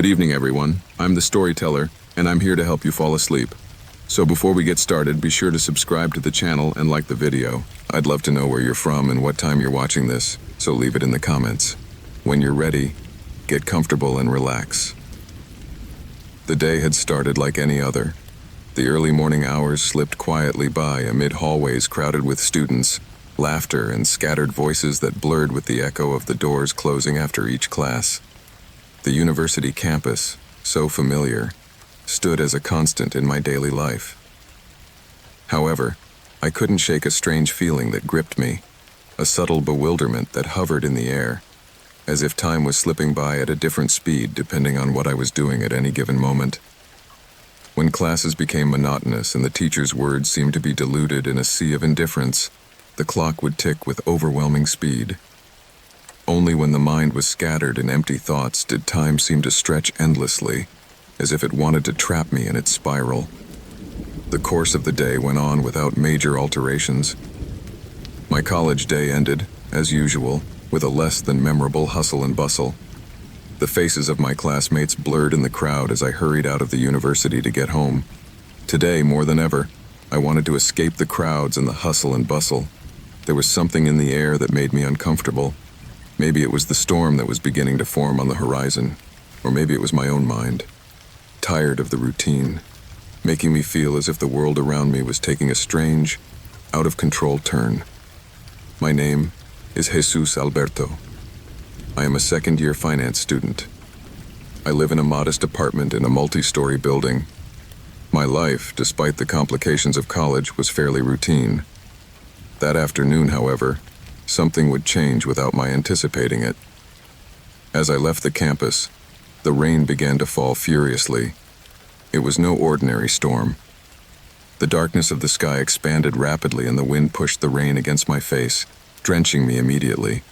Good evening, everyone. I'm the storyteller, and I'm here to help you fall asleep. So before we get started, be sure to subscribe to the channel and like the video. I'd love to know where you're from and what time you're watching this, so leave it in the comments. When you're ready, get comfortable and relax. The day had started like any other. The early morning hours slipped quietly by amid hallways crowded with students, laughter, and scattered voices that blurred with the echo of the doors closing after each class. The university campus, so familiar, stood as a constant in my daily life. However, I couldn't shake a strange feeling that gripped me, a subtle bewilderment that hovered in the air, as if time was slipping by at a different speed depending on what I was doing at any given moment. When classes became monotonous and the teacher's words seemed to be diluted in a sea of indifference, the clock would tick with overwhelming speed. Only when the mind was scattered in empty thoughts did time seem to stretch endlessly, as if it wanted to trap me in its spiral. The course of the day went on without major alterations. My college day ended, as usual, with a less than memorable hustle and bustle. The faces of my classmates blurred in the crowd as I hurried out of the university to get home. Today, more than ever, I wanted to escape the crowds and the hustle and bustle. There was something in the air that made me uncomfortable. Maybe it was the storm that was beginning to form on the horizon, or maybe it was my own mind, tired of the routine, making me feel as if the world around me was taking a strange, out-of-control turn. My name is Jesus Alberto. I am a second-year finance student. I live in a modest apartment in a multi-story building. My life, despite the complications of college, was fairly routine. That afternoon, however, something would change without my anticipating it. As I left the campus, the rain began to fall furiously. It was no ordinary storm. The darkness of the sky expanded rapidly and the wind pushed the rain against my face, drenching me immediately.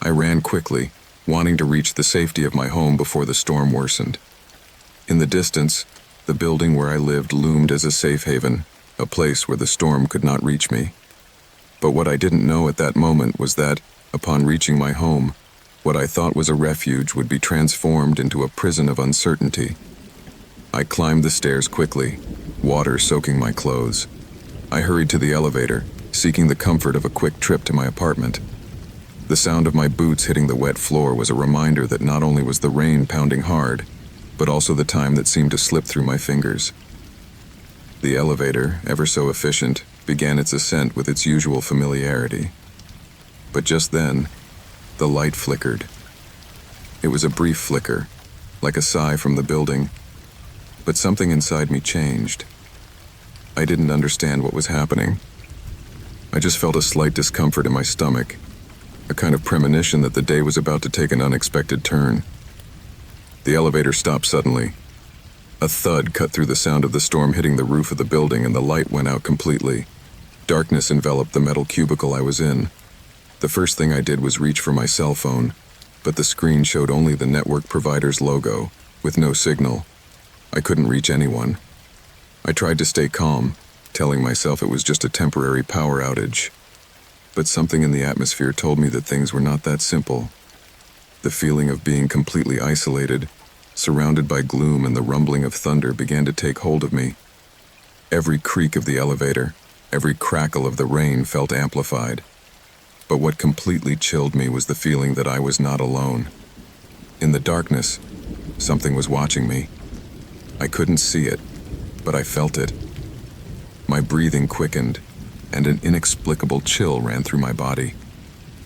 I ran quickly, wanting to reach the safety of my home before the storm worsened. In the distance, the building where I lived loomed as a safe haven, a place where the storm could not reach me. But what I didn't know at that moment was that, upon reaching my home, what I thought was a refuge would be transformed into a prison of uncertainty. I climbed the stairs quickly, water soaking my clothes. I hurried to the elevator, seeking the comfort of a quick trip to my apartment. The sound of my boots hitting the wet floor was a reminder that not only was the rain pounding hard, but also the time that seemed to slip through my fingers. The elevator, ever so efficient, began its ascent with its usual familiarity. But just then, the light flickered. It was a brief flicker, like a sigh from the building, but something inside me changed. I didn't understand what was happening. I just felt a slight discomfort in my stomach, a kind of premonition that the day was about to take an unexpected turn. The elevator stopped suddenly. A thud cut through the sound of the storm hitting the roof of the building, and the light went out completely. Darkness enveloped the metal cubicle I was in. The first thing I did was reach for my cell phone, but the screen showed only the network provider's logo, with no signal. I couldn't reach anyone. I tried to stay calm, telling myself it was just a temporary power outage. But something in the atmosphere told me that things were not that simple. The feeling of being completely isolated, surrounded by gloom and the rumbling of thunder, began to take hold of me. Every creak of the elevator, every crackle of the rain felt amplified. But what completely chilled me was the feeling that I was not alone. In the darkness, something was watching me. I couldn't see it, but I felt it. My breathing quickened, and an inexplicable chill ran through my body.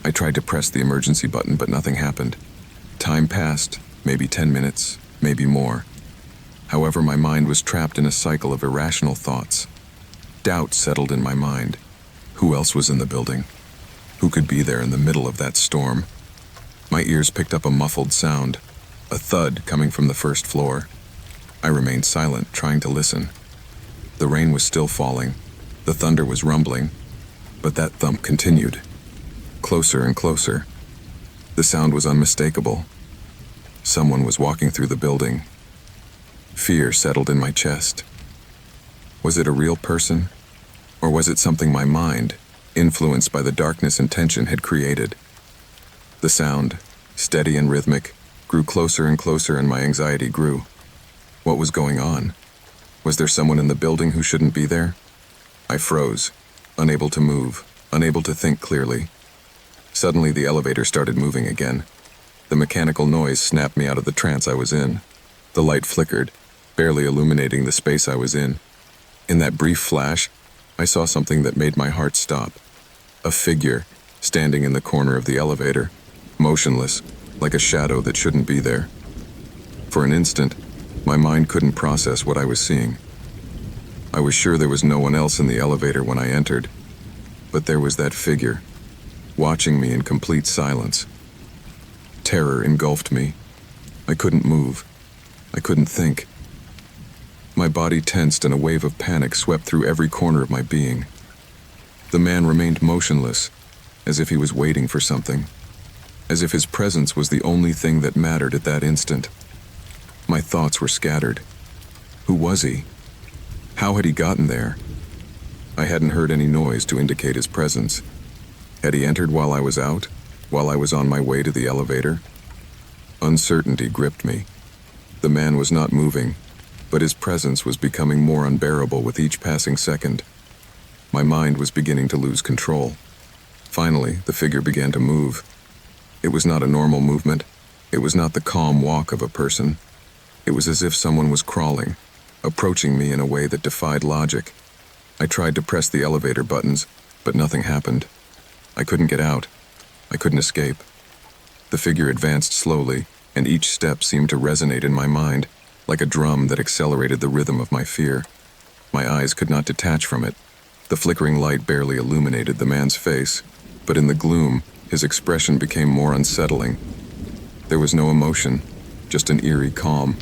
I tried to press the emergency button, but nothing happened. Time passed, maybe 10 minutes, maybe more. However, my mind was trapped in a cycle of irrational thoughts. Doubt settled in my mind. Who else was in the building? Who could be there in the middle of that storm? My ears picked up a muffled sound, a thud coming from the first floor. I remained silent, trying to listen. The rain was still falling. The thunder was rumbling, but that thump continued. Closer and closer. The sound was unmistakable. Someone was walking through the building. Fear settled in my chest. Was it a real person? Or was it something my mind, influenced by the darkness and tension, had created? The sound, steady and rhythmic, grew closer and closer, and my anxiety grew. What was going on? Was there someone in the building who shouldn't be there? I froze, unable to move, unable to think clearly. Suddenly, the elevator started moving again. The mechanical noise snapped me out of the trance I was in. The light flickered, barely illuminating the space I was in. In that brief flash, I saw something that made my heart stop. A figure, standing in the corner of the elevator, motionless, like a shadow that shouldn't be there. For an instant, my mind couldn't process what I was seeing. I was sure there was no one else in the elevator when I entered, but there was that figure, watching me in complete silence. Terror engulfed me. I couldn't move. I couldn't think. My body tensed and a wave of panic swept through every corner of my being. The man remained motionless, as if he was waiting for something, as if his presence was the only thing that mattered at that instant. My thoughts were scattered. Who was he? How had he gotten there? I hadn't heard any noise to indicate his presence. Had he entered while I was out, while I was on my way to the elevator? Uncertainty gripped me. The man was not moving, but his presence was becoming more unbearable with each passing second. My mind was beginning to lose control. Finally, the figure began to move. It was not a normal movement. It was not the calm walk of a person. It was as if someone was crawling, approaching me in a way that defied logic. I tried to press the elevator buttons, but nothing happened. I couldn't get out. I couldn't escape. The figure advanced slowly, and each step seemed to resonate in my mind, like a drum that accelerated the rhythm of my fear. My eyes could not detach from it. The flickering light barely illuminated the man's face, but in the gloom, his expression became more unsettling. There was no emotion, just an eerie calm.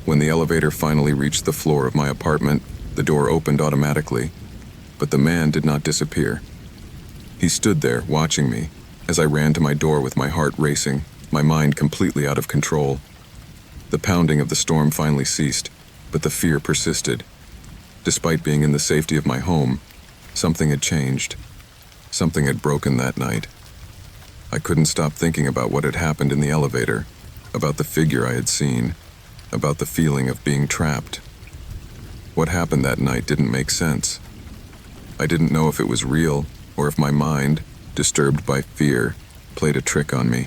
When the elevator finally reached the floor of my apartment, the door opened automatically, but the man did not disappear. He stood there, watching me, as I ran to my door with my heart racing, my mind completely out of control. The pounding of the storm finally ceased, but the fear persisted. Despite being in the safety of my home, something had changed. Something had broken that night. I couldn't stop thinking about what had happened in the elevator, about the figure I had seen, about the feeling of being trapped. What happened that night didn't make sense. I didn't know if it was real, or if my mind, disturbed by fear, played a trick on me.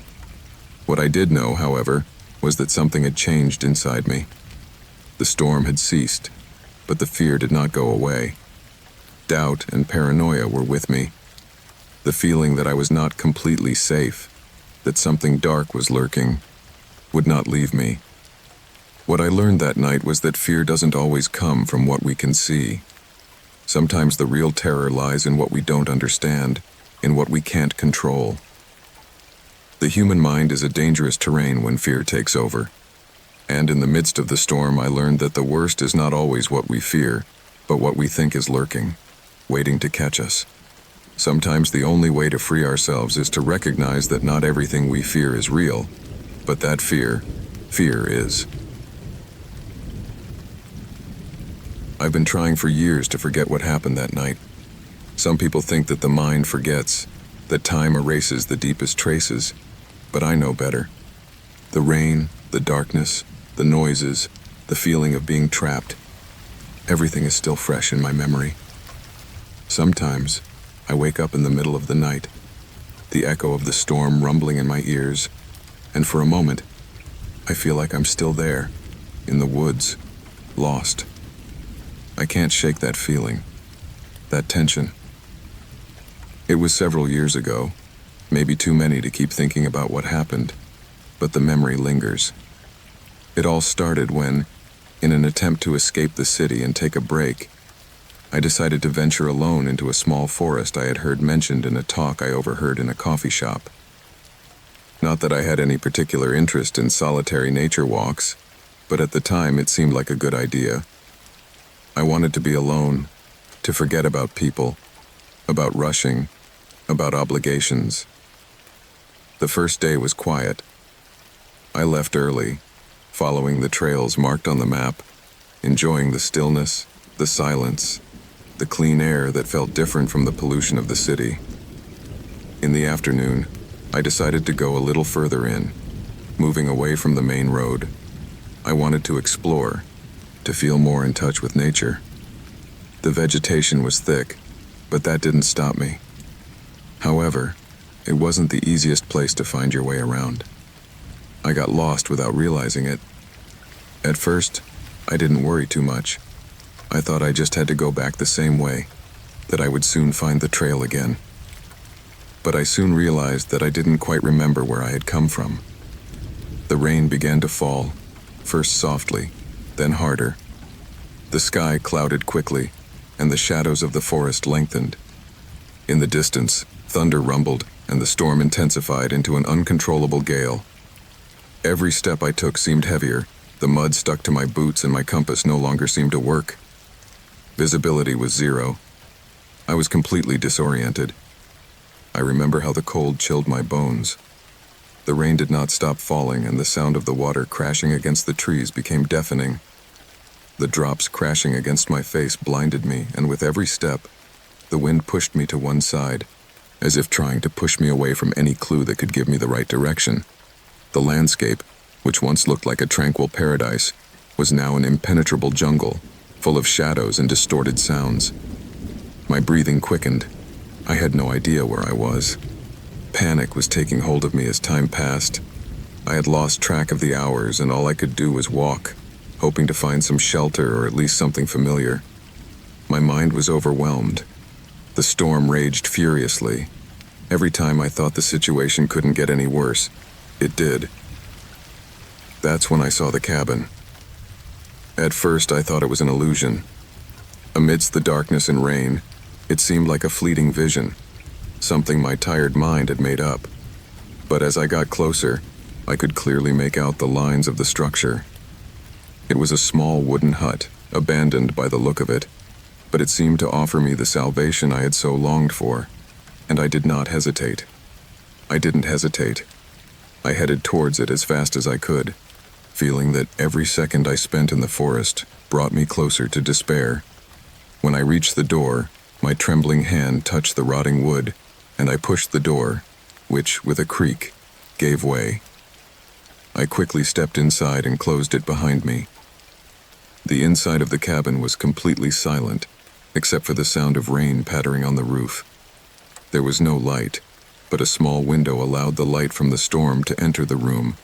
What I did know, however, was that something had changed inside me. The storm had ceased, but the fear did not go away. Doubt and paranoia were with me. The feeling that I was not completely safe, that something dark was lurking, would not leave me. What I learned that night was that fear doesn't always come from what we can see. Sometimes the real terror lies in what we don't understand, in what we can't control. The human mind is a dangerous terrain when fear takes over. And in the midst of the storm, I learned that the worst is not always what we fear, but what we think is lurking, waiting to catch us. Sometimes the only way to free ourselves is to recognize that not everything we fear is real, but that fear is. I've been trying for years to forget what happened that night. Some people think that the mind forgets, that time erases the deepest traces, but I know better. The rain, the darkness, the noises, the feeling of being trapped, everything is still fresh in my memory. Sometimes, I wake up in the middle of the night, the echo of the storm rumbling in my ears, and for a moment, I feel like I'm still there, in the woods, lost. I can't shake that feeling, that tension. It was several years ago, maybe too many to keep thinking about what happened, but the memory lingers. It all started when, in an attempt to escape the city and take a break, I decided to venture alone into a small forest I had heard mentioned in a talk I overheard in a coffee shop. Not that I had any particular interest in solitary nature walks, but at the time it seemed like a good idea. I wanted to be alone, to forget about people, about rushing, about obligations. The first day was quiet. I left early, following the trails marked on the map, enjoying the stillness, the silence, the clean air that felt different from the pollution of the city. In the afternoon, I decided to go a little further in. moving away from the main road. I wanted to explore, to feel more in touch with nature. The vegetation was thick, but that didn't stop me. However, it wasn't the easiest place to find your way around. I got lost without realizing it. At first, I didn't worry too much. I thought I just had to go back the same way, that I would soon find the trail again. But I soon realized that I didn't quite remember where I had come from. The rain began to fall, first softly, then harder. The sky clouded quickly, and the shadows of the forest lengthened. In the distance, thunder rumbled, and the storm intensified into an uncontrollable gale. Every step I took seemed heavier, the mud stuck to my boots, and my compass no longer seemed to work. Visibility was zero. I was completely disoriented. I remember how the cold chilled my bones. The rain did not stop falling, and the sound of the water crashing against the trees became deafening. The drops crashing against my face blinded me, and with every step, the wind pushed me to one side, as if trying to push me away from any clue that could give me the right direction. The landscape, which once looked like a tranquil paradise, was now an impenetrable jungle, full of shadows and distorted sounds. My breathing quickened. I had no idea where I was. Panic was taking hold of me as time passed. I had lost track of the hours, and all I could do was walk, hoping to find some shelter or at least something familiar. My mind was overwhelmed. The storm raged furiously. Every time I thought the situation couldn't get any worse, it did. That's when I saw the cabin. At first, I thought it was an illusion. Amidst the darkness and rain, it seemed like a fleeting vision, something my tired mind had made up. But as I got closer, I could clearly make out the lines of the structure. It was a small wooden hut, abandoned by the look of it, but it seemed to offer me the salvation I had so longed for, and I did not hesitate. I didn't hesitate. I headed towards it as fast as I could, feeling that every second I spent in the forest brought me closer to despair. When I reached the door, my trembling hand touched the rotting wood, and I pushed the door, which, with a creak, gave way. I quickly stepped inside and closed it behind me. The inside of the cabin was completely silent, except for the sound of rain pattering on the roof. There was no light, but a small window allowed the light from the storm to enter the room,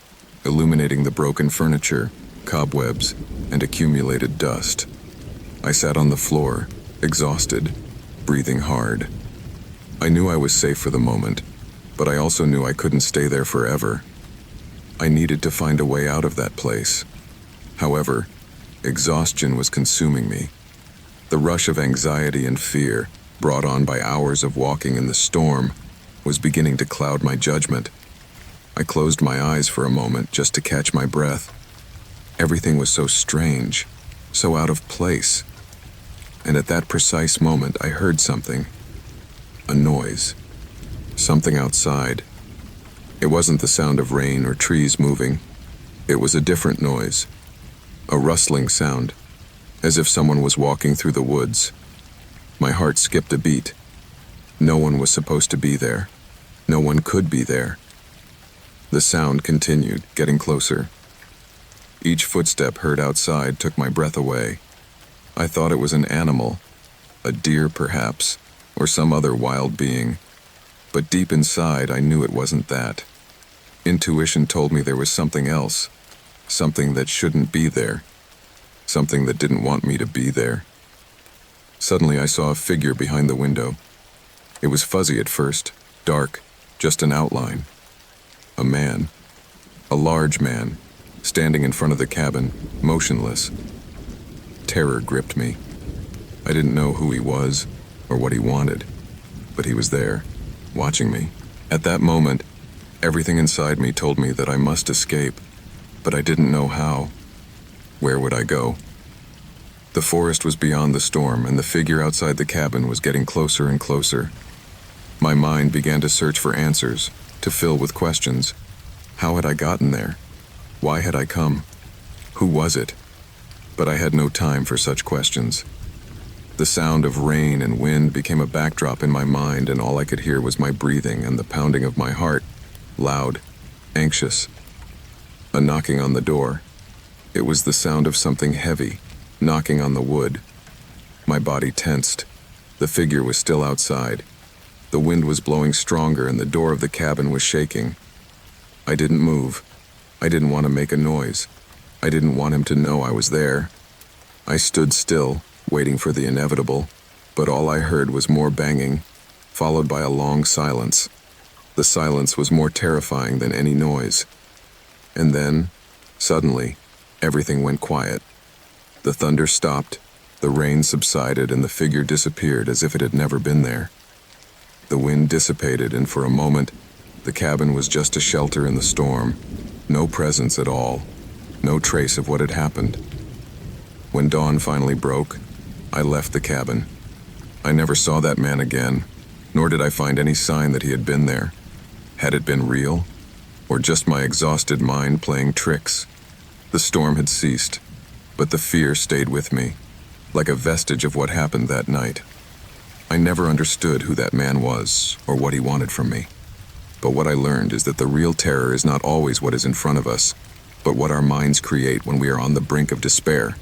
illuminating the broken furniture, cobwebs, and accumulated dust. I sat on the floor, exhausted, breathing hard. I knew I was safe for the moment, but I also knew I couldn't stay there forever. I needed to find a way out of that place. However, exhaustion was consuming me. The rush of anxiety and fear, brought on by hours of walking in the storm, was beginning to cloud my judgment. I closed my eyes for a moment just to catch my breath. Everything was so strange, so out of place. And at that precise moment, I heard something. A noise. Something outside. It wasn't the sound of rain or trees moving. It was a different noise. A rustling sound, as if someone was walking through the woods. My heart skipped a beat. No one was supposed to be there. No one could be there. The sound continued, getting closer. Each footstep heard outside took my breath away. I thought it was an animal, a deer perhaps, or some other wild being. But deep inside, I knew it wasn't that. Intuition told me there was something else, something that shouldn't be there, something that didn't want me to be there. Suddenly, I saw a figure behind the window. It was fuzzy at first, dark, just an outline. A man, a large man, standing in front of the cabin, motionless. Terror gripped me. I didn't know who he was or what he wanted, but he was there, watching me. At that moment, everything inside me told me that I must escape, but I didn't know how. Where would I go? The forest was beyond the storm, and the figure outside the cabin was getting closer and closer. My mind began to search for answers, to fill with questions. How had I gotten there? Why had I come? Who was it? But I had no time for such questions. The sound of rain and wind became a backdrop in my mind, and all I could hear was my breathing and the pounding of my heart, loud, anxious. A knocking on the door. It was the sound of something heavy, knocking on the wood. My body tensed. The figure was still outside. The wind was blowing stronger and the door of the cabin was shaking. I didn't move. I didn't want to make a noise. I didn't want him to know I was there. I stood still, waiting for the inevitable, but all I heard was more banging, followed by a long silence. The silence was more terrifying than any noise. And then, suddenly, everything went quiet. The thunder stopped, the rain subsided, and the figure disappeared as if it had never been there. The wind dissipated, and for a moment, the cabin was just a shelter in the storm. No presence at all. No trace of what had happened. When dawn finally broke, I left the cabin. I never saw that man again, nor did I find any sign that he had been there. Had it been real? Or just my exhausted mind playing tricks? The storm had ceased, but the fear stayed with me, like a vestige of what happened that night. I never understood who that man was or what he wanted from me. But what I learned is that the real terror is not always what is in front of us, but what our minds create when we are on the brink of despair.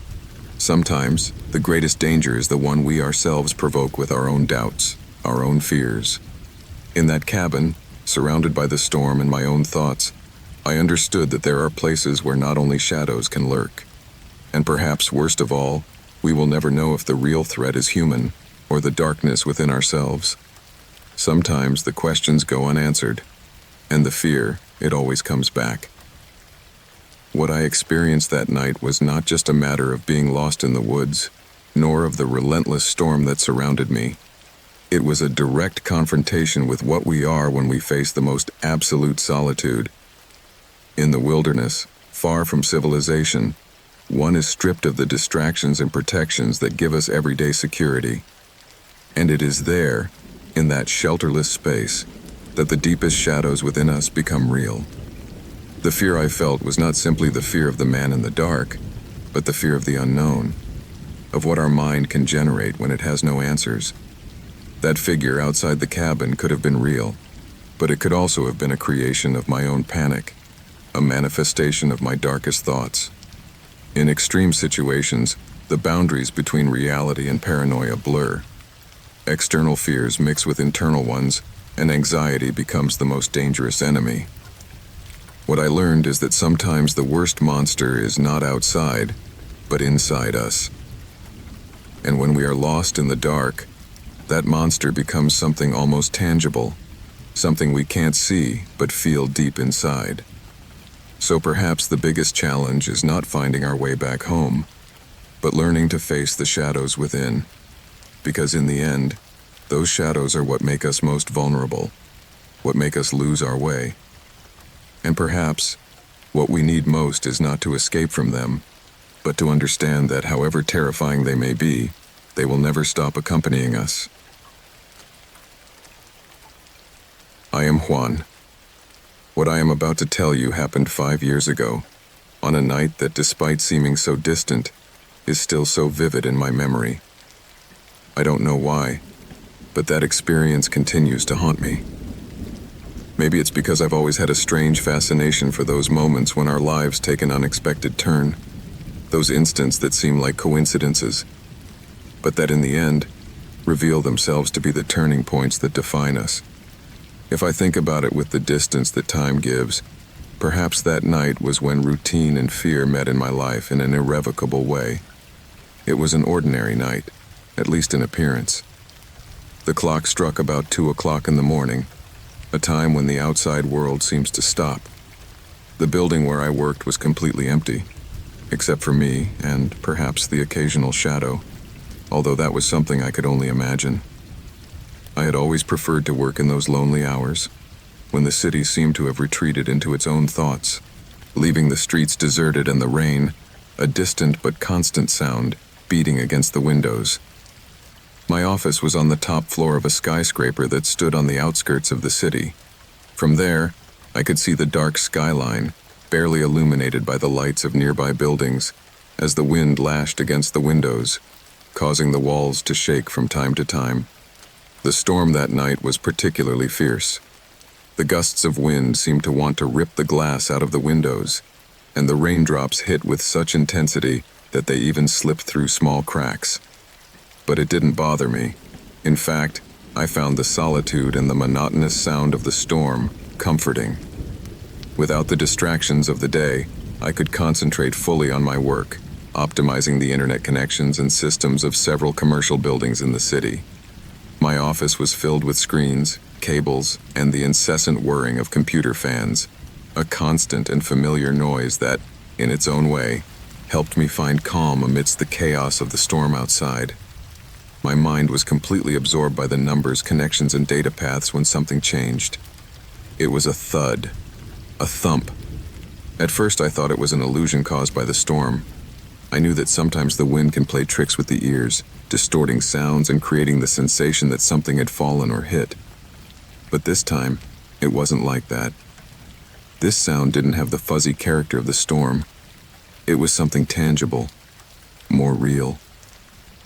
Sometimes, the greatest danger is the one we ourselves provoke with our own doubts, our own fears. In that cabin, surrounded by the storm and my own thoughts, I understood that there are places where not only shadows can lurk. And perhaps, worst of all, we will never know if the real threat is human or the darkness within ourselves. Sometimes the questions go unanswered, and the fear, it always comes back. What I experienced that night was not just a matter of being lost in the woods, nor of the relentless storm that surrounded me. It was a direct confrontation with what we are when we face the most absolute solitude. In the wilderness, far from civilization, one is stripped of the distractions and protections that give us everyday security. And it is there, in that shelterless space, that the deepest shadows within us become real. The fear I felt was not simply the fear of the man in the dark, but the fear of the unknown, of what our mind can generate when it has no answers. That figure outside the cabin could have been real, but it could also have been a creation of my own panic, a manifestation of my darkest thoughts. In extreme situations, the boundaries between reality and paranoia blur. External fears mix with internal ones, and anxiety becomes the most dangerous enemy. What I learned is that sometimes the worst monster is not outside, but inside us. And when we are lost in the dark, that monster becomes something almost tangible, something we can't see but feel deep inside. So perhaps the biggest challenge is not finding our way back home, but learning to face the shadows within. Because in the end, those shadows are what make us most vulnerable, what make us lose our way. And perhaps, what we need most is not to escape from them, but to understand that however terrifying they may be, they will never stop accompanying us. I am Juan. What I am about to tell you happened 5 years ago, on a night that, despite seeming so distant, is still so vivid in my memory. I don't know why, but that experience continues to haunt me. Maybe it's because I've always had a strange fascination for those moments when our lives take an unexpected turn, those instants that seem like coincidences, but that in the end, reveal themselves to be the turning points that define us. If I think about it with the distance that time gives, perhaps that night was when routine and fear met in my life in an irrevocable way. It was an ordinary night, at least in appearance. The clock struck about 2 o'clock in the morning, a time when the outside world seems to stop. The building where I worked was completely empty, except for me and perhaps the occasional shadow, although that was something I could only imagine. I had always preferred to work in those lonely hours, when the city seemed to have retreated into its own thoughts, leaving the streets deserted and the rain, a distant but constant sound, beating against the windows. My office was on the top floor of a skyscraper that stood on the outskirts of the city. From there, I could see the dark skyline, barely illuminated by the lights of nearby buildings, as the wind lashed against the windows, causing the walls to shake from time to time. The storm that night was particularly fierce. The gusts of wind seemed to want to rip the glass out of the windows, and the raindrops hit with such intensity that they even slipped through small cracks. But it didn't bother me. In fact, I found the solitude and the monotonous sound of the storm comforting. Without the distractions of the day, I could concentrate fully on my work, optimizing the internet connections and systems of several commercial buildings in the city. My office was filled with screens, cables, and the incessant whirring of computer fans, a constant and familiar noise that, in its own way, helped me find calm amidst the chaos of the storm outside. My mind was completely absorbed by the numbers, connections, and data paths when something changed. It was a thud, a thump. At first I thought it was an illusion caused by the storm. I knew that sometimes the wind can play tricks with the ears, distorting sounds and creating the sensation that something had fallen or hit. But this time, it wasn't like that. This sound didn't have the fuzzy character of the storm. It was something tangible, more real.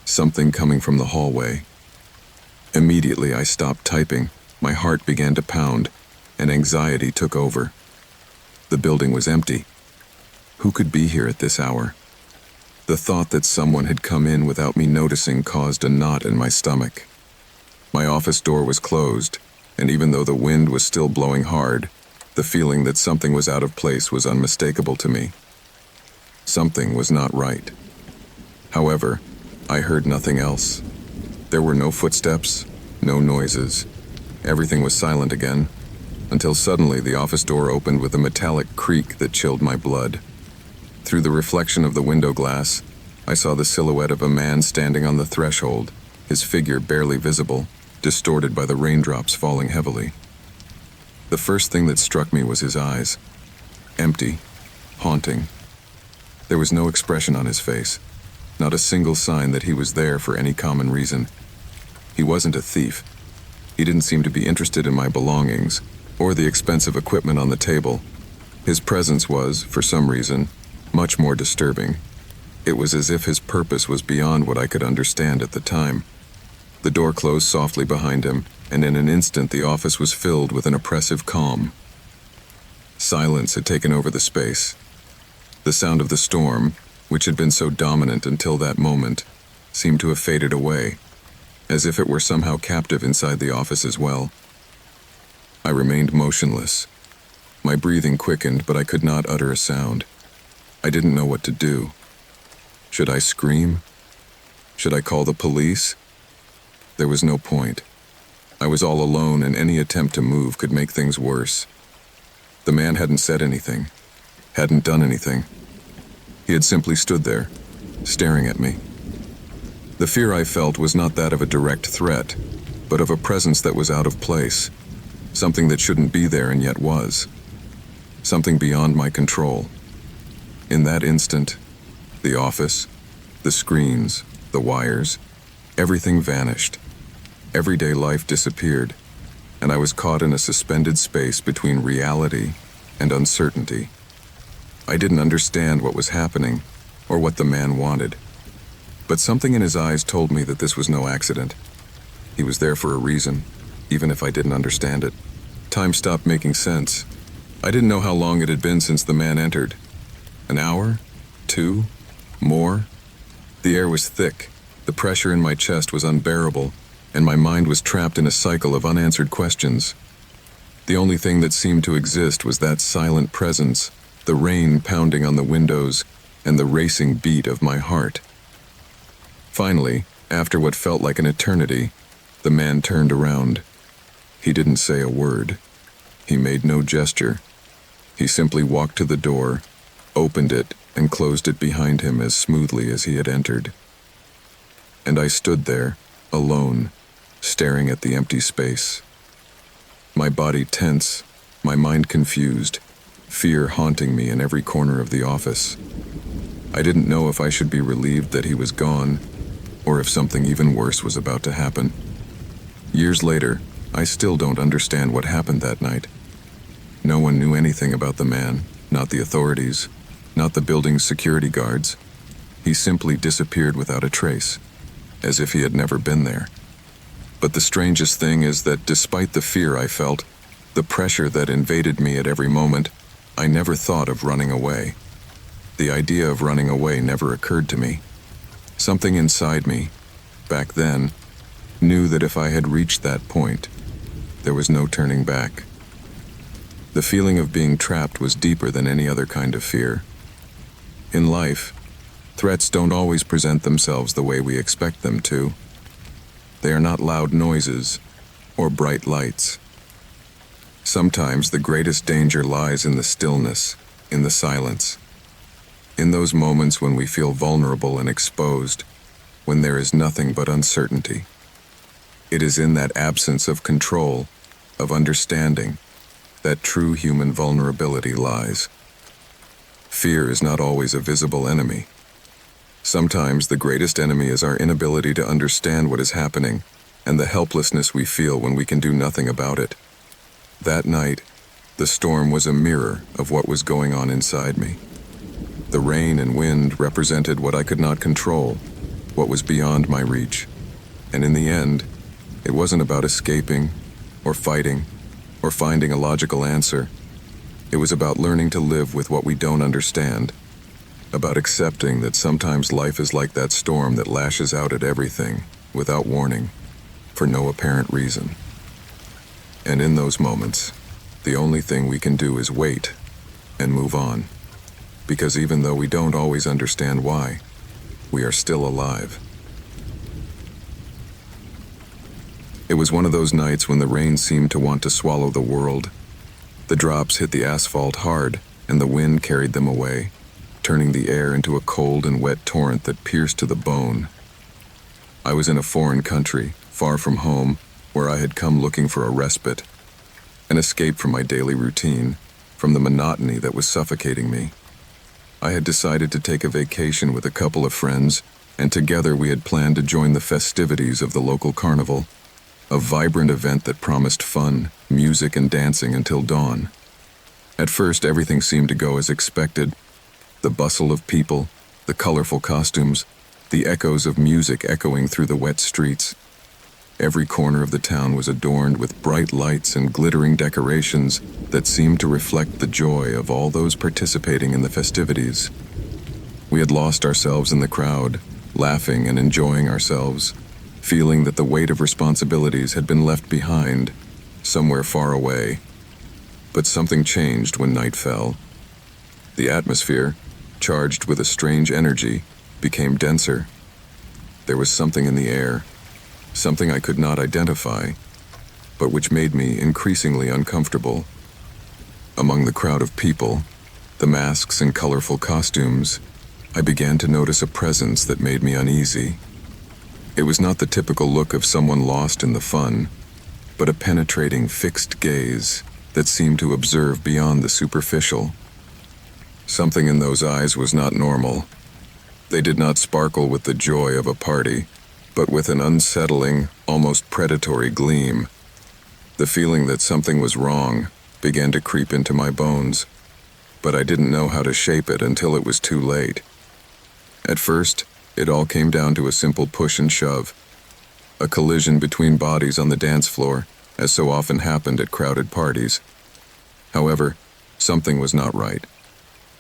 Something coming from the hallway. Immediately I stopped typing, my heart began to pound, and anxiety took over. The building was empty. Who could be here at this hour? The thought that someone had come in without me noticing caused a knot in my stomach. My office door was closed, and even though the wind was still blowing hard, the feeling that something was out of place was unmistakable to me. Something was not right. However, I heard nothing else. There were no footsteps, no noises. Everything was silent again, until suddenly the office door opened with a metallic creak that chilled my blood. Through the reflection of the window glass, I saw the silhouette of a man standing on the threshold, his figure barely visible, distorted by the raindrops falling heavily. The first thing that struck me was his eyes. Empty, haunting. There was no expression on his face, not a single sign that he was there for any common reason. He wasn't a thief. He didn't seem to be interested in my belongings, or the expensive equipment on the table. His presence was, for some reason, much more disturbing. It was as if his purpose was beyond what I could understand at the time. The door closed softly behind him, and in an instant the office was filled with an oppressive calm. Silence had taken over the space. The sound of the storm, which had been so dominant until that moment, seemed to have faded away, as if it were somehow captive inside the office as well. I remained motionless. My breathing quickened, but I could not utter a sound. I didn't know what to do. Should I scream? Should I call the police? There was no point. I was all alone, and any attempt to move could make things worse. The man hadn't said anything, hadn't done anything. He had simply stood there, staring at me. The fear I felt was not that of a direct threat, but of a presence that was out of place, something that shouldn't be there and yet was, something beyond my control. In that instant, the office, the screens, the wires, everything vanished. Everyday life disappeared, and I was caught in a suspended space between reality and uncertainty. I didn't understand what was happening or what the man wanted, but something in his eyes told me that this was no accident. He was there for a reason, even if I didn't understand it. Time stopped making sense. I didn't know how long it had been since the man entered. An hour? 2? More? The air was thick, the pressure in my chest was unbearable, and my mind was trapped in a cycle of unanswered questions. The only thing that seemed to exist was that silent presence, the rain pounding on the windows, and the racing beat of my heart. Finally, after what felt like an eternity, the man turned around. He didn't say a word. He made no gesture. He simply walked to the door, opened it, and closed it behind him as smoothly as he had entered. And I stood there, alone, staring at the empty space. My body tense, my mind confused, fear haunting me in every corner of the office. I didn't know if I should be relieved that he was gone, or if something even worse was about to happen. Years later, I still don't understand what happened that night. No one knew anything about the man, not the authorities, not the building's security guards. He simply disappeared without a trace, as if he had never been there. But the strangest thing is that despite the fear I felt, the pressure that invaded me at every moment, I never thought of running away. The idea of running away never occurred to me. Something inside me, back then, knew that if I had reached that point, there was no turning back. The feeling of being trapped was deeper than any other kind of fear. In life, threats don't always present themselves the way we expect them to. They are not loud noises or bright lights. Sometimes the greatest danger lies in the stillness, in the silence. In those moments when we feel vulnerable and exposed, when there is nothing but uncertainty. It is in that absence of control, of understanding, that true human vulnerability lies. Fear is not always a visible enemy. Sometimes the greatest enemy is our inability to understand what is happening and the helplessness we feel when we can do nothing about it. That night, the storm was a mirror of what was going on inside me. The rain and wind represented what I could not control, what was beyond my reach. And in the end, it wasn't about escaping, or fighting, or finding a logical answer. It was about learning to live with what we don't understand, about accepting that sometimes life is like that storm that lashes out at everything, without warning, for no apparent reason. And in those moments, the only thing we can do is wait and move on. Because even though we don't always understand why, we are still alive. It was one of those nights when the rain seemed to want to swallow the world. The drops hit the asphalt hard, and the wind carried them away, turning the air into a cold and wet torrent that pierced to the bone. I was in a foreign country, far from home, where I had come looking for a respite, an escape from my daily routine, from the monotony that was suffocating me. I had decided to take a vacation with a couple of friends, and together we had planned to join the festivities of the local carnival, a vibrant event that promised fun, music, and dancing until dawn. At first, everything seemed to go as expected. The bustle of people, the colorful costumes, the echoes of music echoing through the wet streets. Every corner of the town was adorned with bright lights and glittering decorations that seemed to reflect the joy of all those participating in the festivities. We had lost ourselves in the crowd, laughing and enjoying ourselves, feeling that the weight of responsibilities had been left behind, somewhere far away. But something changed when night fell. The atmosphere, charged with a strange energy, became denser. There was something in the air, something I could not identify, but which made me increasingly uncomfortable. Among the crowd of people, the masks and colorful costumes, I began to notice a presence that made me uneasy. It was not the typical look of someone lost in the fun, but a penetrating, fixed gaze that seemed to observe beyond the superficial. Something in those eyes was not normal. They did not sparkle with the joy of a party, but with an unsettling, almost predatory gleam. The feeling that something was wrong began to creep into my bones, but I didn't know how to shape it until it was too late. At first, it all came down to a simple push and shove, a collision between bodies on the dance floor, as so often happened at crowded parties. However, something was not right.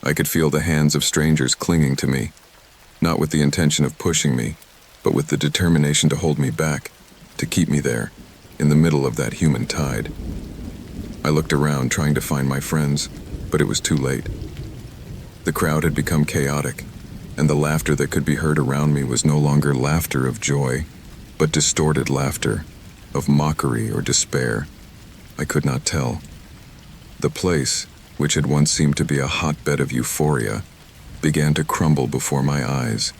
I could feel the hands of strangers clinging to me, not with the intention of pushing me, but with the determination to hold me back, to keep me there, in the middle of that human tide. I looked around trying to find my friends, but it was too late. The crowd had become chaotic, and the laughter that could be heard around me was no longer laughter of joy, but distorted laughter, of mockery or despair. I could not tell. The place, which had once seemed to be a hotbed of euphoria, began to crumble before my eyes.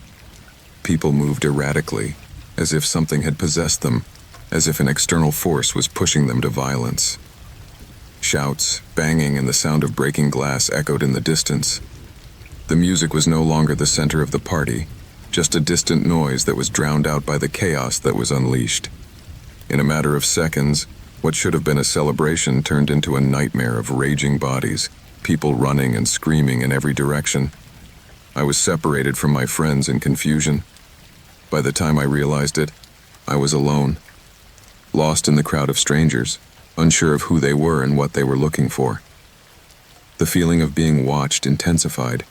People moved erratically, as if something had possessed them, as if an external force was pushing them to violence. Shouts, banging, and the sound of breaking glass echoed in the distance. The music was no longer the center of the party, just a distant noise that was drowned out by the chaos that was unleashed. In a matter of seconds, what should have been a celebration turned into a nightmare of raging bodies, people running and screaming in every direction. I was separated from my friends in confusion. By the time I realized it, I was alone, lost in the crowd of strangers, unsure of who they were and what they were looking for. The feeling of being watched intensified,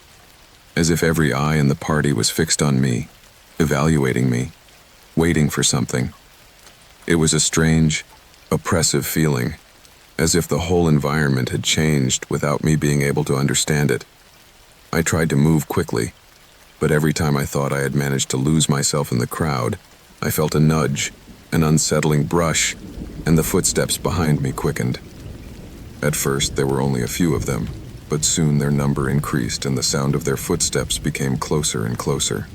as if every eye in the party was fixed on me, evaluating me, waiting for something. It was a strange, oppressive feeling, as if the whole environment had changed without me being able to understand it. I tried to move quickly, but every time I thought I had managed to lose myself in the crowd, I felt a nudge, an unsettling brush, and the footsteps behind me quickened. At first, there were only a few of them, but soon their number increased and the sound of their footsteps became closer and closer.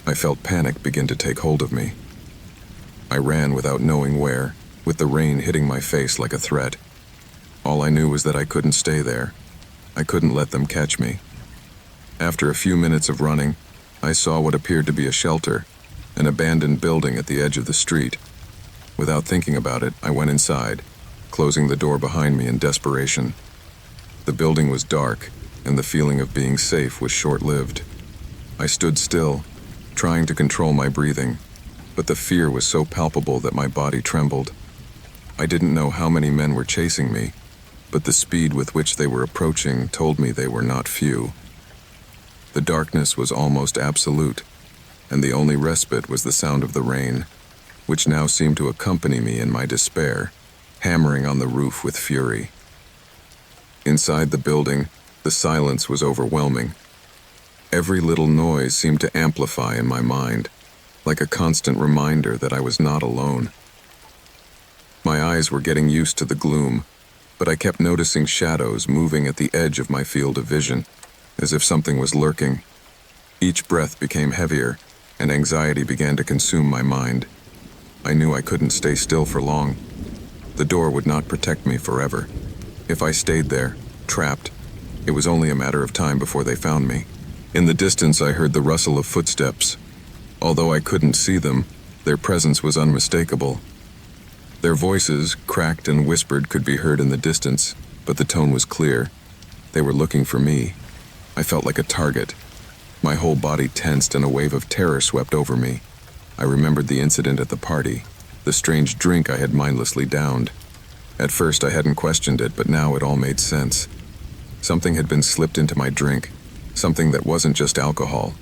I felt panic begin to take hold of me. I ran without knowing where, with the rain hitting my face like a threat. All I knew was that I couldn't stay there. I couldn't let them catch me. After a few minutes of running, I saw what appeared to be a shelter, an abandoned building at the edge of the street. Without thinking about it, I went inside, closing the door behind me in desperation. The building was dark, and the feeling of being safe was short-lived. I stood still, trying to control my breathing, but the fear was so palpable that my body trembled. I didn't know how many men were chasing me, but the speed with which they were approaching told me they were not few. The darkness was almost absolute, and the only respite was the sound of the rain, which now seemed to accompany me in my despair, hammering on the roof with fury. Inside the building, the silence was overwhelming. Every little noise seemed to amplify in my mind, like a constant reminder that I was not alone. My eyes were getting used to the gloom, but I kept noticing shadows moving at the edge of my field of vision, as if something was lurking. Each breath became heavier, and anxiety began to consume my mind. I knew I couldn't stay still for long. The door would not protect me forever. If I stayed there, trapped, it was only a matter of time before they found me. In the distance, I heard the rustle of footsteps. Although I couldn't see them, their presence was unmistakable. Their voices, cracked and whispered, could be heard in the distance, but the tone was clear. They were looking for me. I felt like a target. My whole body tensed and a wave of terror swept over me. I remembered the incident at the party, the strange drink I had mindlessly downed. At first I hadn't questioned it, but now it all made sense. Something had been slipped into my drink, something that wasn't just alcohol.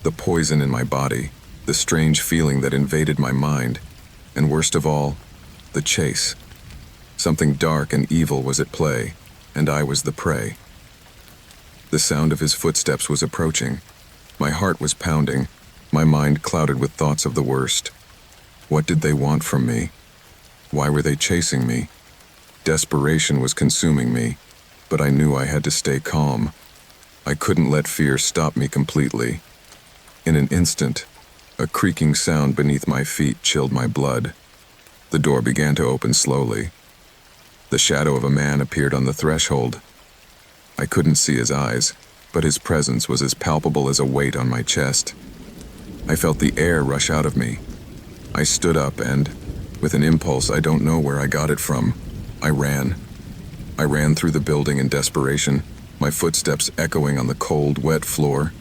The poison in my body, the strange feeling that invaded my mind, and worst of all, the chase. Something dark and evil was at play, and I was the prey. The sound of his footsteps was approaching. My heart was pounding, my mind clouded with thoughts of the worst. What did they want from me? Why were they chasing me? Desperation was consuming me, but I knew I had to stay calm. I couldn't let fear stop me completely. In an instant, a creaking sound beneath my feet chilled my blood. The door began to open slowly. The shadow of a man appeared on the threshold. I couldn't see his eyes, but his presence was as palpable as a weight on my chest. I felt the air rush out of me. I stood up and, with an impulse I don't know where I got it from, I ran. I ran through the building in desperation, my footsteps echoing on the cold, wet floor.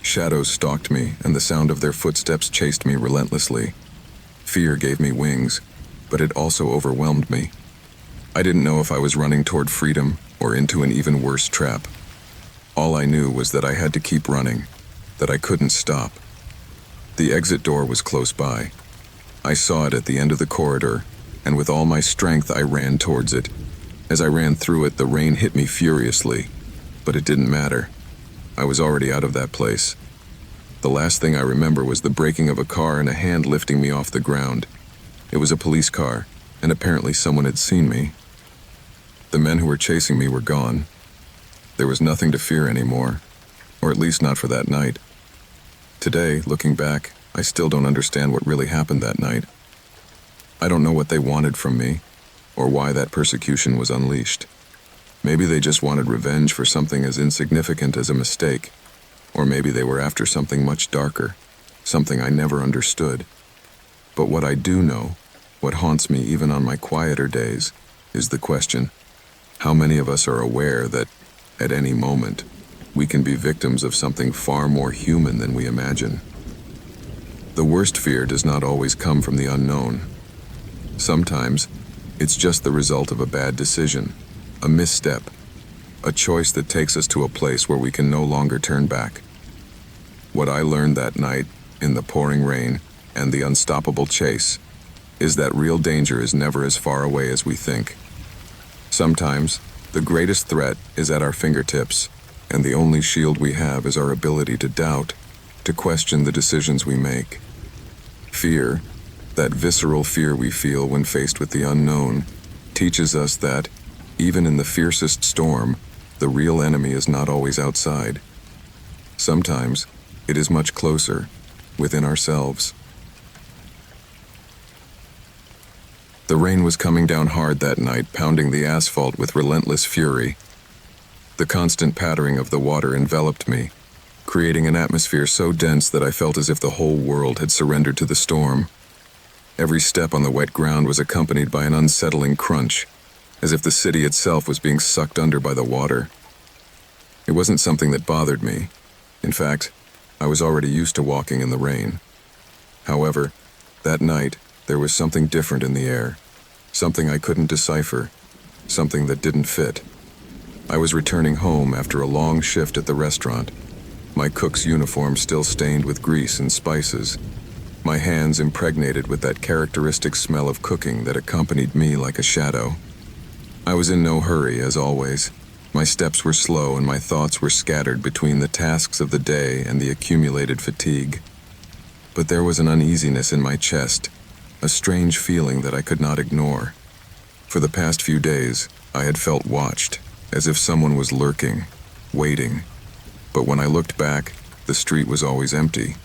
Shadows stalked me, and the sound of their footsteps chased me relentlessly. Fear gave me wings, but it also overwhelmed me. I didn't know if I was running toward freedom or into an even worse trap. All I knew was that I had to keep running, that I couldn't stop. The exit door was close by. I saw it at the end of the corridor, and with all my strength I ran towards it. As I ran through it, the rain hit me furiously, but it didn't matter. I was already out of that place. The last thing I remember was the braking of a car and a hand lifting me off the ground. It was a police car, and apparently someone had seen me. The men who were chasing me were gone. There was nothing to fear anymore, or at least not for that night. Today, looking back, I still don't understand what really happened that night. I don't know what they wanted from me, or why that persecution was unleashed. Maybe they just wanted revenge for something as insignificant as a mistake, or maybe they were after something much darker, something I never understood. But what I do know, what haunts me even on my quieter days, is the question: how many of us are aware that, at any moment, we can be victims of something far more human than we imagine? The worst fear does not always come from the unknown. Sometimes, it's just the result of a bad decision, a misstep, a choice that takes us to a place where we can no longer turn back. What I learned that night, in the pouring rain and the unstoppable chase, is that real danger is never as far away as we think. Sometimes, the greatest threat is at our fingertips, and the only shield we have is our ability to doubt, to question the decisions we make. Fear, that visceral fear we feel when faced with the unknown, teaches us that, even in the fiercest storm, the real enemy is not always outside. Sometimes, it is much closer, within ourselves. The rain was coming down hard that night, pounding the asphalt with relentless fury. The constant pattering of the water enveloped me, creating an atmosphere so dense that I felt as if the whole world had surrendered to the storm. Every step on the wet ground was accompanied by an unsettling crunch, as if the city itself was being sucked under by the water. It wasn't something that bothered me. In fact, I was already used to walking in the rain. However, that night, there was something different in the air, something I couldn't decipher, something that didn't fit. I was returning home after a long shift at the restaurant, my cook's uniform still stained with grease and spices, my hands impregnated with that characteristic smell of cooking that accompanied me like a shadow. I was in no hurry, as always. My steps were slow and my thoughts were scattered between the tasks of the day and the accumulated fatigue. But there was an uneasiness in my chest, a strange feeling that I could not ignore. For the past few days, I had felt watched, as if someone was lurking, waiting. But when I looked back, the street was always empty.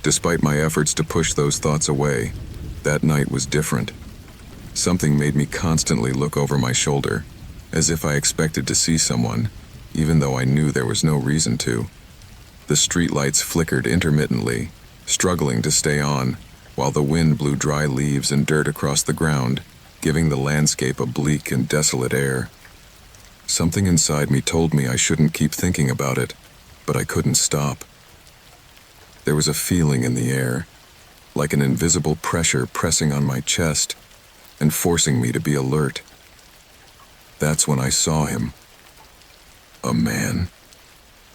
Despite my efforts to push those thoughts away, that night was different. Something made me constantly look over my shoulder, as if I expected to see someone, even though I knew there was no reason to. The streetlights flickered intermittently, struggling to stay on, while the wind blew dry leaves and dirt across the ground, giving the landscape a bleak and desolate air. Something inside me told me I shouldn't keep thinking about it, but I couldn't stop. There was a feeling in the air, like an invisible pressure pressing on my chest and forcing me to be alert. That's when I saw him. A man.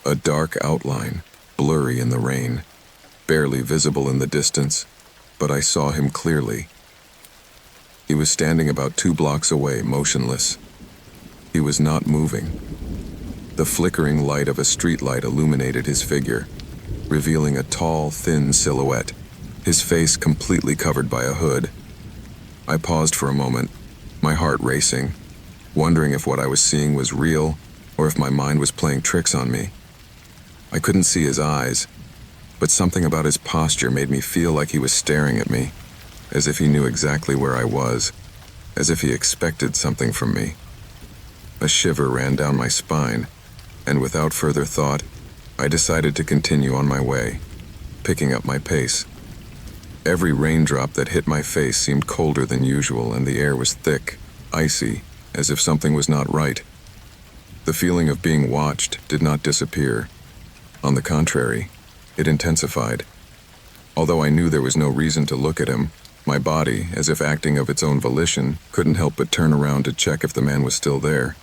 A dark outline, blurry in the rain, barely visible in the distance, but I saw him clearly. He was standing about 2 blocks away, motionless. He was not moving. The flickering light of a streetlight illuminated his figure, revealing a tall, thin silhouette, his face completely covered by a hood. I paused for a moment, my heart racing, wondering if what I was seeing was real or if my mind was playing tricks on me. I couldn't see his eyes, but something about his posture made me feel like he was staring at me, as if he knew exactly where I was, as if he expected something from me. A shiver ran down my spine, and without further thought, I decided to continue on my way, picking up my pace. Every raindrop that hit my face seemed colder than usual, and the air was thick, icy, as if something was not right. The feeling of being watched did not disappear. On the contrary, it intensified. Although I knew there was no reason to look at him, my body, as if acting of its own volition, couldn't help but turn around to check if the man was still there.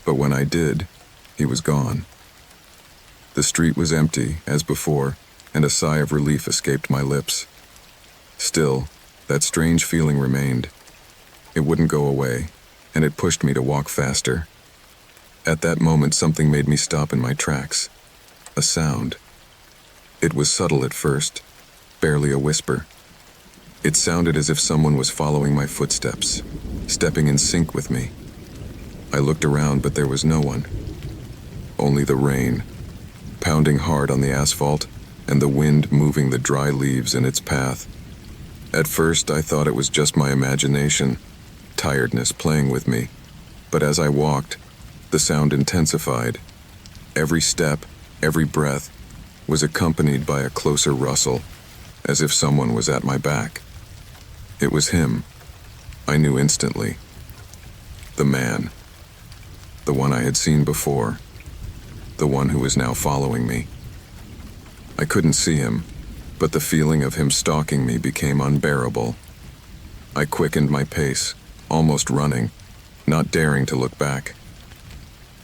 But when I did, he was gone. The street was empty, as before, and a sigh of relief escaped my lips. Still, that strange feeling remained. It wouldn't go away, and it pushed me to walk faster. At that moment, something made me stop in my tracks. A sound. It was subtle at first, barely a whisper. It sounded as if someone was following my footsteps, stepping in sync with me. I looked around, but there was no one. Only the rain, pounding hard on the asphalt, and the wind moving the dry leaves in its path. At first, I thought it was just my imagination, tiredness playing with me. But as I walked, the sound intensified. Every step, every breath, was accompanied by a closer rustle, as if someone was at my back. It was him. I knew instantly. The man. The one I had seen before. The one who was now following me. I couldn't see him, but the feeling of him stalking me became unbearable. I quickened my pace, almost running, not daring to look back.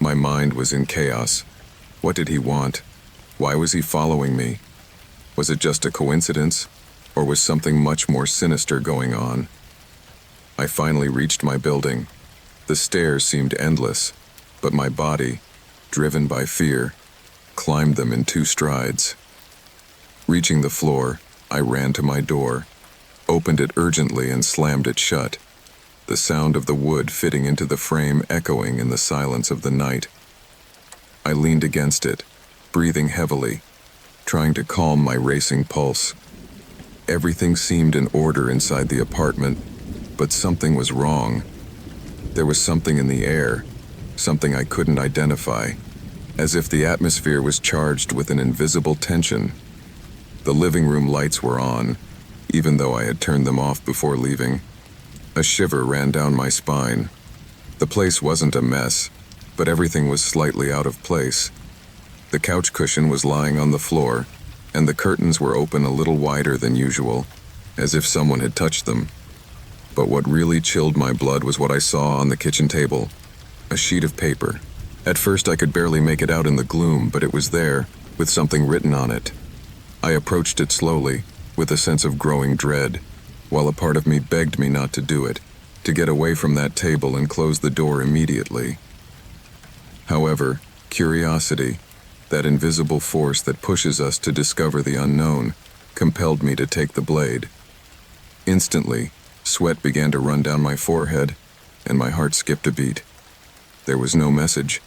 My mind was in chaos. What did he want? Why was he following me? Was it just a coincidence, or was something much more sinister going on? I finally reached my building. The stairs seemed endless, but my body, driven by fear, climbed them in 2 strides. Reaching the floor, I ran to my door, opened it urgently and slammed it shut, the sound of the wood fitting into the frame echoing in the silence of the night. I leaned against it, breathing heavily, trying to calm my racing pulse. Everything seemed in order inside the apartment, but something was wrong. There was something in the air, something I couldn't identify, as if the atmosphere was charged with an invisible tension. The living room lights were on, even though I had turned them off before leaving. A shiver ran down my spine. The place wasn't a mess, but everything was slightly out of place. The couch cushion was lying on the floor, and the curtains were open a little wider than usual, as if someone had touched them. But what really chilled my blood was what I saw on the kitchen table. A sheet of paper. At first I could barely make it out in the gloom, but it was there, with something written on it. I approached it slowly, with a sense of growing dread, while a part of me begged me not to do it, to get away from that table and close the door immediately. However, curiosity, that invisible force that pushes us to discover the unknown, compelled me to take the blade. Instantly, sweat began to run down my forehead, and my heart skipped a beat. There was no message,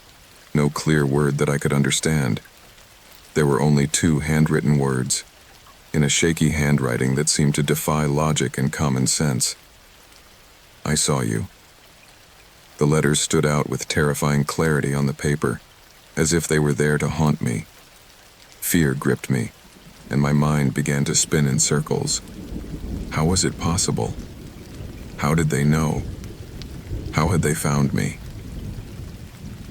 no clear word that I could understand. There were only 2 handwritten words, in a shaky handwriting that seemed to defy logic and common sense. I saw you. The letters stood out with terrifying clarity on the paper, as if they were there to haunt me. Fear gripped me, and my mind began to spin in circles. How was it possible? How did they know? How had they found me?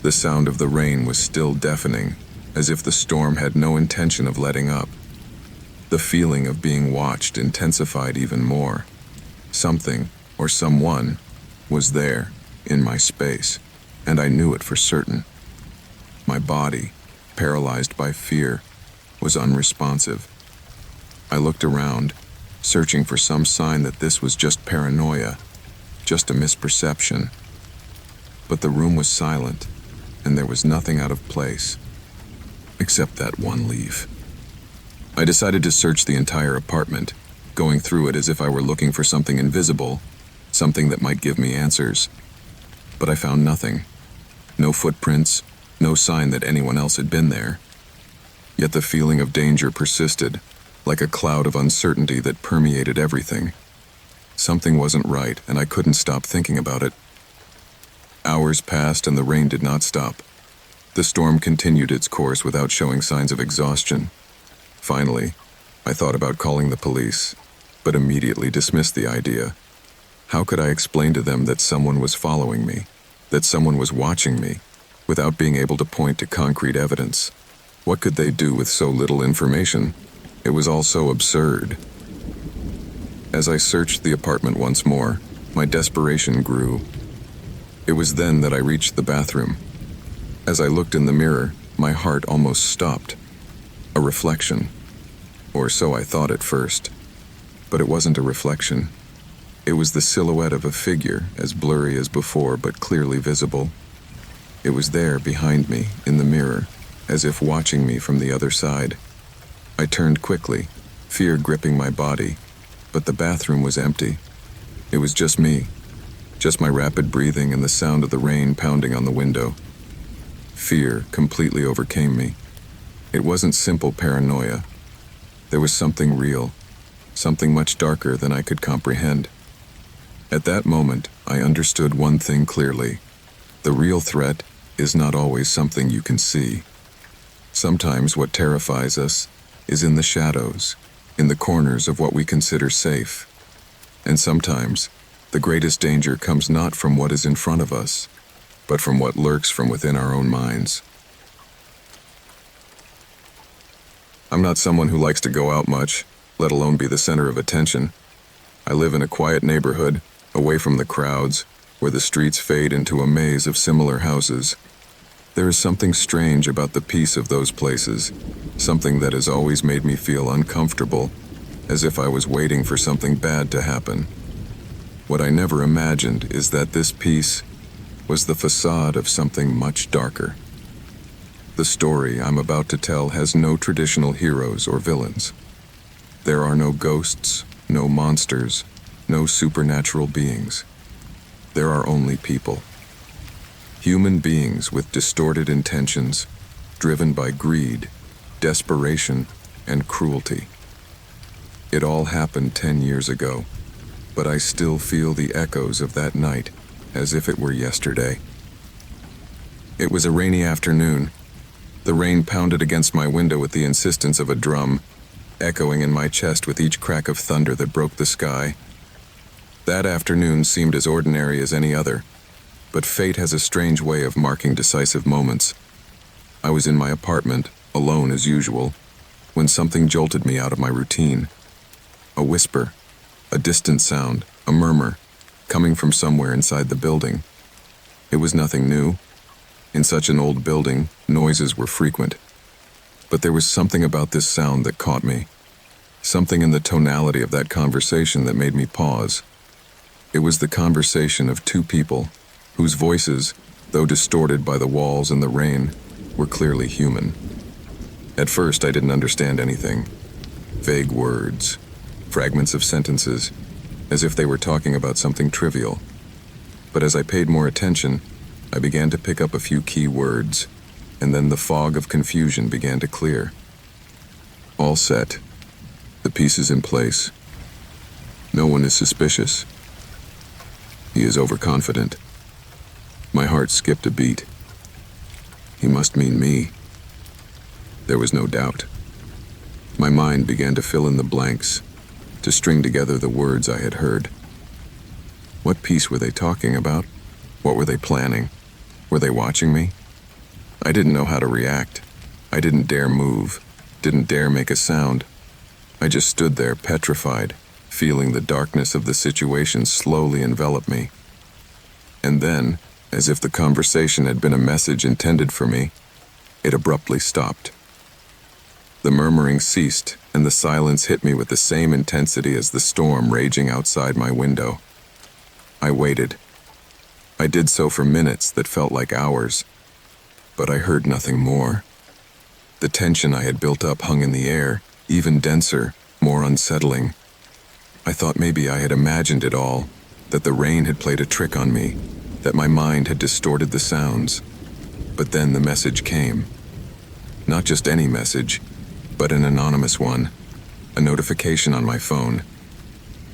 The sound of the rain was still deafening, as if the storm had no intention of letting up. The feeling of being watched intensified even more. Something, or someone, was there, in my space, and I knew it for certain. My body, paralyzed by fear, was unresponsive. I looked around, searching for some sign that this was just paranoia, just a misperception. But the room was silent, and there was nothing out of place, except that one leaf. I decided to search the entire apartment, going through it as if I were looking for something invisible, something that might give me answers. But I found nothing. No footprints, no sign that anyone else had been there. Yet the feeling of danger persisted, like a cloud of uncertainty that permeated everything. Something wasn't right, and I couldn't stop thinking about it. Hours passed and the rain did not stop. The storm continued its course without showing signs of exhaustion. Finally, I thought about calling the police, but immediately dismissed the idea. How could I explain to them that someone was following me, that someone was watching me, without being able to point to concrete evidence? What could they do with so little information? It was all so absurd. As I searched the apartment once more, my desperation grew. It was then that I reached the bathroom. As I looked in the mirror, my heart almost stopped. A reflection. Or so I thought at first. But it wasn't a reflection. It was the silhouette of a figure, as blurry as before but clearly visible. It was there behind me, in the mirror, as if watching me from the other side. I turned quickly, fear gripping my body, but the bathroom was empty. It was just me, just my rapid breathing and the sound of the rain pounding on the window. Fear completely overcame me. It wasn't simple paranoia. There was something real, something much darker than I could comprehend. At that moment, I understood one thing clearly. The real threat is not always something you can see. Sometimes what terrifies us is in the shadows, in the corners of what we consider safe. And sometimes, the greatest danger comes not from what is in front of us, but from what lurks from within our own minds. I'm not someone who likes to go out much, let alone be the center of attention. I live in a quiet neighborhood, away from the crowds, where the streets fade into a maze of similar houses. There is something strange about the peace of those places, something that has always made me feel uncomfortable, as if I was waiting for something bad to happen. What I never imagined is that this peace was the facade of something much darker. The story I'm about to tell has no traditional heroes or villains. There are no ghosts, no monsters, no supernatural beings. There are only people. Human beings with distorted intentions, driven by greed, desperation, and cruelty. It all happened 10 years ago, but I still feel the echoes of that night as if it were yesterday. It was a rainy afternoon. The rain pounded against my window with the insistence of a drum, echoing in my chest with each crack of thunder that broke the sky. That afternoon seemed as ordinary as any other, but fate has a strange way of marking decisive moments. I was in my apartment, alone as usual, when something jolted me out of my routine. A whisper, a distant sound, a murmur, coming from somewhere inside the building. It was nothing new. In such an old building, noises were frequent. But there was something about this sound that caught me. Something in the tonality of that conversation that made me pause. It was the conversation of two people, whose voices, though distorted by the walls and the rain, were clearly human. At first, I didn't understand anything. Vague words, fragments of sentences, as if they were talking about something trivial. But as I paid more attention, I began to pick up a few key words, and then the fog of confusion began to clear. All set. The pieces in place. No one is suspicious. He is overconfident. My heart skipped a beat. He must mean me. There was no doubt. My mind began to fill in the blanks, to string together the words I had heard. What piece were they talking about? What were they planning? Were they watching me? I didn't know how to react. I didn't dare move, didn't dare make a sound. I just stood there petrified, feeling the darkness of the situation slowly envelop me. And then, as if the conversation had been a message intended for me, it abruptly stopped. The murmuring ceased, and the silence hit me with the same intensity as the storm raging outside my window. I waited. I did so for minutes that felt like hours, but I heard nothing more. The tension I had built up hung in the air, even denser, more unsettling. I thought maybe I had imagined it all, that the rain had played a trick on me, that my mind had distorted the sounds. But then the message came. Not just any message, but an anonymous one, a notification on my phone,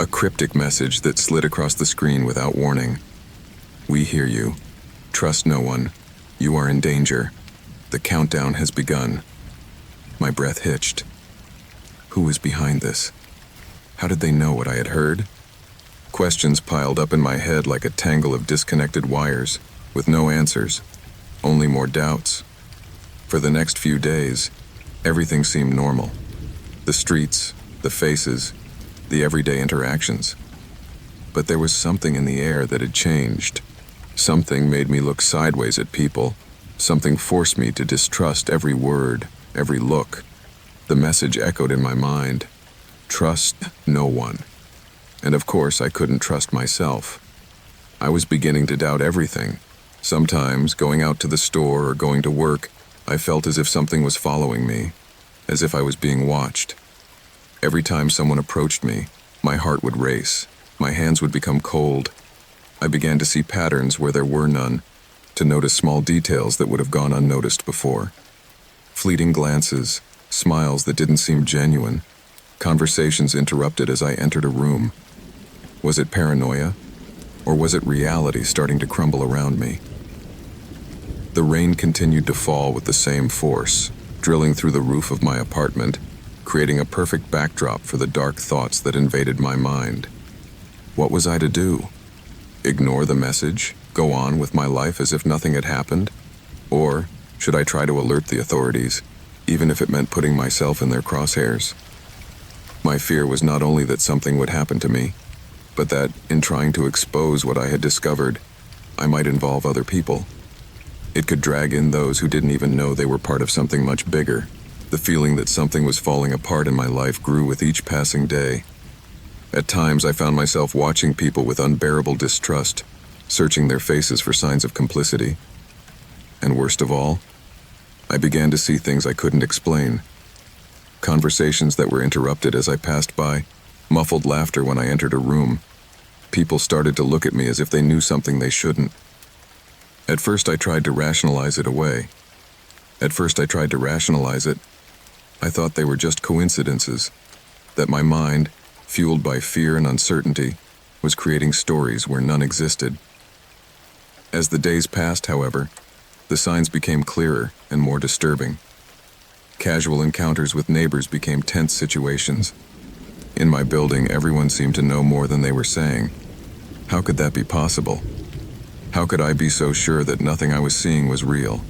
a cryptic message that slid across the screen without warning. We hear you. Trust no one. You are in danger. The countdown has begun. My breath hitched. Who was behind this? How did they know what I had heard? Questions piled up in my head like a tangle of disconnected wires, with no answers, only more doubts. For the next few days, everything seemed normal. The streets, the faces, the everyday interactions. But there was something in the air that had changed. Something made me look sideways at people. Something forced me to distrust every word, every look. The message echoed in my mind. Trust no one. And of course, I couldn't trust myself. I was beginning to doubt everything. Sometimes, going out to the store or going to work, I felt as if something was following me, as if I was being watched. Every time someone approached me, my heart would race, my hands would become cold. I began to see patterns where there were none, to notice small details that would have gone unnoticed before. Fleeting glances, smiles that didn't seem genuine, conversations interrupted as I entered a room. Was it paranoia, or was it reality starting to crumble around me? The rain continued to fall with the same force, drilling through the roof of my apartment, creating a perfect backdrop for the dark thoughts that invaded my mind. What was I to do? Ignore the message? Go on with my life as if nothing had happened? Or should I try to alert the authorities, even if it meant putting myself in their crosshairs? My fear was not only that something would happen to me, but that, in trying to expose what I had discovered, I might involve other people. It could drag in those who didn't even know they were part of something much bigger. The feeling that something was falling apart in my life grew with each passing day. At times, I found myself watching people with unbearable distrust, searching their faces for signs of complicity. And worst of all, I began to see things I couldn't explain. Conversations that were interrupted as I passed by, muffled laughter when I entered a room. People started to look at me as if they knew something they shouldn't. At first, I tried to rationalize it away. I thought they were just coincidences, that my mind, fueled by fear and uncertainty, was creating stories where none existed. As the days passed, however, the signs became clearer and more disturbing. Casual encounters with neighbors became tense situations. In my building, everyone seemed to know more than they were saying. How could that be possible? How could I be so sure that nothing I was seeing was real?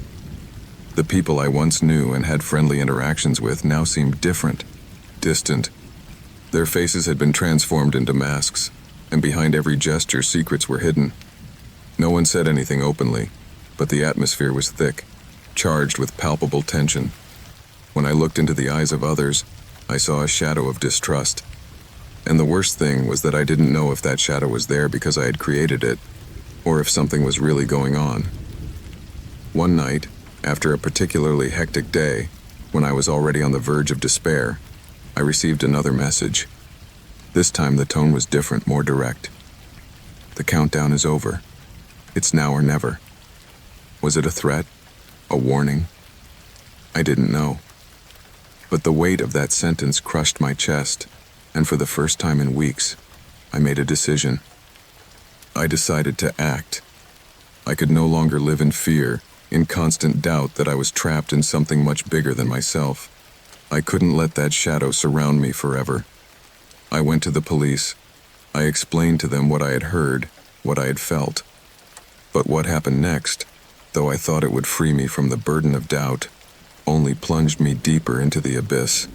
The people I once knew and had friendly interactions with now seemed different, distant. Their faces had been transformed into masks, and behind every gesture, secrets were hidden. No one said anything openly, but the atmosphere was thick, charged with palpable tension. When I looked into the eyes of others, I saw a shadow of distrust. And the worst thing was that I didn't know if that shadow was there because I had created it, or if something was really going on. One night, after a particularly hectic day, when I was already on the verge of despair, I received another message. This time the tone was different, more direct. The countdown is over. It's now or never. Was it a threat? A warning? I didn't know. But the weight of that sentence crushed my chest, and for the first time in weeks, I made a decision. I decided to act. I could no longer live in fear, in constant doubt that I was trapped in something much bigger than myself. I couldn't let that shadow surround me forever. I went to the police. I explained to them what I had heard, what I had felt. But what happened next, though I thought it would free me from the burden of doubt, only plunged me deeper into the abyss.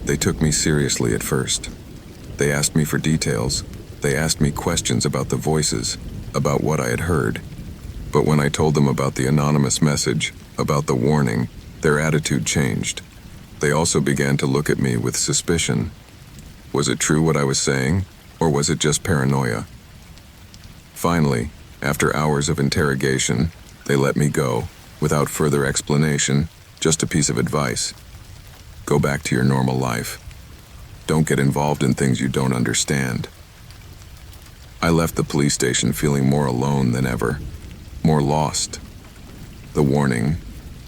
They took me seriously at first. They asked me for details. They asked me questions about the voices, about what I had heard. But when I told them about the anonymous message, about the warning, their attitude changed. They also began to look at me with suspicion. Was it true what I was saying, or was it just paranoia? Finally, after hours of interrogation, they let me go, without further explanation, just a piece of advice. Go back to your normal life. Don't get involved in things you don't understand. I left the police station feeling more alone than ever, more lost. The warning,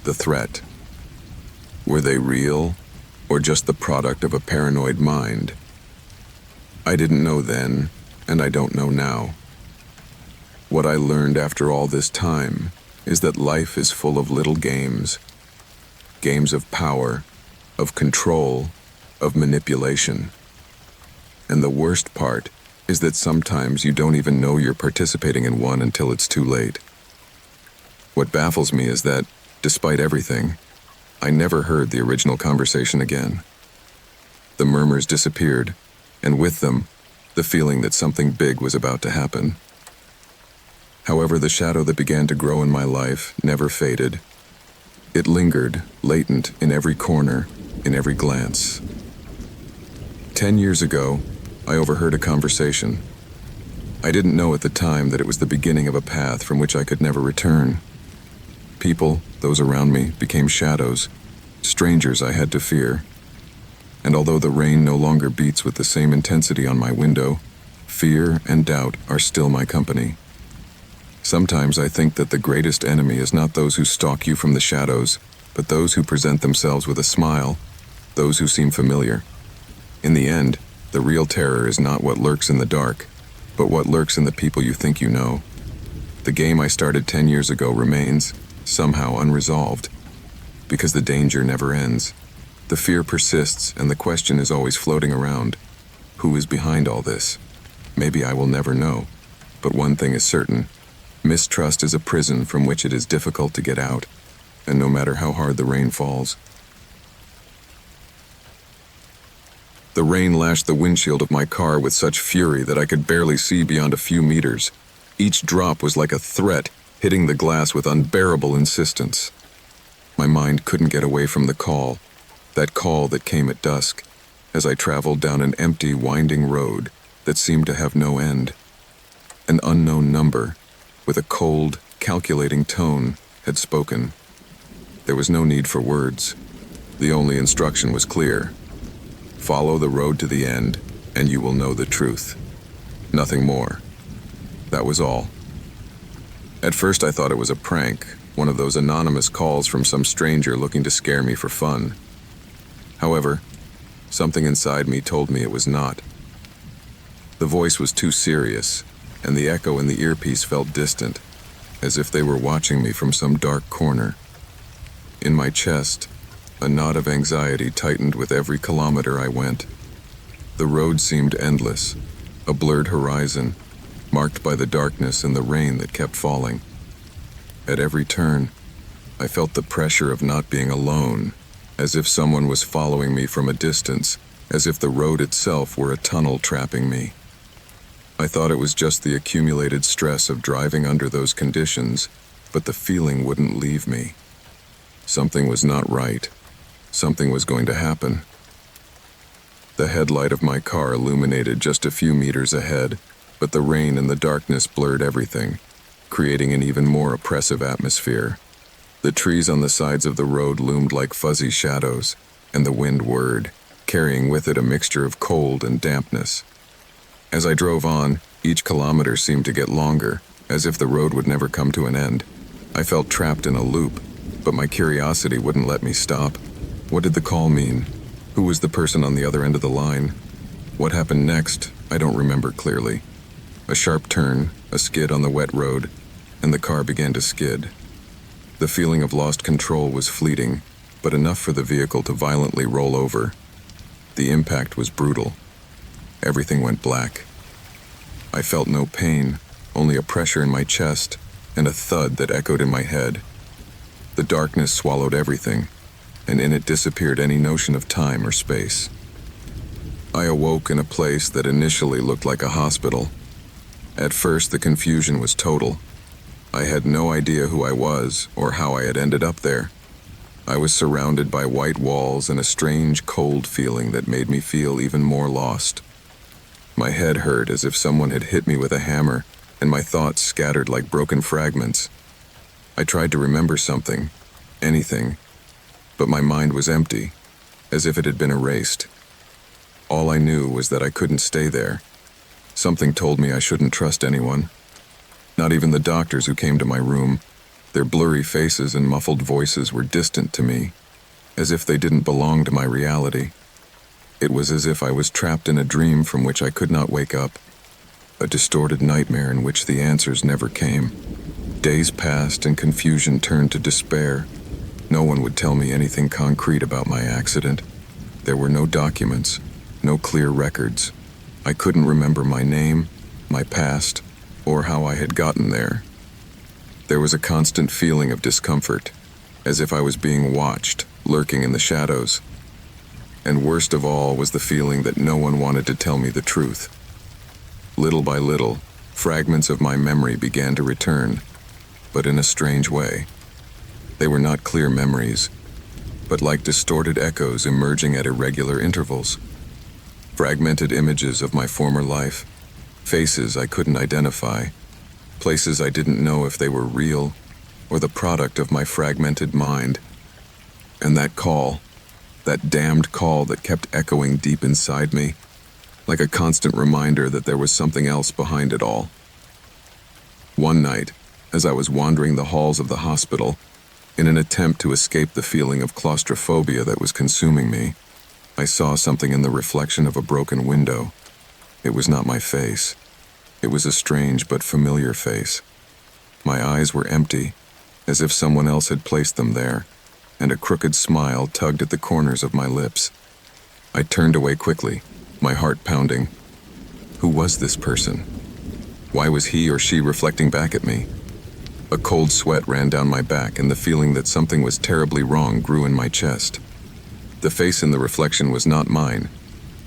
the threat. Were they real, or just the product of a paranoid mind? I didn't know then, and I don't know now. What I learned after all this time is that life is full of little games. Games of power, of control, of manipulation. And the worst part is that sometimes you don't even know you're participating in one until it's too late. What baffles me is that, despite everything, I never heard the original conversation again. The murmurs disappeared, and with them, the feeling that something big was about to happen. However, the shadow that began to grow in my life never faded. It lingered, latent in every corner, in every glance. 10 years ago, I overheard a conversation. I didn't know at the time that it was the beginning of a path from which I could never return. People, those around me, became shadows, strangers I had to fear. And although the rain no longer beats with the same intensity on my window, fear and doubt are still my company. Sometimes I think that the greatest enemy is not those who stalk you from the shadows, but those who present themselves with a smile, those who seem familiar. In the end, the real terror is not what lurks in the dark, but what lurks in the people you think you know. The game I started 10 years ago remains, somehow, unresolved, because the danger never ends. The fear persists, and the question is always floating around. Who is behind all this? Maybe I will never know, but one thing is certain. Mistrust is a prison from which it is difficult to get out, and no matter how hard the rain falls. The rain lashed the windshield of my car with such fury that I could barely see beyond a few meters. Each drop was like a threat, hitting the glass with unbearable insistence. My mind couldn't get away from the call, that call that came at dusk, as I traveled down an empty, winding road that seemed to have no end. An unknown number, with a cold, calculating tone, had spoken. There was no need for words. The only instruction was clear. Follow the road to the end, and you will know the truth. Nothing more. That was all. At first I thought it was a prank, one of those anonymous calls from some stranger looking to scare me for fun. However, something inside me told me it was not. The voice was too serious, and the echo in the earpiece felt distant, as if they were watching me from some dark corner. In my chest, a knot of anxiety tightened with every kilometer I went. The road seemed endless, a blurred horizon, marked by the darkness and the rain that kept falling. At every turn, I felt the pressure of not being alone, as if someone was following me from a distance, as if the road itself were a tunnel trapping me. I thought it was just the accumulated stress of driving under those conditions, but the feeling wouldn't leave me. Something was not right. Something was going to happen. The headlight of my car illuminated just a few meters ahead, but the rain and the darkness blurred everything, creating an even more oppressive atmosphere. The trees on the sides of the road loomed like fuzzy shadows, and the wind whirred, carrying with it a mixture of cold and dampness. As I drove on, each kilometer seemed to get longer, as if the road would never come to an end. I felt trapped in a loop, but my curiosity wouldn't let me stop. What did the call mean? Who was the person on the other end of the line? What happened next, I don't remember clearly. A sharp turn, a skid on the wet road, and the car began to skid. The feeling of lost control was fleeting, but enough for the vehicle to violently roll over. The impact was brutal. Everything went black. I felt no pain, only a pressure in my chest and a thud that echoed in my head. The darkness swallowed everything, and in it disappeared any notion of time or space. I awoke in a place that initially looked like a hospital. At first, the confusion was total. I had no idea who I was or how I had ended up there. I was surrounded by white walls and a strange, cold feeling that made me feel even more lost. My head hurt as if someone had hit me with a hammer, and my thoughts scattered like broken fragments. I tried to remember something, anything, but my mind was empty, as if it had been erased. All I knew was that I couldn't stay there. Something told me I shouldn't trust anyone. Not even the doctors who came to my room. Their blurry faces and muffled voices were distant to me, as if they didn't belong to my reality. It was as if I was trapped in a dream from which I could not wake up, a distorted nightmare in which the answers never came. Days passed and confusion turned to despair. No one would tell me anything concrete about my accident. There were no documents, no clear records. I couldn't remember my name, my past, or how I had gotten there. There was a constant feeling of discomfort, as if I was being watched, lurking in the shadows. And worst of all was the feeling that no one wanted to tell me the truth. Little by little, fragments of my memory began to return, but in a strange way. They were not clear memories, but like distorted echoes emerging at irregular intervals. Fragmented images of my former life, faces I couldn't identify, places I didn't know if they were real or the product of my fragmented mind. And that call, that damned call that kept echoing deep inside me, like a constant reminder that there was something else behind it all. One night, as I was wandering the halls of the hospital, in an attempt to escape the feeling of claustrophobia that was consuming me, I saw something in the reflection of a broken window. It was not my face. It was a strange but familiar face. My eyes were empty, as if someone else had placed them there, and a crooked smile tugged at the corners of my lips. I turned away quickly, my heart pounding. Who was this person? Why was he or she reflecting back at me? A cold sweat ran down my back, and the feeling that something was terribly wrong grew in my chest. The face in the reflection was not mine,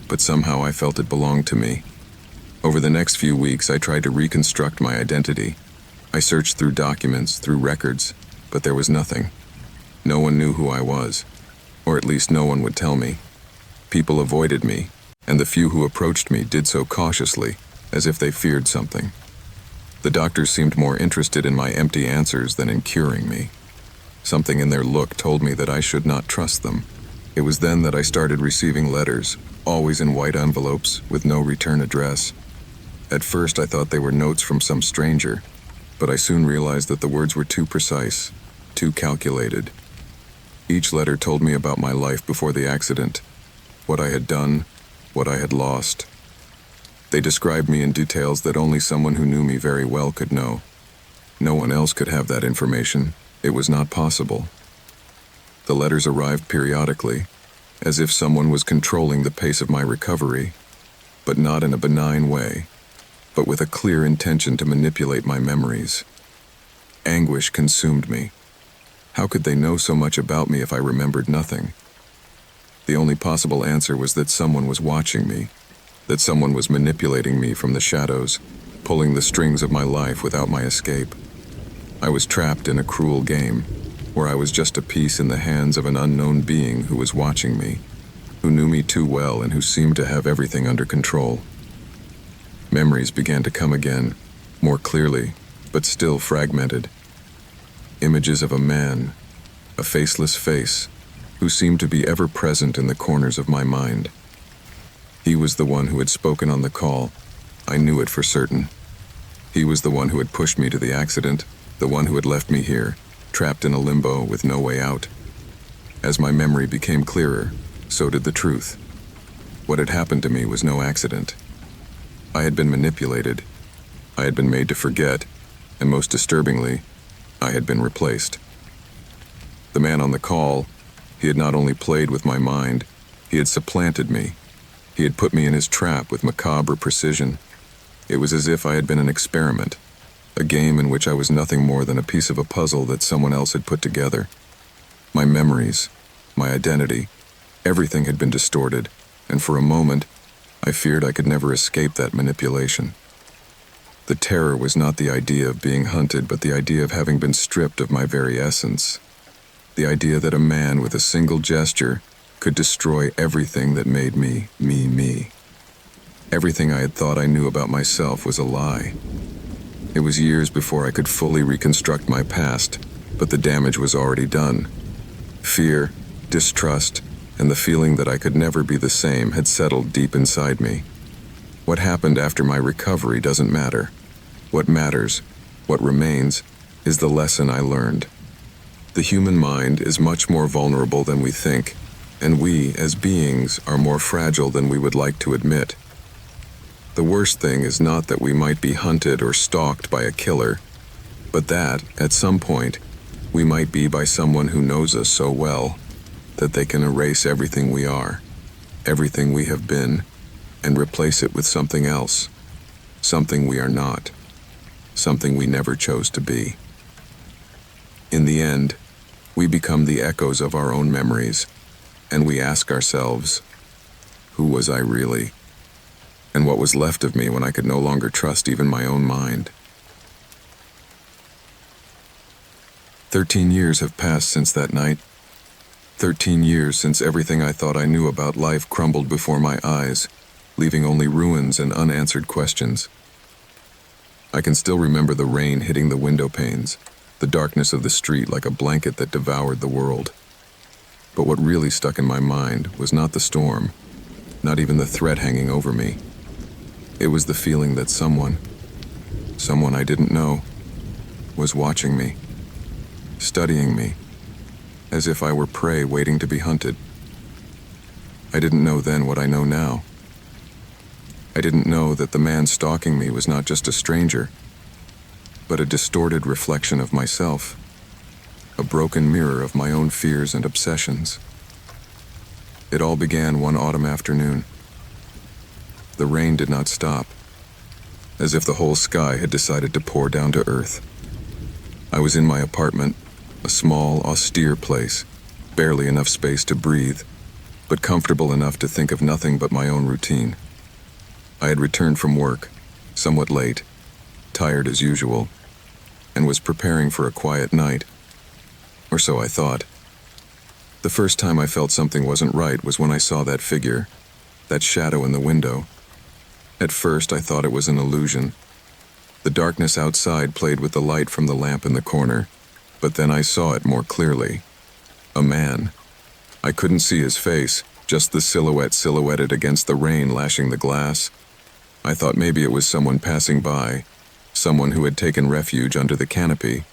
but somehow I felt it belonged to me. Over the next few weeks, I tried to reconstruct my identity. I searched through documents, through records, but there was nothing. No one knew who I was, or at least no one would tell me. People avoided me, and the few who approached me did so cautiously, as if they feared something. The doctors seemed more interested in my empty answers than in curing me. Something in their look told me that I should not trust them. It was then that I started receiving letters, always in white envelopes with no return address. At first I thought they were notes from some stranger, but I soon realized that the words were too precise, too calculated. Each letter told me about my life before the accident, what I had done, what I had lost. They described me in details that only someone who knew me very well could know. No one else could have that information. It was not possible. The letters arrived periodically, as if someone was controlling the pace of my recovery, but not in a benign way, but with a clear intention to manipulate my memories. Anguish consumed me. How could they know so much about me if I remembered nothing? The only possible answer was that someone was watching me, that someone was manipulating me from the shadows, pulling the strings of my life without my escape. I was trapped in a cruel game, where I was just a piece in the hands of an unknown being who was watching me, who knew me too well and who seemed to have everything under control. Memories began to come again, more clearly, but still fragmented. Images of a man, a faceless face, who seemed to be ever present in the corners of my mind. He was the one who had spoken on the call. I knew it for certain. He was the one who had pushed me to the accident, the one who had left me here, trapped in a limbo with no way out. As my memory became clearer, so did the truth. What had happened to me was no accident. I had been manipulated. I had been made to forget, and most disturbingly, I had been replaced. The man on the call, he had not only played with my mind, he had supplanted me. He had put me in his trap with macabre precision. It was as if I had been an experiment, a game in which I was nothing more than a piece of a puzzle that someone else had put together. My memories, my identity, everything had been distorted, and for a moment, I feared I could never escape that manipulation. The terror was not the idea of being hunted, but the idea of having been stripped of my very essence. The idea that a man with a single gesture could destroy everything that made me, me. Everything I had thought I knew about myself was a lie. It was years before I could fully reconstruct my past, but the damage was already done. Fear, distrust, and the feeling that I could never be the same had settled deep inside me. What happened after my recovery doesn't matter. What matters, what remains, is the lesson I learned. The human mind is much more vulnerable than we think, and we, as beings, are more fragile than we would like to admit. The worst thing is not that we might be hunted or stalked by a killer, but that, at some point, we might be by someone who knows us so well that they can erase everything we are, everything we have been, and replace it with something else, something we are not, something we never chose to be. In the end, we become the echoes of our own memories, and we ask ourselves, who was I really? And what was left of me when I could no longer trust even my own mind? 13 years have passed since that night. 13 years since everything I thought I knew about life crumbled before my eyes, leaving only ruins and unanswered questions. I can still remember the rain hitting the window panes, the darkness of the street like a blanket that devoured the world. But what really stuck in my mind was not the storm, not even the threat hanging over me. It was the feeling that someone I didn't know, was watching me, studying me, as if I were prey waiting to be hunted. I didn't know then what I know now. I didn't know that the man stalking me was not just a stranger, but a distorted reflection of myself, a broken mirror of my own fears and obsessions. It all began one autumn afternoon. The rain did not stop, as if the whole sky had decided to pour down to earth. I was in my apartment, a small, austere place, barely enough space to breathe, but comfortable enough to think of nothing but my own routine. I had returned from work, somewhat late, tired as usual. and was preparing for a quiet night. Or so I thought. The first time I felt something wasn't right was when I saw that figure, that shadow in the window. At first, I thought it was an illusion. The darkness outside played with the light from the lamp in the corner, but then I saw it more clearly. A man. I couldn't see his face, just the silhouette silhouetted against the rain lashing the glass. I thought maybe it was someone passing by, someone who had taken refuge under the canopy.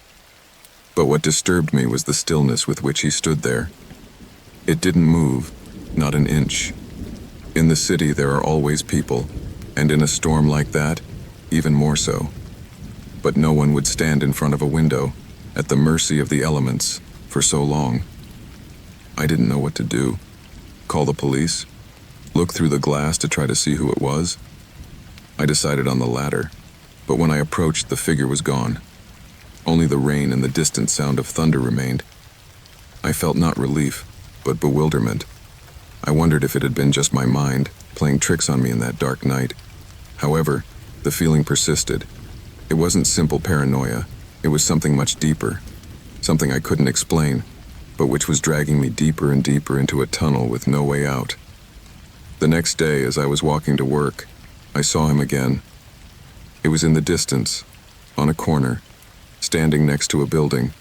But what disturbed me was the stillness with which he stood there. It didn't move, not an inch. In the city there are always people, and in a storm like that, even more so. But no one would stand in front of a window, at the mercy of the elements, for so long. I didn't know what to do. Call the police? Look through the glass to try to see who it was? I decided on the latter, but when I approached, the figure was gone. Only the rain and the distant sound of thunder remained. I felt not relief, but bewilderment. I wondered if it had been just my mind, playing tricks on me in that dark night. However, the feeling persisted. It wasn't simple paranoia, it was something much deeper, something I couldn't explain, but which was dragging me deeper and deeper into a tunnel with no way out. The next day, as I was walking to work, I saw him again. It was in the distance, on a corner, standing next to a building.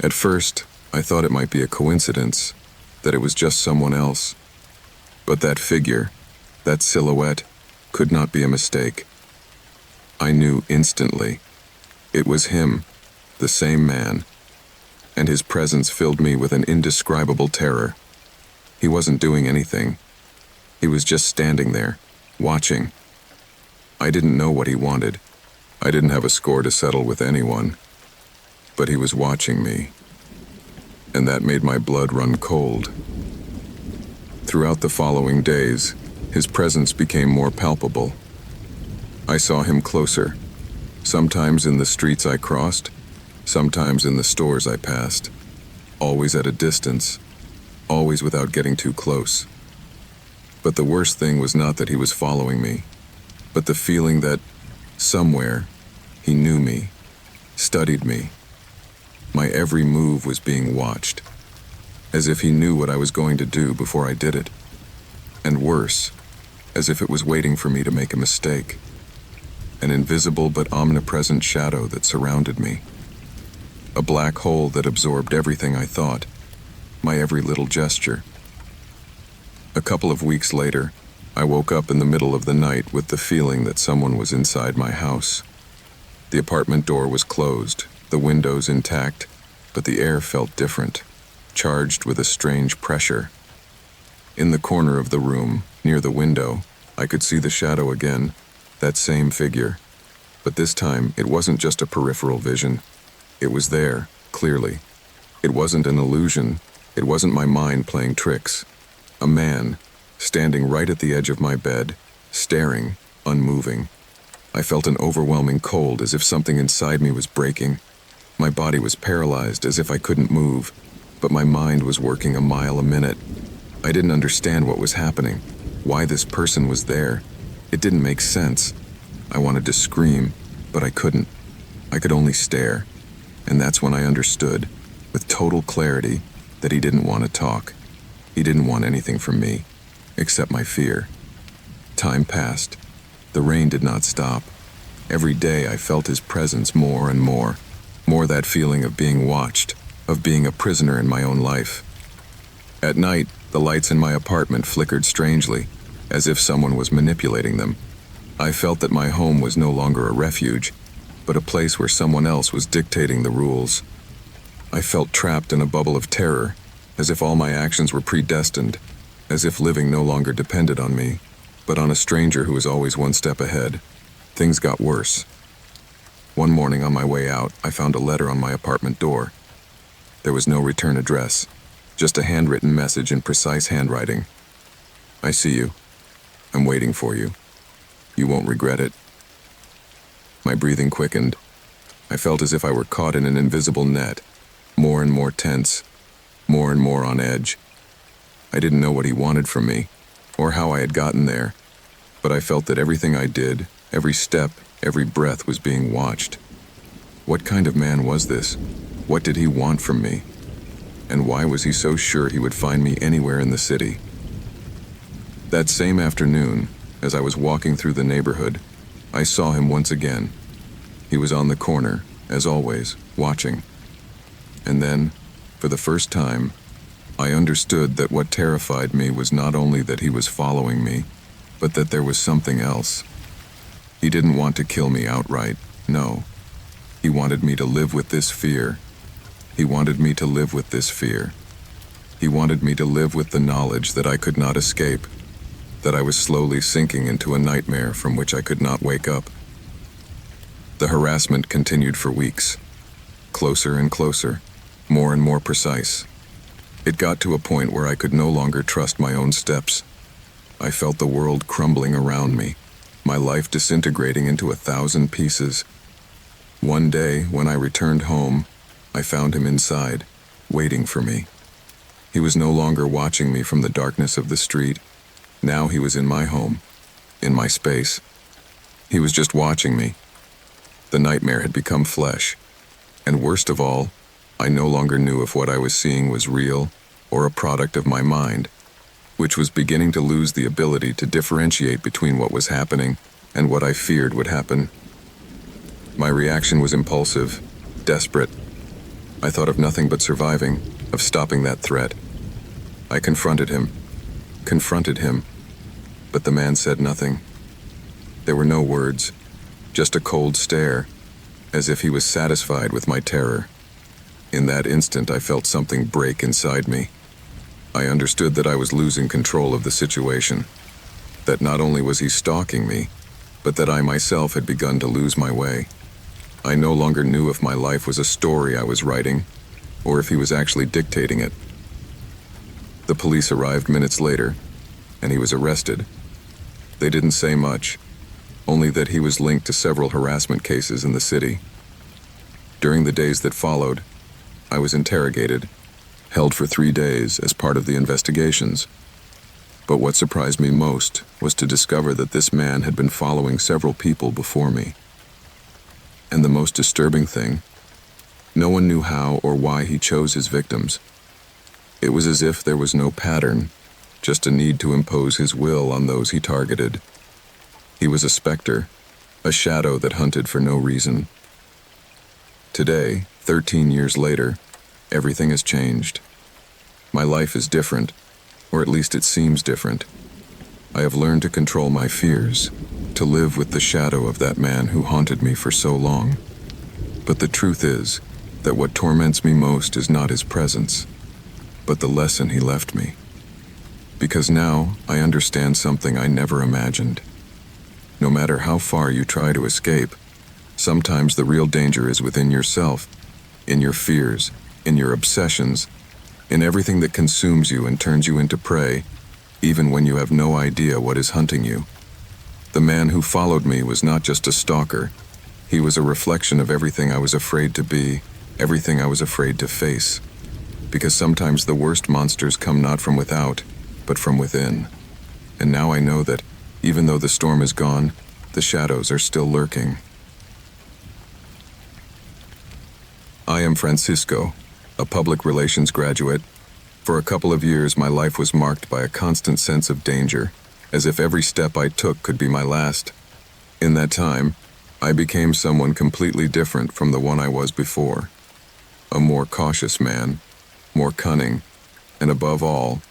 At first, I thought it might be a coincidence, that it was just someone else. But that figure, that silhouette, could not be a mistake. I knew instantly. It was him, the same man, and his presence filled me with an indescribable terror. He wasn't doing anything. He was just standing there, watching. I didn't know what he wanted. I didn't have a score to settle with anyone. But he was watching me, and that made my blood run cold. Throughout the following days, his presence became more palpable. I saw him closer, sometimes in the streets I crossed, sometimes in the stores I passed, always at a distance, always without getting too close. But the worst thing was not that he was following me, but the feeling that, somewhere, he knew me, studied me. My every move was being watched, as if he knew what I was going to do before I did it. And worse, as if it was waiting for me to make a mistake. An invisible but omnipresent shadow that surrounded me. A black hole that absorbed everything I thought, my every little gesture. A couple of weeks later, I woke up in the middle of the night with the feeling that someone was inside my house. The apartment door was closed, the windows intact, but the air felt different, charged with a strange pressure. In the corner of the room, near the window, I could see the shadow again, that same figure. But this time, it wasn't just a peripheral vision. It was there, clearly. It wasn't an illusion. It wasn't my mind playing tricks. A man, standing right at the edge of my bed, staring, unmoving. I felt an overwhelming cold, as if something inside me was breaking. My body was paralyzed, as if I couldn't move, but my mind was working a mile a minute. I didn't understand what was happening, why this person was there. It didn't make sense. I wanted to scream, but I couldn't. I could only stare. And that's when I understood, with total clarity, that he didn't want to talk. He didn't want anything from me, except my fear. Time passed. The rain did not stop. Every day I felt his presence more and more that feeling of being watched, of being a prisoner in my own life. At night, the lights in my apartment flickered strangely, as if someone was manipulating them. I felt that my home was no longer a refuge, but a place where someone else was dictating the rules. I felt trapped in a bubble of terror, as if all my actions were predestined, as if living no longer depended on me, but on a stranger who was always one step ahead. Things got worse. One morning on my way out, I found a letter on my apartment door. There was no return address, just a handwritten message in precise handwriting. I see you. I'm waiting for you. You won't regret it. My breathing quickened. I felt as if I were caught in an invisible net, more and more tense, more and more on edge. I didn't know what he wanted from me, or how I had gotten there, but I felt that everything I did, every step, every breath was being watched. What kind of man was this? What did he want from me? And why was he so sure he would find me anywhere in the city? That same afternoon, as I was walking through the neighborhood, I saw him once again. He was on the corner, as always, watching. And then, for the first time, I understood that what terrified me was not only that he was following me, but that there was something else. He didn't want to kill me outright, no. He wanted me to live with this fear. He wanted me to live with this fear. He wanted me to live with the knowledge that I could not escape, that I was slowly sinking into a nightmare from which I could not wake up. The harassment continued for weeks. Closer and closer, more and more precise. It got to a point where I could no longer trust my own steps. I felt the world crumbling around me, my life disintegrating into 1,000 pieces. One day, when I returned home, I found him inside, waiting for me. He was no longer watching me from the darkness of the street. Now he was in my home, in my space. He was just watching me. The nightmare had become flesh. And worst of all, I no longer knew if what I was seeing was real or a product of my mind, which was beginning to lose the ability to differentiate between what was happening and what I feared would happen. My reaction was impulsive, desperate. I thought of nothing but surviving, of stopping that threat. I confronted him, but the man said nothing. There were no words, just a cold stare, as if he was satisfied with my terror. In that instant, I felt something break inside me. I understood that I was losing control of the situation, that not only was he stalking me, but that I myself had begun to lose my way. I no longer knew if my life was a story I was writing, or if he was actually dictating it. The police arrived minutes later, and he was arrested. They didn't say much, only that he was linked to several harassment cases in the city. During the days that followed, I was interrogated, held for 3 days as part of the investigations. But what surprised me most was to discover that this man had been following several people before me. And the most disturbing thing, no one knew how or why he chose his victims. It was as if there was no pattern, just a need to impose his will on those he targeted. He was a specter, a shadow that hunted for no reason. Today, 13 years later, everything has changed. My life is different, or at least it seems different. I have learned to control my fears, to live with the shadow of that man who haunted me for so long. But the truth is that what torments me most is not his presence, but the lesson he left me. Because now I understand something I never imagined. No matter how far you try to escape, sometimes the real danger is within yourself, in your fears, in your obsessions, in everything that consumes you and turns you into prey, even when you have no idea what is hunting you. The man who followed me was not just a stalker. He was a reflection of everything I was afraid to be, everything I was afraid to face. Because sometimes the worst monsters come not from without, but from within. And now I know that, even though the storm is gone, the shadows are still lurking. I am Francisco, a public relations graduate. For a couple of years, my life was marked by a constant sense of danger, as if every step I took could be my last. In that time, I became someone completely different from the one I was before. A more cautious man, more cunning, and above all,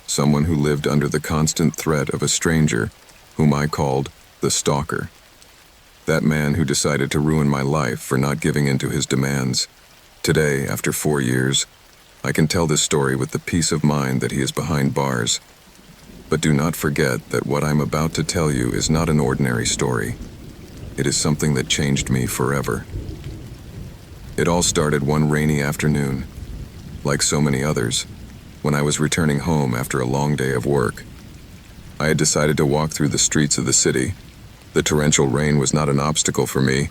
someone who lived under the constant threat of a stranger whom I called the stalker. That man who decided to ruin my life for not giving in to his demands. Today, after 4 years, I can tell this story with the peace of mind that he is behind bars. But do not forget that what I'm about to tell you is not an ordinary story. It is something that changed me forever. It all started one rainy afternoon, like so many others, when I was returning home after a long day of work. I had decided to walk through the streets of the city. The torrential rain was not an obstacle for me.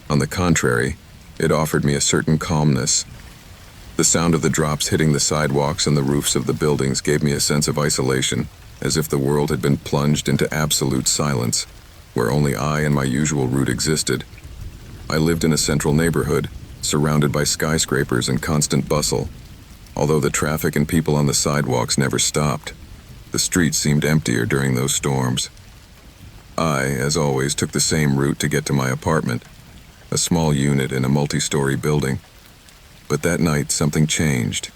On the contrary, it offered me a certain calmness. The sound of the drops hitting the sidewalks and the roofs of the buildings gave me a sense of isolation, as if the world had been plunged into absolute silence, where only I and my usual route existed. I lived in a central neighborhood, surrounded by skyscrapers and constant bustle. Although the traffic and people on the sidewalks never stopped, the streets seemed emptier during those storms. I, as always, took the same route to get to my apartment, a small unit in a multi-story building. But that night, something changed.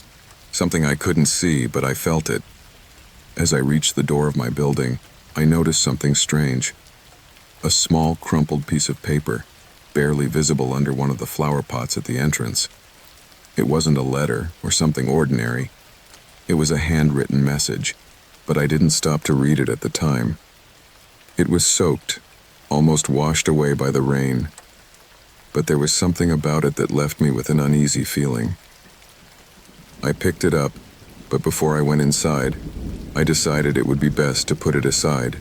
Something I couldn't see, but I felt it. As I reached the door of my building, I noticed something strange. A small, crumpled piece of paper, barely visible under one of the flower pots at the entrance. It wasn't a letter or something ordinary. It was a handwritten message, but I didn't stop to read it at the time. It was soaked, almost washed away by the rain. But there was something about it that left me with an uneasy feeling. I picked it up, but before I went inside, I decided it would be best to put it aside.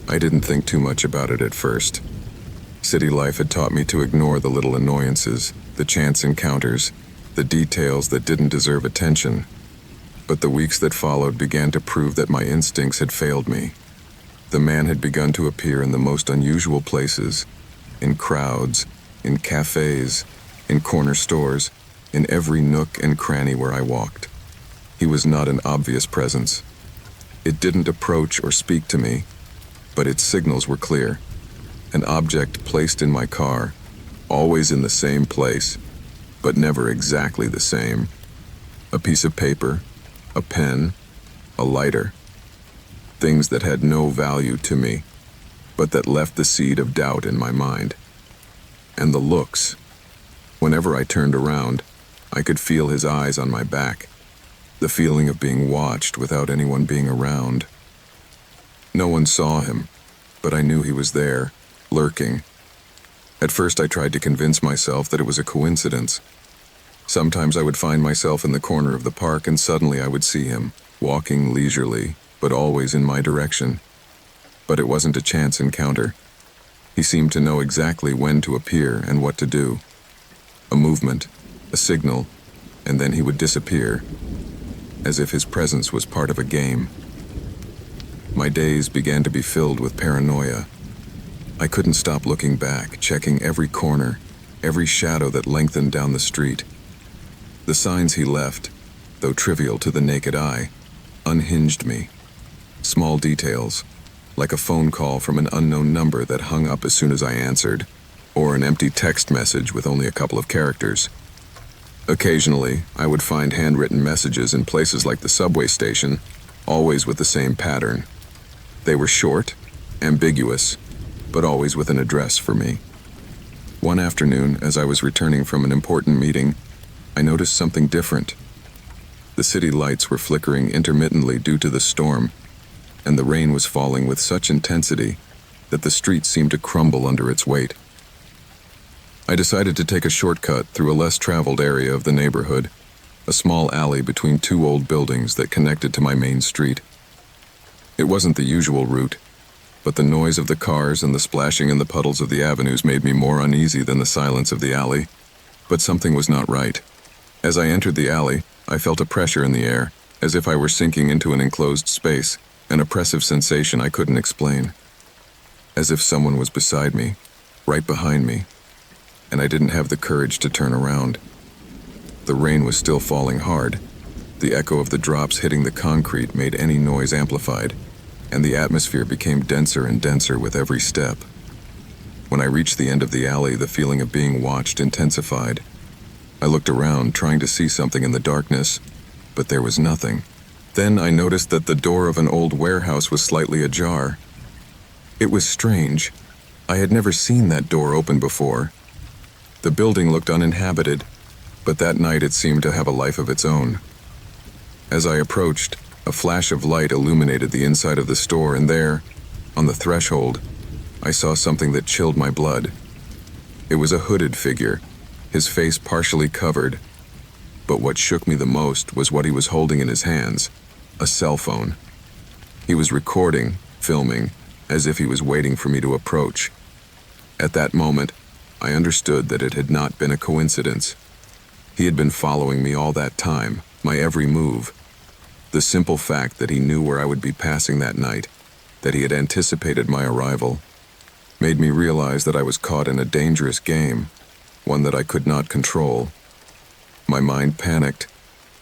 I didn't think too much about it at first. City life had taught me to ignore the little annoyances, the chance encounters, the details that didn't deserve attention. But the weeks that followed began to prove that my instincts had failed me. The man had begun to appear in the most unusual places, in crowds, in cafes, in corner stores, in every nook and cranny where I walked. He was not an obvious presence. It didn't approach or speak to me, but its signals were clear. An object placed in my car, always in the same place, but never exactly the same. A piece of paper, a pen, a lighter. Things that had no value to me, but that left the seed of doubt in my mind. And the looks. Whenever I turned around, I could feel his eyes on my back, the feeling of being watched without anyone being around. No one saw him, but I knew he was there, lurking. At first I tried to convince myself that it was a coincidence. Sometimes I would find myself in the corner of the park and suddenly I would see him, walking leisurely, but always in my direction. But it wasn't a chance encounter. He seemed to know exactly when to appear and what to do. A movement, a signal, and then he would disappear, as if his presence was part of a game. My days began to be filled with paranoia. I couldn't stop looking back, checking every corner, every shadow that lengthened down the street. The signs he left, though trivial to the naked eye, unhinged me. Small details, like a phone call from an unknown number that hung up as soon as I answered, or an empty text message with only a couple of characters. Occasionally, I would find handwritten messages in places like the subway station, always with the same pattern. They were short, ambiguous, but always with an address for me. One afternoon, as I was returning from an important meeting, I noticed something different. The city lights were flickering intermittently due to the storm, and the rain was falling with such intensity that the street seemed to crumble under its weight. I decided to take a shortcut through a less traveled area of the neighborhood, a small alley between two old buildings that connected to my main street. It wasn't the usual route, but the noise of the cars and the splashing in the puddles of the avenues made me more uneasy than the silence of the alley. But something was not right. As I entered the alley, I felt a pressure in the air, as if I were sinking into an enclosed space, an oppressive sensation I couldn't explain. As if someone was beside me, right behind me, and I didn't have the courage to turn around. The rain was still falling hard. The echo of the drops hitting the concrete made any noise amplified, and the atmosphere became denser and denser with every step. When I reached the end of the alley, the feeling of being watched intensified. I looked around, trying to see something in the darkness, but there was nothing. Then I noticed that the door of an old warehouse was slightly ajar. It was strange. I had never seen that door open before. The building looked uninhabited, but that night it seemed to have a life of its own. As I approached, a flash of light illuminated the inside of the store, and there, on the threshold, I saw something that chilled my blood. It was a hooded figure, his face partially covered, but what shook me the most was what he was holding in his hands, a cell phone. He was recording, filming, as if he was waiting for me to approach. At that moment, I understood that it had not been a coincidence. He had been following me all that time, my every move. The simple fact that he knew where I would be passing that night, that he had anticipated my arrival, made me realize that I was caught in a dangerous game, one that I could not control. My mind panicked,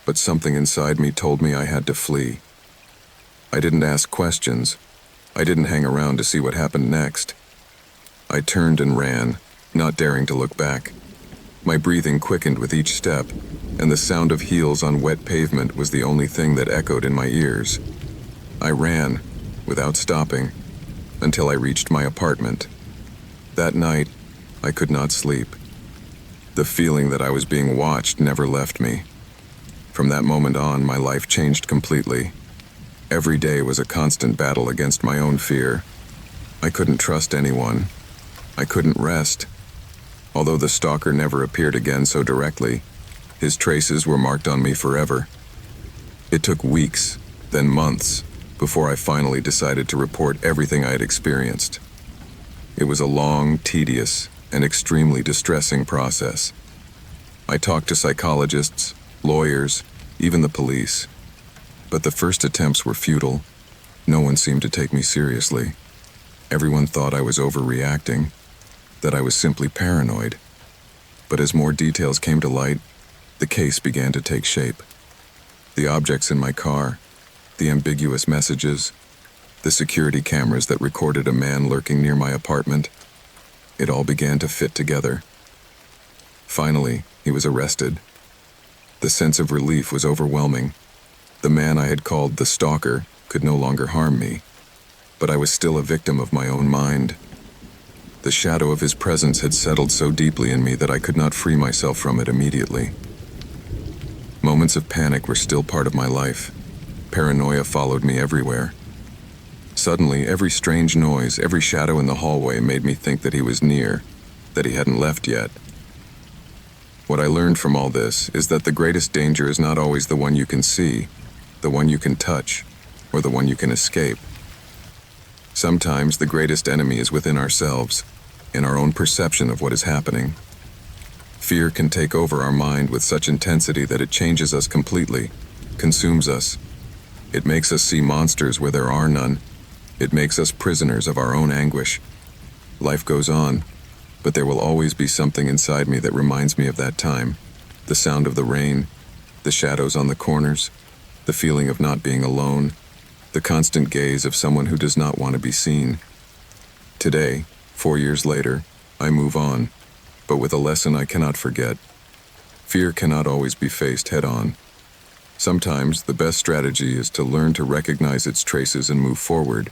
but something inside me told me I had to flee. I didn't ask questions. I didn't hang around to see what happened next. I turned and ran, not daring to look back. My breathing quickened with each step, and the sound of heels on wet pavement was the only thing that echoed in my ears. I ran, without stopping, until I reached my apartment. That night, I could not sleep. The feeling that I was being watched never left me. From that moment on, my life changed completely. Every day was a constant battle against my own fear. I couldn't trust anyone. I couldn't rest. Although the stalker never appeared again so directly, his traces were marked on me forever. It took weeks, then months, before I finally decided to report everything I had experienced. It was a long, tedious, and extremely distressing process. I talked to psychologists, lawyers, even the police. But the first attempts were futile. No one seemed to take me seriously. Everyone thought I was overreacting, that I was simply paranoid. But as more details came to light, the case began to take shape. The objects in my car, the ambiguous messages, the security cameras that recorded a man lurking near my apartment, it all began to fit together. Finally, he was arrested. The sense of relief was overwhelming. The man I had called the stalker could no longer harm me, but I was still a victim of my own mind. The shadow of his presence had settled so deeply in me that I could not free myself from it immediately. Moments of panic were still part of my life. Paranoia followed me everywhere. Suddenly, every strange noise, every shadow in the hallway made me think that he was near, that he hadn't left yet. What I learned from all this is that the greatest danger is not always the one you can see, the one you can touch, or the one you can escape. Sometimes the greatest enemy is within ourselves, in our own perception of what is happening. Fear can take over our mind with such intensity that it changes us completely, consumes us. It makes us see monsters where there are none. It makes us prisoners of our own anguish. Life goes on, but there will always be something inside me that reminds me of that time. The sound of the rain, the shadows on the corners, the feeling of not being alone, the constant gaze of someone who does not want to be seen. Today, 4 years later, I move on, but with a lesson I cannot forget. Fear cannot always be faced head-on. Sometimes the best strategy is to learn to recognize its traces and move forward,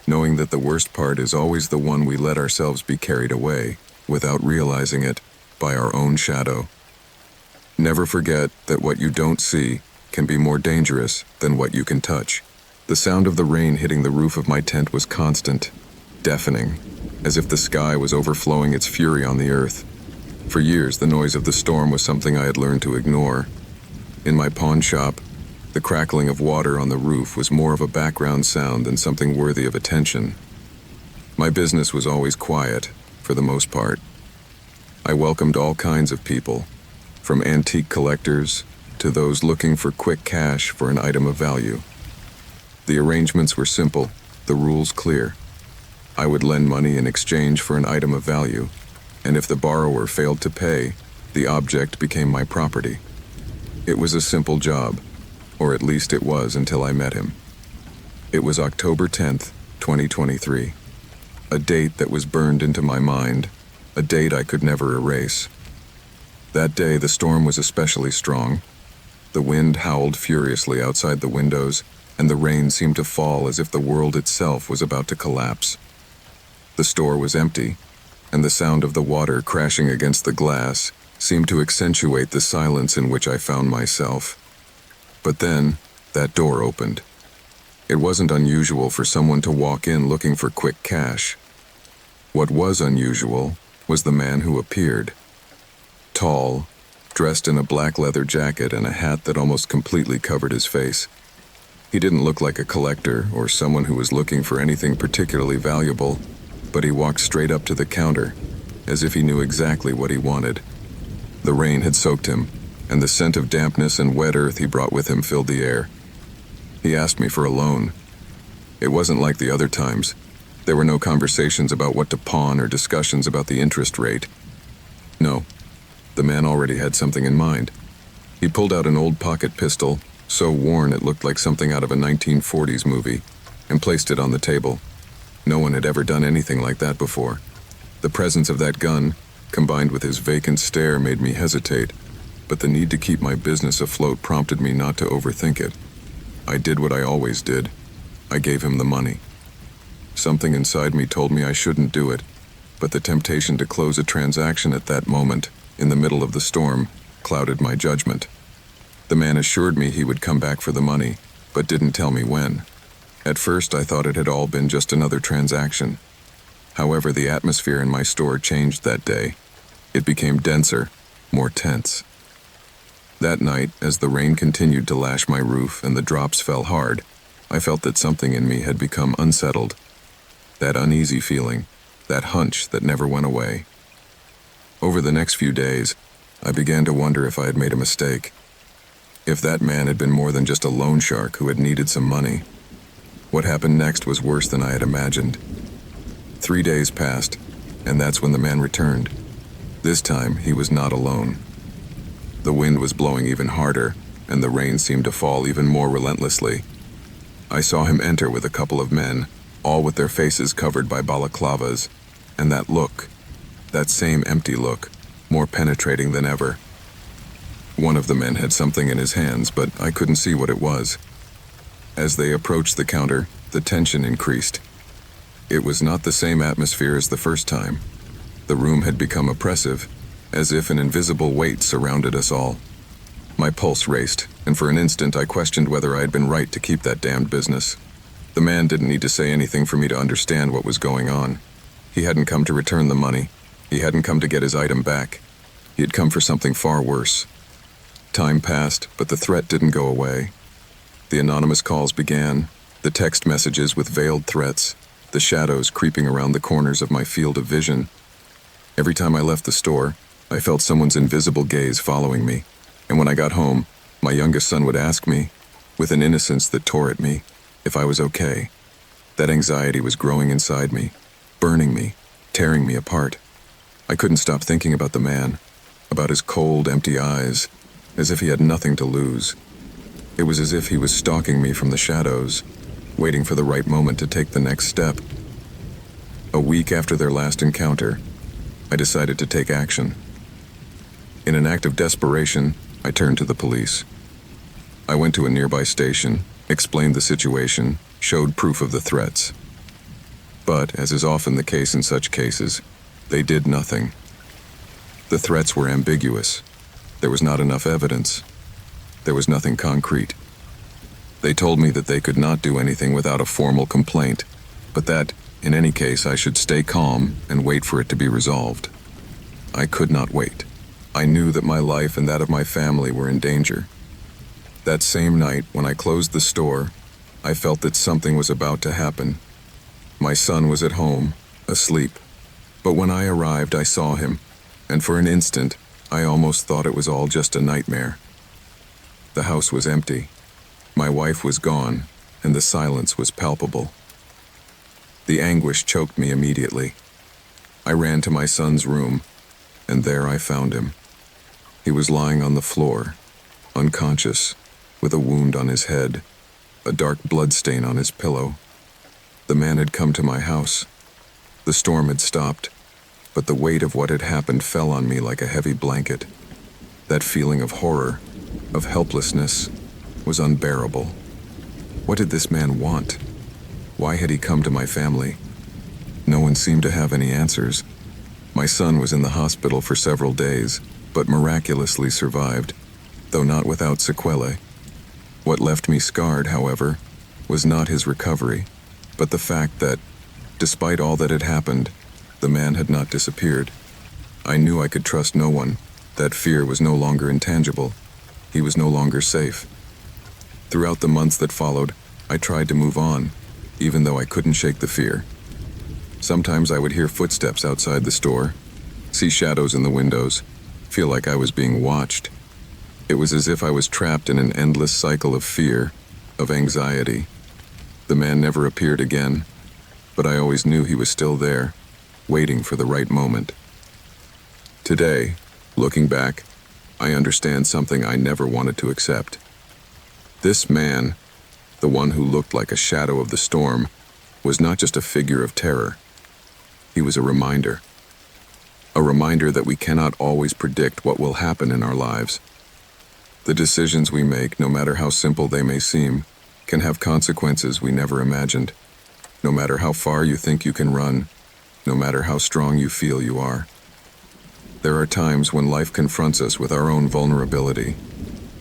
knowing that the worst part is always the one we let ourselves be carried away, without realizing it, by our own shadow. Never forget that what you don't see can be more dangerous than what you can touch. The sound of the rain hitting the roof of my tent was constant, deafening, as if the sky was overflowing its fury on the earth. For years, the noise of the storm was something I had learned to ignore. In my pawn shop, the crackling of water on the roof was more of a background sound than something worthy of attention. My business was always quiet, for the most part. I welcomed all kinds of people, from antique collectors to those looking for quick cash for an item of value. The arrangements were simple, the rules clear. I would lend money in exchange for an item of value, and if the borrower failed to pay, the object became my property. It was a simple job, or at least it was until I met him. It was October 10th, 2023, a date that was burned into my mind, a date I could never erase. That day, the storm was especially strong. The wind howled furiously outside the windows, and the rain seemed to fall as if the world itself was about to collapse. The store was empty, and the sound of the water crashing against the glass seemed to accentuate the silence in which I found myself. But then, that door opened. It wasn't unusual for someone to walk in looking for quick cash. What was unusual was the man who appeared. Tall, dressed in a black leather jacket and a hat that almost completely covered his face. He didn't look like a collector or someone who was looking for anything particularly valuable, but he walked straight up to the counter, as if he knew exactly what he wanted. The rain had soaked him, and the scent of dampness and wet earth he brought with him filled the air. He asked me for a loan. It wasn't like the other times. There were no conversations about what to pawn or discussions about the interest rate. No, the man already had something in mind. He pulled out an old pocket pistol, so worn it looked like something out of a 1940s movie, and placed it on the table. No one had ever done anything like that before. The presence of that gun, combined with his vacant stare, made me hesitate, but the need to keep my business afloat prompted me not to overthink it. I did what I always did. I gave him the money. Something inside me told me I shouldn't do it, but the temptation to close a transaction at that moment, in the middle of the storm, clouded my judgment. The man assured me he would come back for the money, but didn't tell me when. At first, I thought it had all been just another transaction. However, the atmosphere in my store changed that day. It became denser, more tense. That night, as the rain continued to lash my roof and the drops fell hard, I felt that something in me had become unsettled. That uneasy feeling, that hunch that never went away. Over the next few days, I began to wonder if I had made a mistake. If that man had been more than just a loan shark who had needed some money. What happened next was worse than I had imagined. 3 days passed, and that's when the man returned. This time, he was not alone. The wind was blowing even harder, and the rain seemed to fall even more relentlessly. I saw him enter with a couple of men, all with their faces covered by balaclavas, and that look, that same empty look, more penetrating than ever. One of the men had something in his hands, but I couldn't see what it was. As they approached the counter, the tension increased. It was not the same atmosphere as the first time. The room had become oppressive, as if an invisible weight surrounded us all. My pulse raced, and for an instant I questioned whether I had been right to keep that damned business. The man didn't need to say anything for me to understand what was going on. He hadn't come to return the money. He hadn't come to get his item back. He had come for something far worse. Time passed, but the threat didn't go away. The anonymous calls began, the text messages with veiled threats, the shadows creeping around the corners of my field of vision. Every time I left the store, I felt someone's invisible gaze following me, and when I got home, my youngest son would ask me, with an innocence that tore at me, if I was okay. That anxiety was growing inside me, burning me, tearing me apart. I couldn't stop thinking about the man, about his cold, empty eyes, as if he had nothing to lose. It was as if he was stalking me from the shadows, waiting for the right moment to take the next step. A week after their last encounter, I decided to take action. In an act of desperation, I turned to the police. I went to a nearby station, explained the situation, showed proof of the threats. But, as is often the case in such cases, they did nothing. The threats were ambiguous. There was not enough evidence. There was nothing concrete. They told me that they could not do anything without a formal complaint, but that, in any case, I should stay calm and wait for it to be resolved. I could not wait. I knew that my life and that of my family were in danger. That same night, when I closed the store, I felt that something was about to happen. My son was at home, asleep. But when I arrived, I saw him, and for an instant, I almost thought it was all just a nightmare. The house was empty. My wife was gone, and the silence was palpable. The anguish choked me immediately. I ran to my son's room, and there I found him. He was lying on the floor, unconscious, with a wound on his head, a dark bloodstain on his pillow. The man had come to my house. The storm had stopped, but the weight of what had happened fell on me like a heavy blanket. That feeling of horror, of helplessness, was unbearable. What did this man want? Why had he come to my family? No one seemed to have any answers. My son was in the hospital for several days, but miraculously survived, though not without sequelae. What left me scarred, however, was not his recovery, but the fact that, despite all that had happened, the man had not disappeared. I knew I could trust no one. That fear was no longer intangible. He was no longer safe. Throughout the months that followed, I tried to move on, even though I couldn't shake the fear. Sometimes I would hear footsteps outside the store, see shadows in the windows, feel like I was being watched. It was as if I was trapped in an endless cycle of fear, of anxiety. The man never appeared again. but I always knew he was still there, waiting for the right moment. Today, looking back, I understand something I never wanted to accept. This man, the one who looked like a shadow of the storm, was not just a figure of terror. He was a reminder. A reminder that we cannot always predict what will happen in our lives. The decisions we make, no matter how simple they may seem, can have consequences we never imagined. No matter how far you think you can run, no matter how strong you feel you are. There are times when life confronts us with our own vulnerability.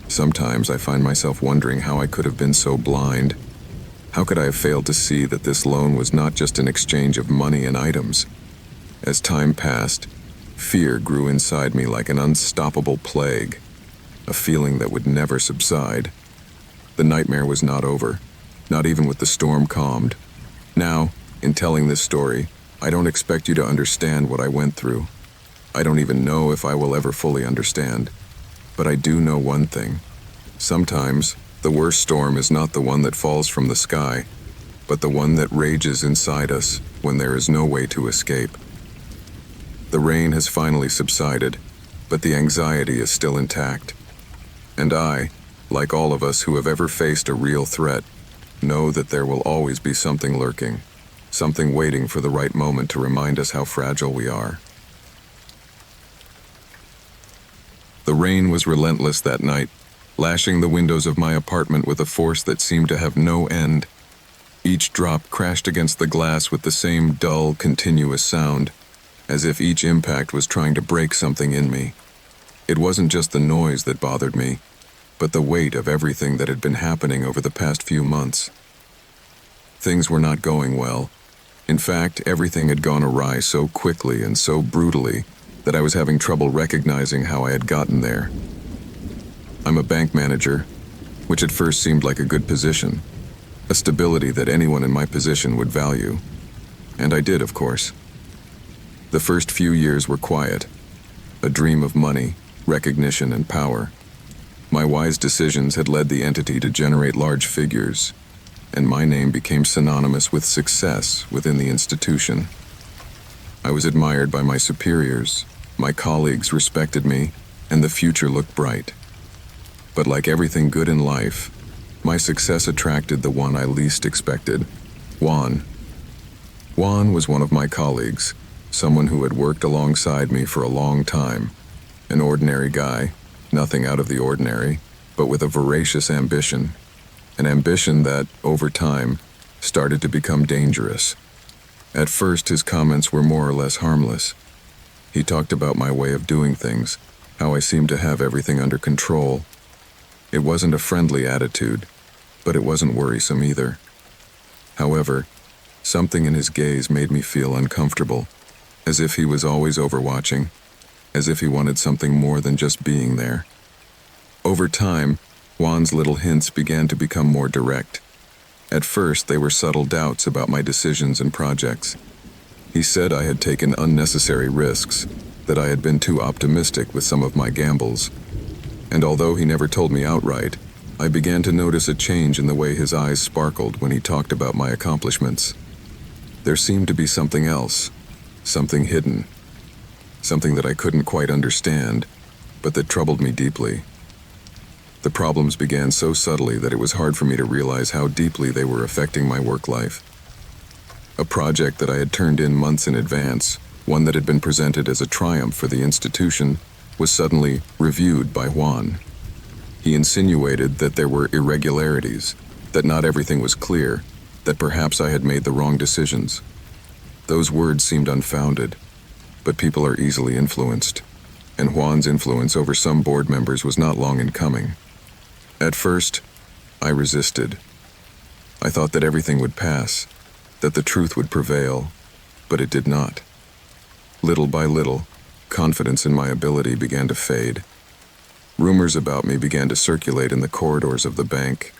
Sometimes I find myself wondering how I could have been so blind. How could I have failed to see that this loan was not just an exchange of money and items? As time passed, fear grew inside me like an unstoppable plague, a feeling that would never subside. The nightmare was not over, not even with the storm calmed. Now, in telling this story, I don't expect you to understand what I went through. I don't even know if I will ever fully understand. But I do know one thing. Sometimes, the worst storm is not the one that falls from the sky, but the one that rages inside us when there is no way to escape. The rain has finally subsided, but the anxiety is still intact. And I, like all of us who have ever faced a real threat, know that there will always be something lurking, something waiting for the right moment to remind us how fragile we are. The rain was relentless that night, lashing the windows of my apartment with a force that seemed to have no end. Each drop crashed against the glass with the same dull, continuous sound, as if each impact was trying to break something in me. It wasn't just the noise that bothered me, but the weight of everything that had been happening over the past few months. Things were not going well. In fact, everything had gone awry so quickly and so brutally that I was having trouble recognizing how I had gotten there. I'm a bank manager, which at first seemed like a good position, a stability that anyone in my position would value. And I did, of course. The first few years were quiet, a dream of money, recognition, and power. My wise decisions had led the entity to generate large figures, and my name became synonymous with success within the institution. I was admired by my superiors, my colleagues respected me, and the future looked bright. But like everything good in life, my success attracted the one I least expected, Juan. Juan was one of my colleagues, someone who had worked alongside me for a long time, an ordinary guy, nothing out of the ordinary, but with a voracious ambition, an ambition that, over time, started to become dangerous. At first, his comments were more or less harmless. He talked about my way of doing things, how I seemed to have everything under control. It wasn't a friendly attitude, but it wasn't worrisome either. However, something in his gaze made me feel uncomfortable, as if he was always overwatching, as if he wanted something more than just being there. Over time, Juan's little hints began to become more direct. At first, they were subtle doubts about my decisions and projects. He said I had taken unnecessary risks, that I had been too optimistic with some of my gambles. And although he never told me outright, I began to notice a change in the way his eyes sparkled when he talked about my accomplishments. There seemed to be something else, something hidden, something that I couldn't quite understand, but that troubled me deeply. The problems began so subtly that it was hard for me to realize how deeply they were affecting my work life. A project that I had turned in months in advance, one that had been presented as a triumph for the institution, was suddenly reviewed by Juan. He insinuated that there were irregularities, that not everything was clear, that perhaps I had made the wrong decisions. Those words seemed unfounded, but people are easily influenced, and Juan's influence over some board members was not long in coming. At first, I resisted. I thought that everything would pass, that the truth would prevail, but it did not. Little by little, confidence in my ability began to fade. Rumors about me began to circulate in the corridors of the bank,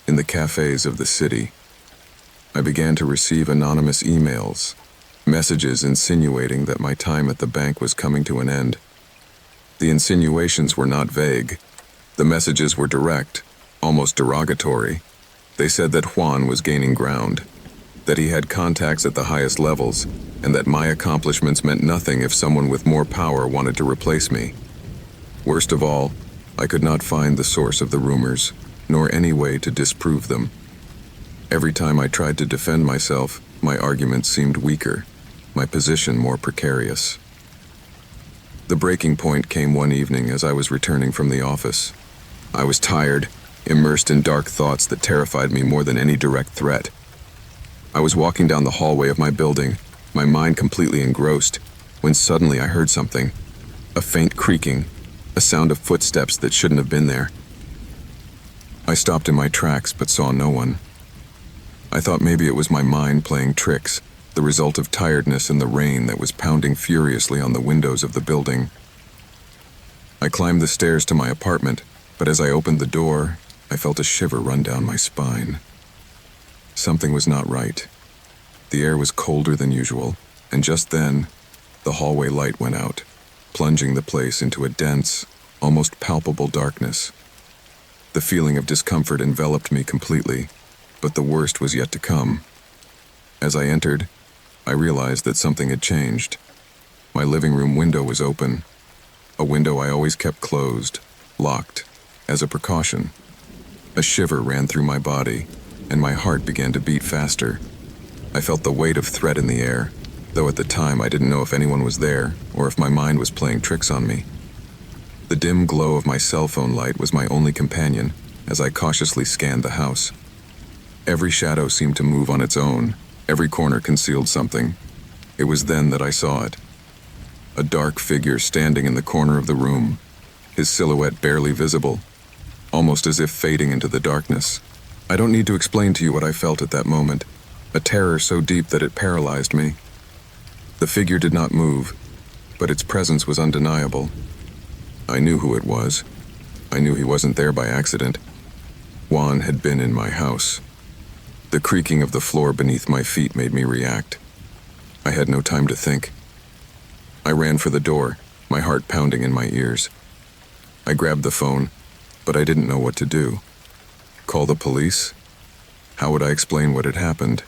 in the cafes of the city. I began to receive anonymous emails, messages insinuating that my time at the bank was coming to an end. The insinuations were not vague. The messages were direct, almost derogatory. They said that Juan was gaining ground. that he had contacts at the highest levels, and that my accomplishments meant nothing if someone with more power wanted to replace me. Worst of all, I could not find the source of the rumors, nor any way to disprove them. Every time I tried to defend myself, my arguments seemed weaker, my position more precarious. The breaking point came one evening as I was returning from the office. I was tired, immersed in dark thoughts that terrified me more than any direct threat. I was walking down the hallway of my building, my mind completely engrossed, when suddenly I heard something. A faint creaking, a sound of footsteps that shouldn't have been there. I stopped in my tracks but saw no one. I thought maybe it was my mind playing tricks, the result of tiredness and the rain that was pounding furiously on the windows of the building. I climbed the stairs to my apartment, but as I opened the door, I felt a shiver run down my spine. Something was not right. The air was colder than usual, and just then, the hallway light went out, plunging the place into a dense, almost palpable darkness. The feeling of discomfort enveloped me completely, but the worst was yet to come. As I entered, I realized that something had changed. My living room window was open, a window I always kept closed, locked, as a precaution. A shiver ran through my body, and my heart began to beat faster. I felt the weight of threat in the air, though at the time I didn't know if anyone was there or if my mind was playing tricks on me. The dim glow of my cell phone light was my only companion as I cautiously scanned the house. Every shadow seemed to move on its own, every corner concealed something. It was then that I saw it. A dark figure standing in the corner of the room, his silhouette barely visible, almost as if fading into the darkness. I don't need to explain to you what I felt at that moment, a terror so deep that it paralyzed me. The figure did not move, but its presence was undeniable. I knew who it was. I knew he wasn't there by accident. Juan had been in my house. The creaking of the floor beneath my feet made me react. I had no time to think. I ran for the door, my heart pounding in my ears. I grabbed the phone, but I didn't know what to do. Call the police? How would I explain what had happened?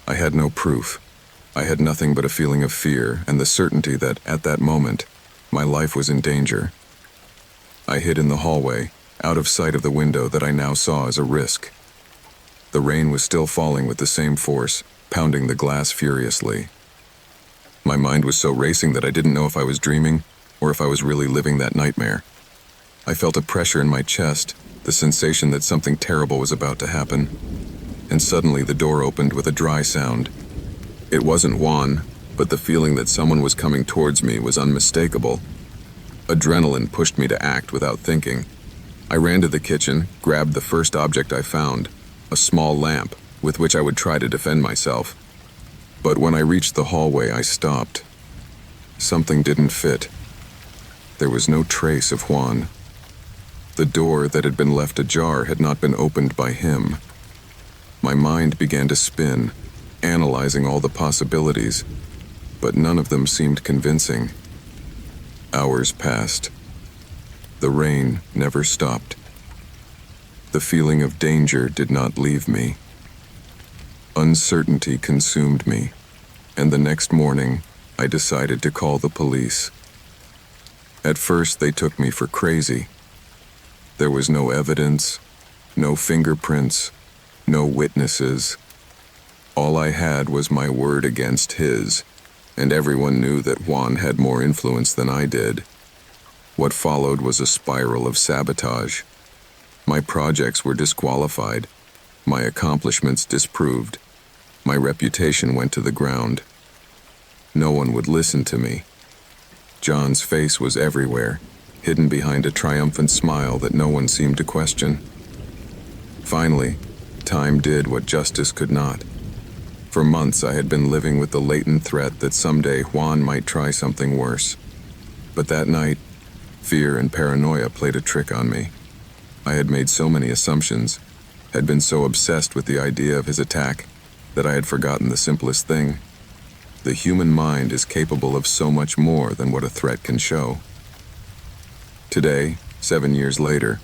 I had no proof. I had nothing but a feeling of fear and the certainty that, at that moment, my life was in danger. I hid in the hallway, out of sight of the window that I now saw as a risk. The rain was still falling with the same force, pounding the glass furiously. My mind was so racing that I didn't know if I was dreaming or if I was really living that nightmare. I felt a pressure in my chest, the sensation that something terrible was about to happen. And suddenly the door opened with a dry sound. It wasn't Juan, but the feeling that someone was coming towards me was unmistakable. Adrenaline pushed me to act without thinking. I ran to the kitchen, grabbed the first object I found, a small lamp with which I would try to defend myself. But when I reached the hallway, I stopped. Something didn't fit. There was no trace of Juan. The door that had been left ajar had not been opened by him. My mind began to spin, analyzing all the possibilities, but none of them seemed convincing. Hours passed. The rain never stopped. The feeling of danger did not leave me. Uncertainty consumed me, and the next morning, I decided to call the police. At first, they took me for crazy. There was no evidence, no fingerprints, no witnesses. All I had was my word against his, and everyone knew that Juan had more influence than I did. What followed was a spiral of sabotage. My projects were disqualified, my accomplishments disproved, my reputation went to the ground. No one would listen to me. John's face was everywhere, hidden behind a triumphant smile that no one seemed to question. Finally, time did what justice could not. For months I had been living with the latent threat that someday Juan might try something worse. But that night, fear and paranoia played a trick on me. I had made so many assumptions, had been so obsessed with the idea of his attack, that I had forgotten the simplest thing. The human mind is capable of so much more than what a threat can show. Today, 7 years later,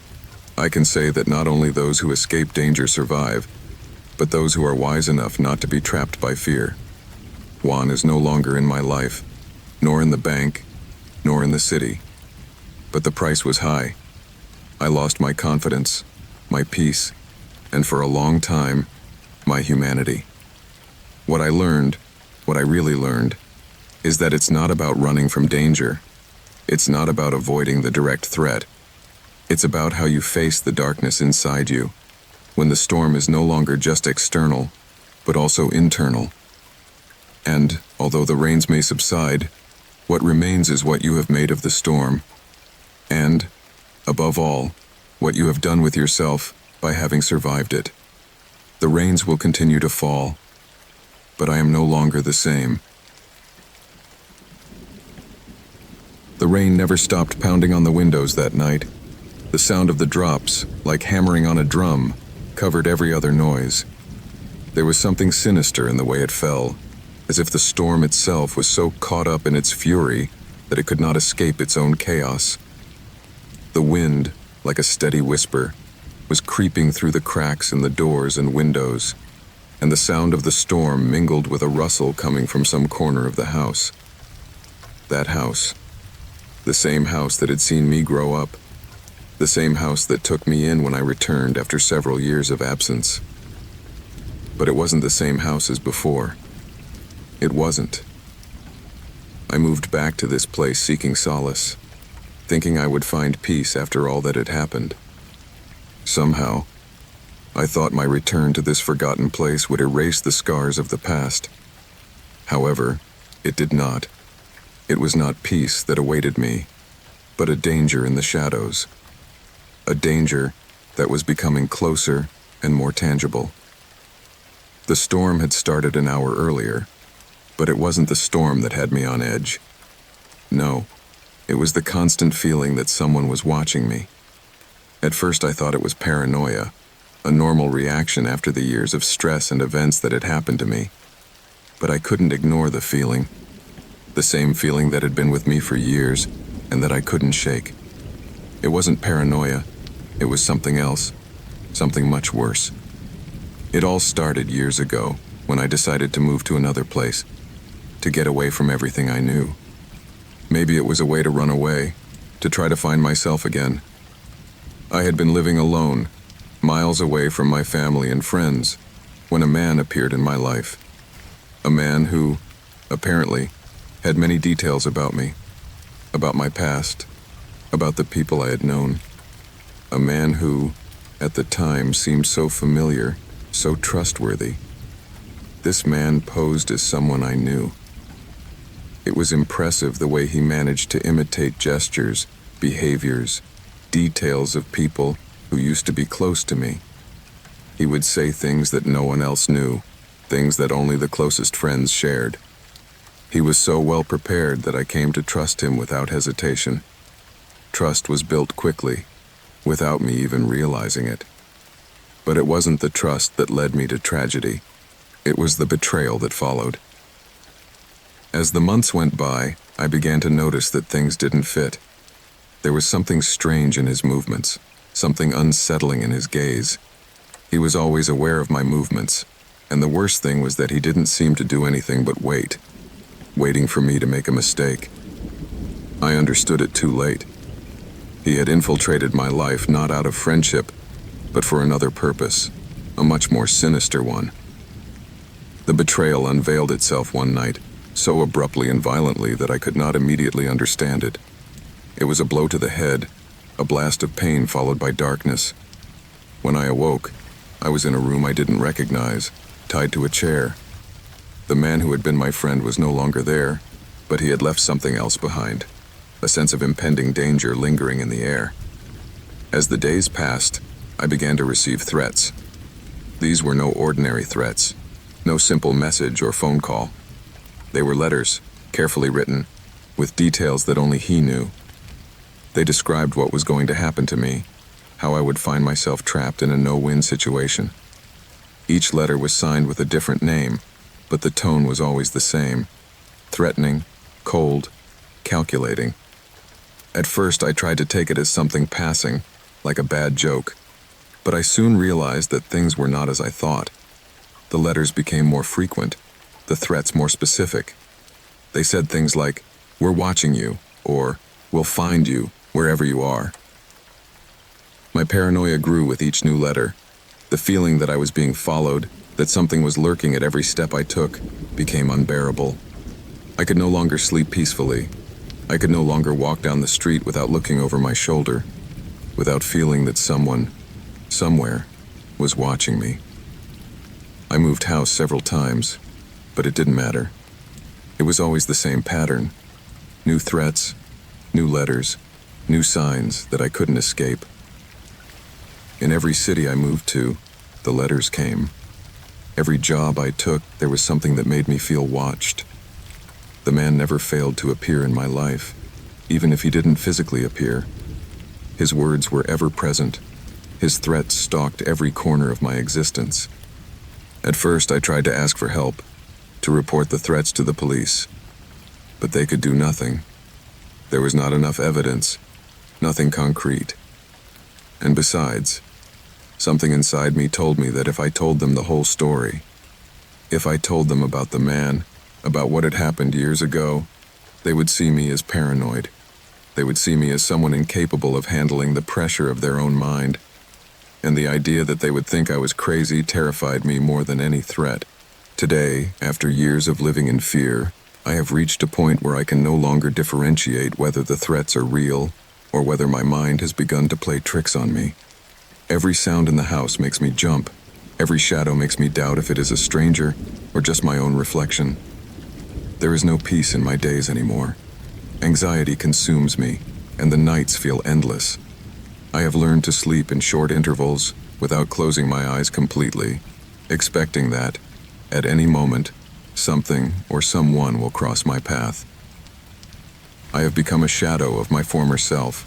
I can say that not only those who escape danger survive, but those who are wise enough not to be trapped by fear. Juan is no longer in my life, nor in the bank, nor in the city. But the price was high. I lost my confidence, my peace, and for a long time, my humanity. What I really learned, is that it's not about running from danger. It's not about avoiding the direct threat. It's about how you face the darkness inside you, when the storm is no longer just external, but also internal. And, although the rains may subside, what remains is what you have made of the storm. And, above all, what you have done with yourself by having survived it. The rains will continue to fall, but I am no longer the same. The rain never stopped pounding on the windows that night. The sound of the drops, like hammering on a drum, covered every other noise. There was something sinister in the way it fell, as if the storm itself was so caught up in its fury that it could not escape its own chaos. The wind, like a steady whisper, was creeping through the cracks in the doors and windows, and the sound of the storm mingled with a rustle coming from some corner of the house. That house, the same house that had seen me grow up, the same house that took me in when I returned after several years of absence. But it wasn't the same house as before. It wasn't. I moved back to this place seeking solace, thinking I would find peace after all that had happened. Somehow, I thought my return to this forgotten place would erase the scars of the past. However, it did not. It was not peace that awaited me, but a danger in the shadows. A danger that was becoming closer and more tangible. The storm had started an hour earlier, but it wasn't the storm that had me on edge. No, it was the constant feeling that someone was watching me. At first I thought it was paranoia, a normal reaction after the years of stress and events that had happened to me. But I couldn't ignore the feeling. The same feeling that had been with me for years and that I couldn't shake. It wasn't paranoia, it was something else, something much worse. It all started years ago when I decided to move to another place, to get away from everything I knew. Maybe it was a way to run away, to try to find myself again. I had been living alone, miles away from my family and friends, when a man appeared in my life. A man who, apparently, had many details about me, about my past, about the people I had known. A man who, at the time, seemed so familiar, so trustworthy. This man posed as someone I knew. It was impressive the way he managed to imitate gestures, behaviors, details of people who used to be close to me. He would say things that no one else knew, things that only the closest friends shared. He was so well prepared that I came to trust him without hesitation. Trust was built quickly, without me even realizing it. But it wasn't the trust that led me to tragedy. It was the betrayal that followed. As the months went by, I began to notice that things didn't fit. There was something strange in his movements, something unsettling in his gaze. He was always aware of my movements, and the worst thing was that he didn't seem to do anything but wait, waiting for me to make a mistake. I understood it too late. He had infiltrated my life not out of friendship, but for another purpose, a much more sinister one. The betrayal unveiled itself one night, so abruptly and violently that I could not immediately understand it. It was a blow to the head, a blast of pain followed by darkness. When I awoke, I was in a room I didn't recognize, tied to a chair. The man who had been my friend was no longer there, but he had left something else behind, a sense of impending danger lingering in the air. As the days passed, I began to receive threats. These were no ordinary threats, no simple message or phone call. They were letters, carefully written, with details that only he knew. They described what was going to happen to me, how I would find myself trapped in a no-win situation. Each letter was signed with a different name, but the tone was always the same: threatening, cold, calculating. At first, I tried to take it as something passing, like a bad joke, but I soon realized that things were not as I thought. The letters became more frequent, the threats more specific. They said things like, "We're watching you," or "We'll find you wherever you are." My paranoia grew with each new letter. The feeling that I was being followed, that something was lurking at every step I took, became unbearable. I could no longer sleep peacefully. I could no longer walk down the street without looking over my shoulder, without feeling that someone, somewhere, was watching me. I moved house several times, but it didn't matter. It was always the same pattern. New threats, new letters, new signs that I couldn't escape. In every city I moved to, the letters came. Every job I took, there was something that made me feel watched. The man never failed to appear in my life, even if he didn't physically appear. His words were ever present. His threats stalked every corner of my existence. At first, I tried to ask for help, to report the threats to the police. But they could do nothing. There was not enough evidence, nothing concrete. And besides, something inside me told me that if I told them the whole story, if I told them about the man, about what had happened years ago, they would see me as paranoid. They would see me as someone incapable of handling the pressure of their own mind. And the idea that they would think I was crazy terrified me more than any threat. Today, after years of living in fear, I have reached a point where I can no longer differentiate whether the threats are real or whether my mind has begun to play tricks on me. Every sound in the house makes me jump. Every shadow makes me doubt if it is a stranger or just my own reflection. There is no peace in my days anymore. Anxiety consumes me, and the nights feel endless. I have learned to sleep in short intervals without closing my eyes completely, expecting that, at any moment, something or someone will cross my path. I have become a shadow of my former self,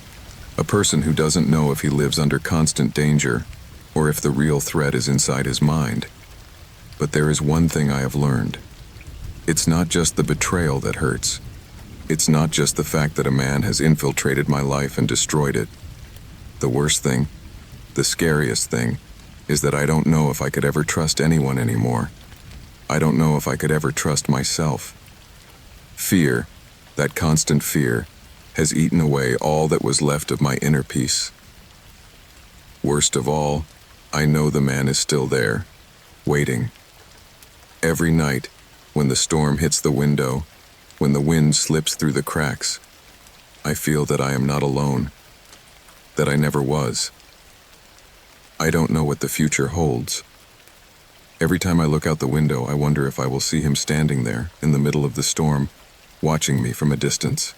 a person who doesn't know if he lives under constant danger or if the real threat is inside his mind. But there is one thing I have learned. It's not just the betrayal that hurts. It's not just the fact that a man has infiltrated my life and destroyed it. The worst thing, the scariest thing, is that I don't know if I could ever trust anyone anymore. I don't know if I could ever trust myself. Fear, that constant fear, has eaten away all that was left of my inner peace. Worst of all, I know the man is still there, waiting. Every night, when the storm hits the window, when the wind slips through the cracks, I feel that I am not alone, that I never was. I don't know what the future holds. Every time I look out the window, I wonder if I will see him standing there in the middle of the storm, watching me from a distance.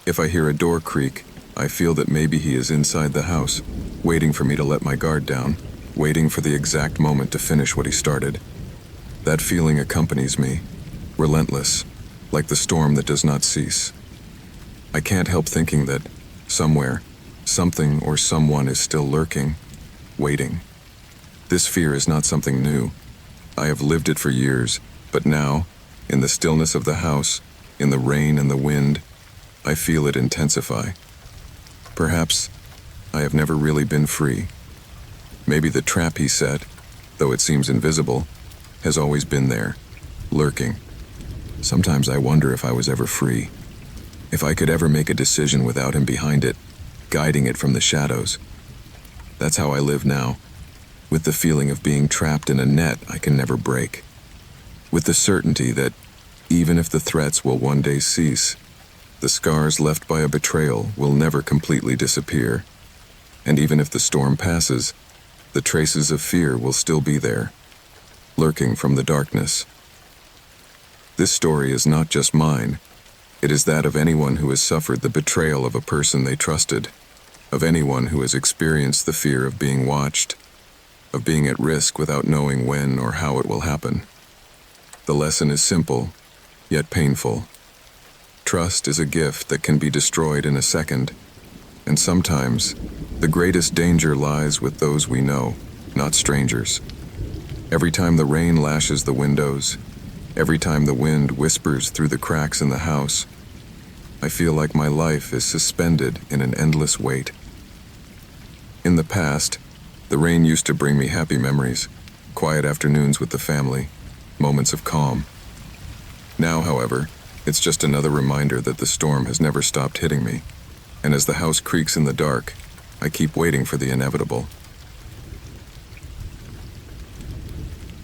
If I hear a door creak, I feel that maybe he is inside the house, waiting for me to let my guard down, waiting for the exact moment to finish what he started. That feeling accompanies me, relentless, like the storm that does not cease. I can't help thinking that, somewhere, something or someone is still lurking, waiting. This fear is not something new. I have lived it for years, but now, in the stillness of the house, in the rain and the wind, I feel it intensify. Perhaps I have never really been free. Maybe the trap he set, though it seems invisible, has always been there, lurking. Sometimes I wonder if I was ever free, if I could ever make a decision without him behind it, guiding it from the shadows. That's how I live now, with the feeling of being trapped in a net I can never break, with the certainty that, even if the threats will one day cease, the scars left by a betrayal will never completely disappear, and even if the storm passes, the traces of fear will still be there, lurking from the darkness. This story is not just mine. It is that of anyone who has suffered the betrayal of a person they trusted, of anyone who has experienced the fear of being watched, of being at risk without knowing when or how it will happen. The lesson is simple, yet painful. Trust is a gift that can be destroyed in a second, and sometimes the greatest danger lies with those we know, not strangers. Every time the rain lashes the windows, every time the wind whispers through the cracks in the house, I feel like my life is suspended in an endless weight. In the past, the rain used to bring me happy memories, quiet afternoons with the family, moments of calm. Now, however, it's just another reminder that the storm has never stopped hitting me, and as the house creaks in the dark, I keep waiting for the inevitable.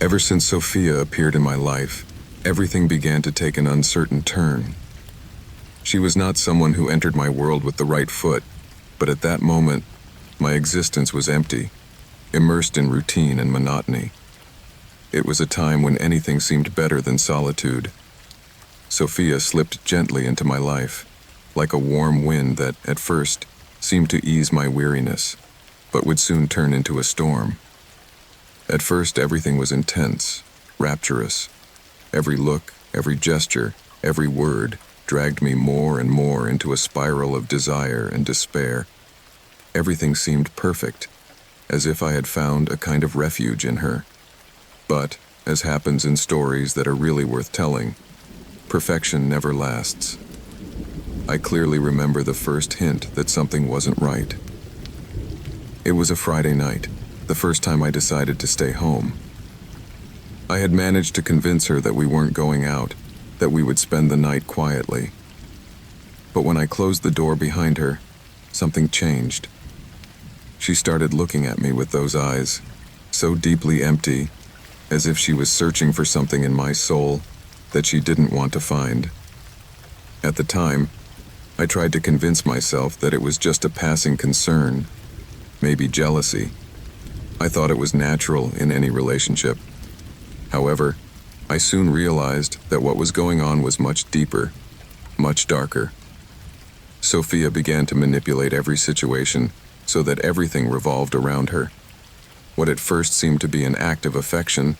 Ever since Sophia appeared in my life, everything began to take an uncertain turn. She was not someone who entered my world with the right foot, but at that moment, my existence was empty, immersed in routine and monotony. It was a time when anything seemed better than solitude. Sophia slipped gently into my life, like a warm wind that, at first, seemed to ease my weariness, but would soon turn into a storm. At first, everything was intense, rapturous. Every look, every gesture, every word dragged me more and more into a spiral of desire and despair. Everything seemed perfect, as if I had found a kind of refuge in her. But, as happens in stories that are really worth telling, perfection never lasts. I clearly remember the first hint that something wasn't right. It was a Friday night, the first time I decided to stay home. I had managed to convince her that we weren't going out, that we would spend the night quietly. But when I closed the door behind her, something changed. She started looking at me with those eyes, so deeply empty, as if she was searching for something in my soul that she didn't want to find. At the time, I tried to convince myself that it was just a passing concern, maybe jealousy. I thought it was natural in any relationship. However, I soon realized that what was going on was much deeper, much darker. Sophia began to manipulate every situation so that everything revolved around her. What at first seemed to be an act of affection,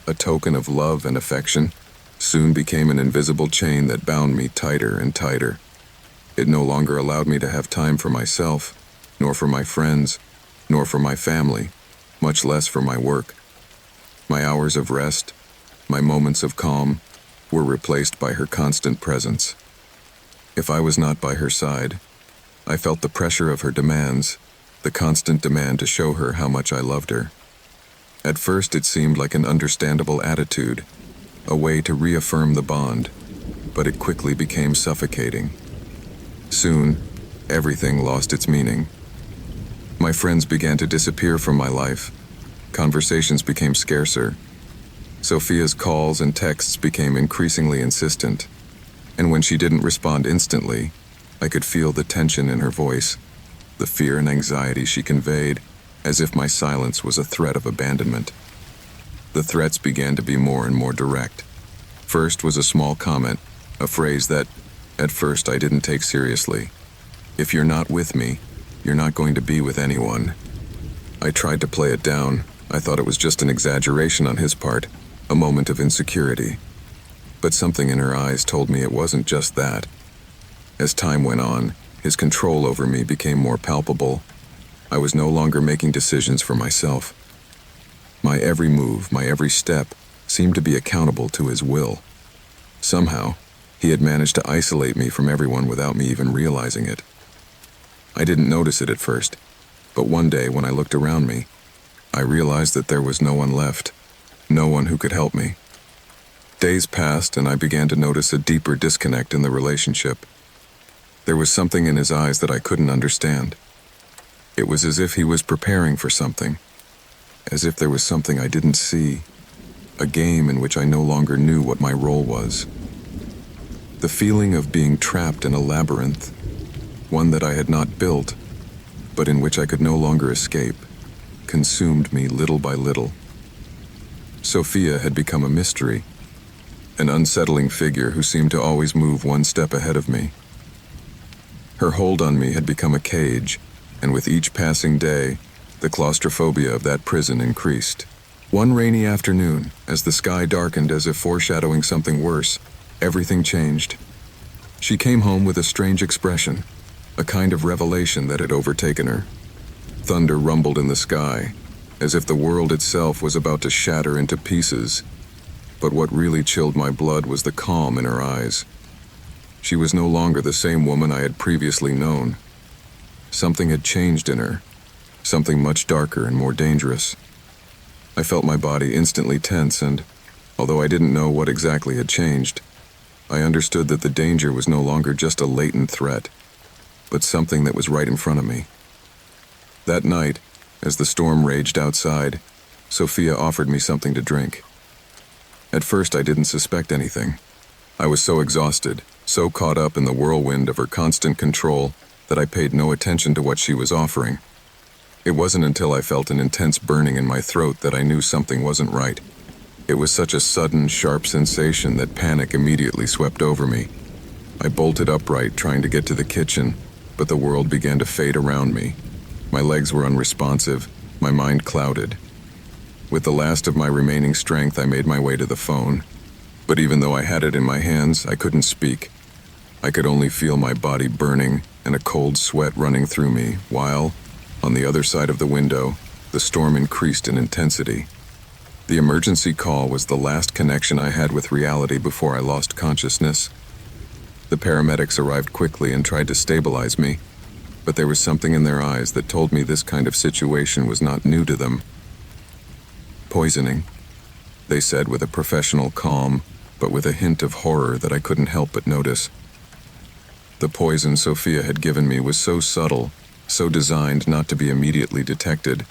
a token of love and affection, soon became an invisible chain that bound me tighter and tighter. It no longer allowed me to have time for myself, nor for my friends, nor for my family, much less for my work. My hours of rest, my moments of calm, were replaced by her constant presence. If I was not by her side, I felt the pressure of her demands, the constant demand to show her how much I loved her. At first it seemed like an understandable attitude, a way to reaffirm the bond, but it quickly became suffocating. Soon, everything lost its meaning. My friends began to disappear from my life. Conversations became scarcer. Sophia's calls and texts became increasingly insistent, and when she didn't respond instantly, I could feel the tension in her voice, the fear and anxiety she conveyed, as if my silence was a threat of abandonment. The threats began to be more and more direct. First was a small comment, a phrase that, at first, I didn't take seriously. "If you're not with me, you're not going to be with anyone." I tried to play it down. I thought it was just an exaggeration on his part, a moment of insecurity. But something in her eyes told me it wasn't just that. As time went on, his control over me became more palpable. I was no longer making decisions for myself. My every move, my every step, seemed to be accountable to his will. Somehow, he had managed to isolate me from everyone without me even realizing it. I didn't notice it at first, but one day when I looked around me, I realized that there was no one left, no one who could help me. Days passed and I began to notice a deeper disconnect in the relationship. There was something in his eyes that I couldn't understand. It was as if he was preparing for something, as if there was something I didn't see, a game in which I no longer knew what my role was. The feeling of being trapped in a labyrinth, one that I had not built, but in which I could no longer escape, consumed me little by little. Sophia had become a mystery, an unsettling figure who seemed to always move one step ahead of me. Her hold on me had become a cage, and with each passing day, the claustrophobia of that prison increased. One rainy afternoon, as the sky darkened as if foreshadowing something worse, everything changed. She came home with a strange expression, a kind of revelation that had overtaken her. Thunder rumbled in the sky, as if the world itself was about to shatter into pieces. But what really chilled my blood was the calm in her eyes. She was no longer the same woman I had previously known. Something had changed in her, something much darker and more dangerous. I felt my body instantly tense and, although I didn't know what exactly had changed, I understood that the danger was no longer just a latent threat, but something that was right in front of me. That night, as the storm raged outside, Sophia offered me something to drink. At first, I didn't suspect anything. I was so exhausted, so caught up in the whirlwind of her constant control, that I paid no attention to what she was offering. It wasn't until I felt an intense burning in my throat that I knew something wasn't right. It was such a sudden, sharp sensation that panic immediately swept over me. I bolted upright, trying to get to the kitchen, but the world began to fade around me. My legs were unresponsive, my mind clouded. With the last of my remaining strength, I made my way to the phone. But even though I had it in my hands, I couldn't speak. I could only feel my body burning and a cold sweat running through me, while, on the other side of the window, the storm increased in intensity. The emergency call was the last connection I had with reality before I lost consciousness. The paramedics arrived quickly and tried to stabilize me, but there was something in their eyes that told me this kind of situation was not new to them. Poisoning, they said with a professional calm, but with a hint of horror that I couldn't help but notice. The poison Sophia had given me was so subtle, so designed not to be immediately detected,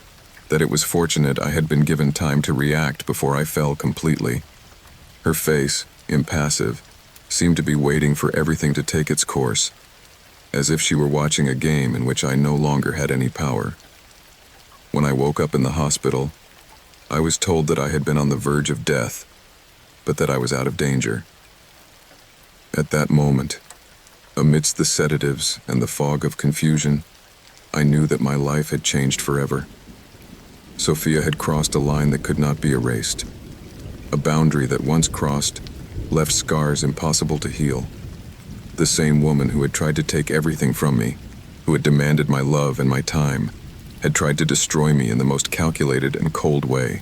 that it was fortunate I had been given time to react before I fell completely. Her face, impassive, seemed to be waiting for everything to take its course, as if she were watching a game in which I no longer had any power. When I woke up in the hospital, I was told that I had been on the verge of death, but that I was out of danger. At that moment, amidst the sedatives and the fog of confusion, I knew that my life had changed forever. Sophia had crossed a line that could not be erased, a boundary that once crossed left scars impossible to heal. The same woman who had tried to take everything from me, who had demanded my love and my time, had tried to destroy me in the most calculated and cold way.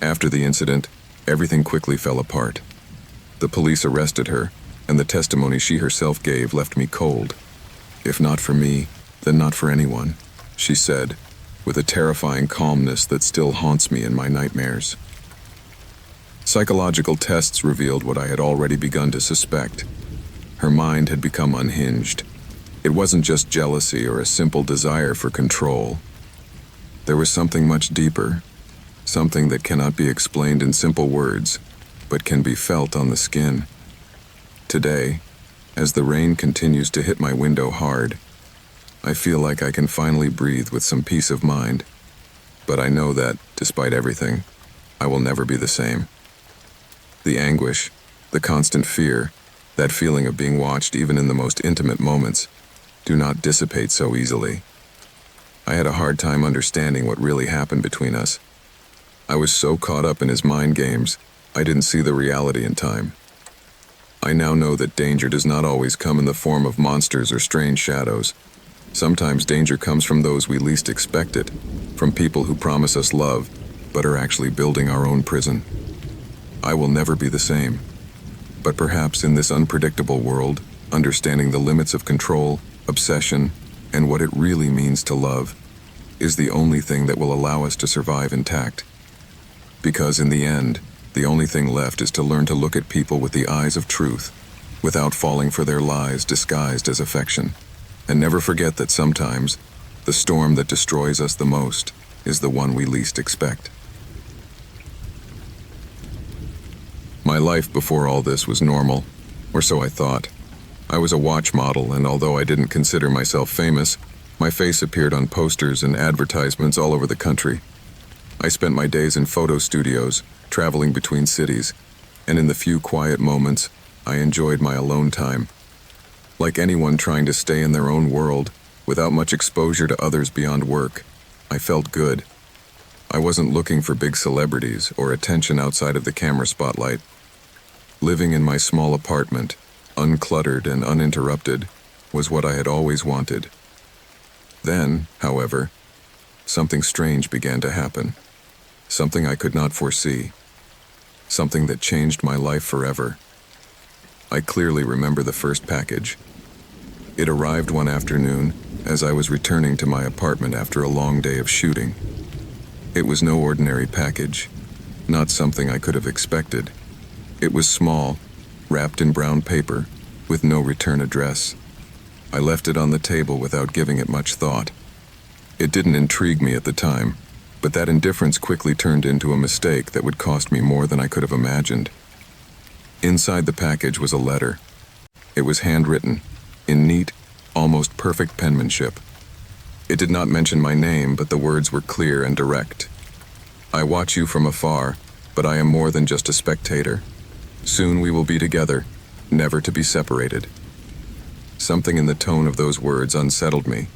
After the incident, everything quickly fell apart. The police arrested her, and the testimony she herself gave left me cold. If not for me, then not for anyone, she said, with a terrifying calmness that still haunts me in my nightmares. Psychological tests revealed what I had already begun to suspect. Her mind had become unhinged. It wasn't just jealousy or a simple desire for control. There was something much deeper, something that cannot be explained in simple words, but can be felt on the skin. Today, as the rain continues to hit my window hard, I feel like I can finally breathe with some peace of mind, but I know that, despite everything, I will never be the same. The anguish, the constant fear, that feeling of being watched even in the most intimate moments, do not dissipate so easily. I had a hard time understanding what really happened between us. I was so caught up in his mind games, I didn't see the reality in time. I now know that danger does not always come in the form of monsters or strange shadows. Sometimes danger comes from those we least expect it, from people who promise us love, but are actually building our own prison. I will never be the same. But perhaps in this unpredictable world, understanding the limits of control, obsession, and what it really means to love, is the only thing that will allow us to survive intact. Because in the end, the only thing left is to learn to look at people with the eyes of truth, without falling for their lies disguised as affection. And never forget that sometimes, the storm that destroys us the most is the one we least expect. My life before all this was normal, or so I thought. I was a watch model, and although I didn't consider myself famous, my face appeared on posters and advertisements all over the country. I spent my days in photo studios, traveling between cities, and in the few quiet moments, I enjoyed my alone time. Like anyone trying to stay in their own world, without much exposure to others beyond work, I felt good. I wasn't looking for big celebrities or attention outside of the camera spotlight. Living in my small apartment, uncluttered and uninterrupted, was what I had always wanted. Then, however, something strange began to happen. Something I could not foresee. Something that changed my life forever. I clearly remember the first package. It arrived one afternoon as I was returning to my apartment after a long day of shooting. It was no ordinary package, not something I could have expected. It was small, wrapped in brown paper, with no return address. I left it on the table without giving it much thought. It didn't intrigue me at the time, but that indifference quickly turned into a mistake that would cost me more than I could have imagined. Inside the package was a letter. It was handwritten, in neat, almost perfect penmanship. It did not mention my name, but the words were clear and direct. I watch you from afar, but I am more than just a spectator. Soon we will be together, never to be separated. Something in the tone of those words unsettled me.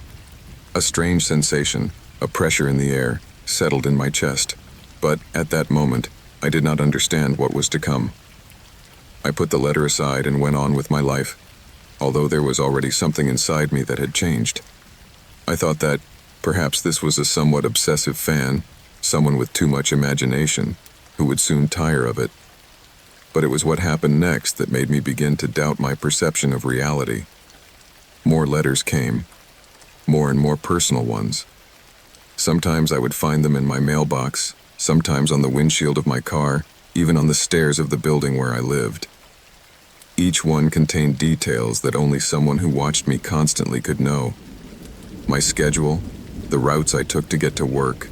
A strange sensation, a pressure in the air, settled in my chest, but at that moment, I did not understand what was to come. I put the letter aside and went on with my life, although there was already something inside me that had changed. I thought that perhaps this was a somewhat obsessive fan, someone with too much imagination, who would soon tire of it. But it was what happened next that made me begin to doubt my perception of reality. More letters came, more and more personal ones. Sometimes I would find them in my mailbox, sometimes on the windshield of my car, even on the stairs of the building where I lived. Each one contained details that only someone who watched me constantly could know. My schedule, the routes I took to get to work,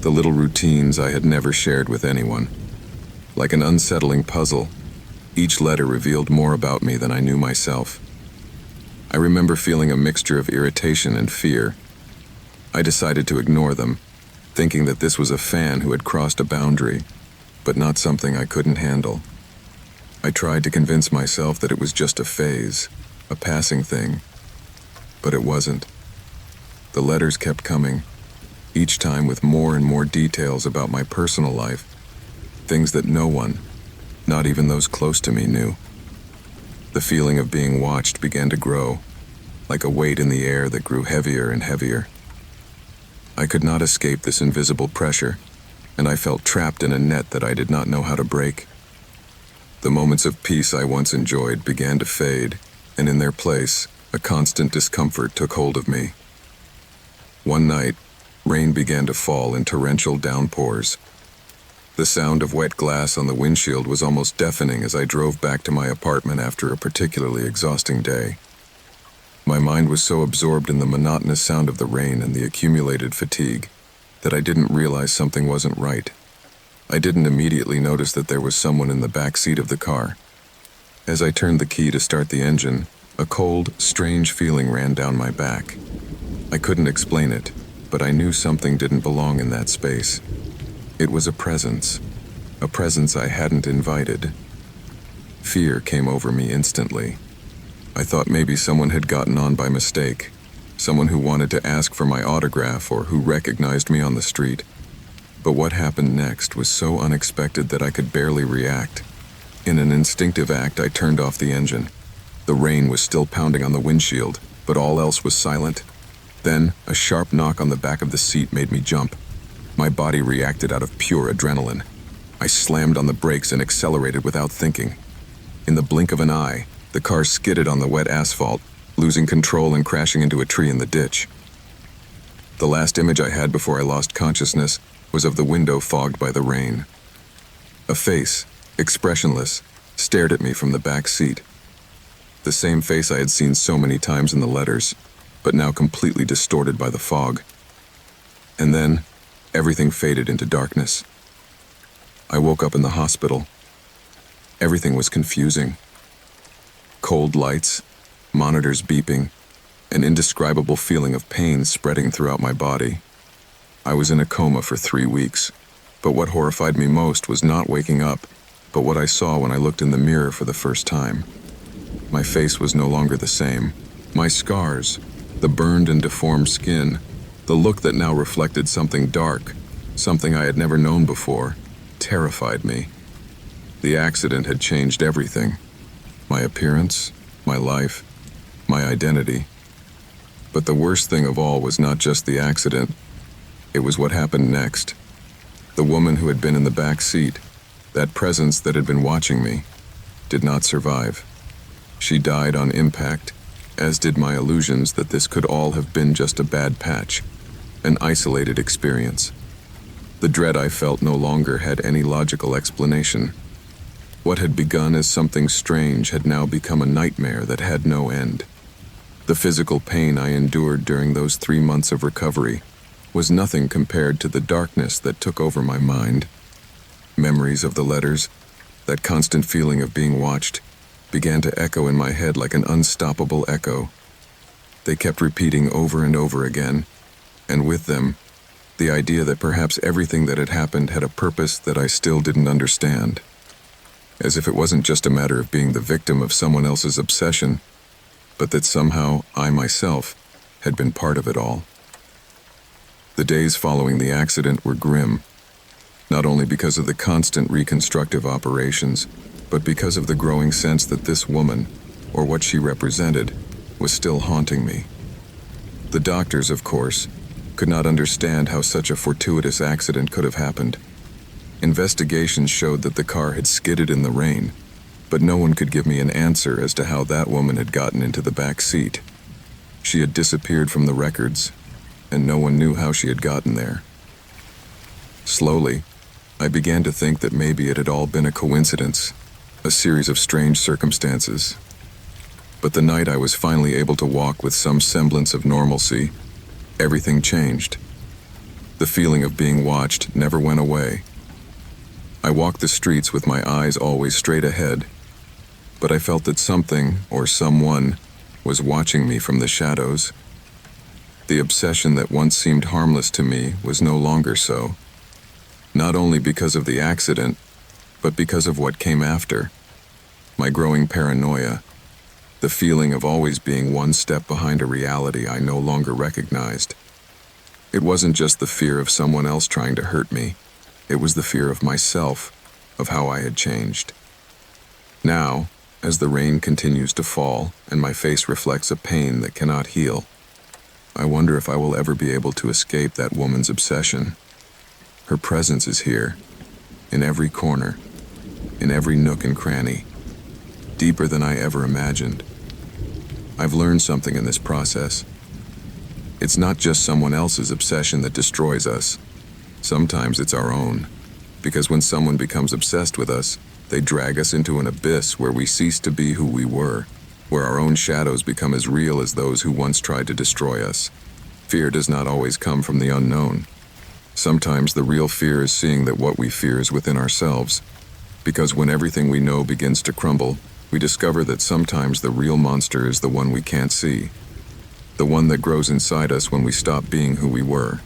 the little routines I had never shared with anyone. Like an unsettling puzzle, each letter revealed more about me than I knew myself. I remember feeling a mixture of irritation and fear. I decided to ignore them, thinking that this was a fan who had crossed a boundary, but not something I couldn't handle. I tried to convince myself that it was just a phase, a passing thing, but it wasn't. The letters kept coming, each time with more and more details about my personal life, things that no one, not even those close to me, knew. The feeling of being watched began to grow, like a weight in the air that grew heavier and heavier. I could not escape this invisible pressure, and I felt trapped in a net that I did not know how to break. The moments of peace I once enjoyed began to fade, and in their place, a constant discomfort took hold of me. One night, rain began to fall in torrential downpours. The sound of wet glass on the windshield was almost deafening as I drove back to my apartment after a particularly exhausting day. My mind was so absorbed in the monotonous sound of the rain and the accumulated fatigue that I didn't realize something wasn't right. I didn't immediately notice that there was someone in the back seat of the car. As I turned the key to start the engine, a cold, strange feeling ran down my back. I couldn't explain it, but I knew something didn't belong in that space. It was a presence I hadn't invited. Fear came over me instantly. I thought maybe someone had gotten on by mistake, someone who wanted to ask for my autograph or who recognized me on the street. But what happened next was so unexpected that I could barely react. In an instinctive act, I turned off the engine. The rain was still pounding on the windshield, but all else was silent. Then, a sharp knock on the back of the seat made me jump. My body reacted out of pure adrenaline. I slammed on the brakes and accelerated without thinking. In the blink of an eye, the car skidded on the wet asphalt, losing control and crashing into a tree in the ditch. The last image I had before I lost consciousness was of the window fogged by the rain. A face, expressionless, stared at me from the back seat. The same face I had seen so many times in the letters, but now completely distorted by the fog. And then, everything faded into darkness. I woke up in the hospital. Everything was confusing. Cold lights, monitors beeping, an indescribable feeling of pain spreading throughout my body. I was in a coma for 3 weeks, but what horrified me most was not waking up, but what I saw when I looked in the mirror for the first time. My face was no longer the same. My scars, the burned and deformed skin, the look that now reflected something dark, something I had never known before, terrified me. The accident had changed everything. My appearance, my life, my identity. But the worst thing of all was not just the accident. It was what happened next. The woman who had been in the back seat, that presence that had been watching me, did not survive. She died on impact, as did my illusions that this could all have been just a bad patch, an isolated experience. The dread I felt no longer had any logical explanation. What had begun as something strange had now become a nightmare that had no end. The physical pain I endured during those 3 months of recovery was nothing compared to the darkness that took over my mind. Memories of the letters, that constant feeling of being watched, began to echo in my head like an unstoppable echo. They kept repeating over and over again, and with them, the idea that perhaps everything that had happened had a purpose that I still didn't understand. As if it wasn't just a matter of being the victim of someone else's obsession, but that somehow I myself had been part of it all. The days following the accident were grim, not only because of the constant reconstructive operations, but because of the growing sense that this woman, or what she represented, was still haunting me. The doctors, of course, could not understand how such a fortuitous accident could have happened. Investigations showed that the car had skidded in the rain, but no one could give me an answer as to how that woman had gotten into the back seat. She had disappeared from the records, and no one knew how she had gotten there. Slowly, I began to think that maybe it had all been a coincidence, a series of strange circumstances. But the night I was finally able to walk with some semblance of normalcy, everything changed. The feeling of being watched never went away. I walked the streets with my eyes always straight ahead, but I felt that something, or someone, was watching me from the shadows. The obsession that once seemed harmless to me was no longer so, not only because of the accident, but because of what came after. My growing paranoia, the feeling of always being one step behind a reality I no longer recognized. It wasn't just the fear of someone else trying to hurt me. It was the fear of myself, of how I had changed. Now, as the rain continues to fall and my face reflects a pain that cannot heal, I wonder if I will ever be able to escape that woman's obsession. Her presence is here, in every corner, in every nook and cranny, deeper than I ever imagined. I've learned something in this process. It's not just someone else's obsession that destroys us. Sometimes it's our own, because when someone becomes obsessed with us, they drag us into an abyss where we cease to be who we were, where our own shadows become as real as those who once tried to destroy us. Fear does not always come from the unknown. Sometimes the real fear is seeing that what we fear is within ourselves, because when everything we know begins to crumble, we discover that sometimes the real monster is the one we can't see, the one that grows inside us when we stop being who we were.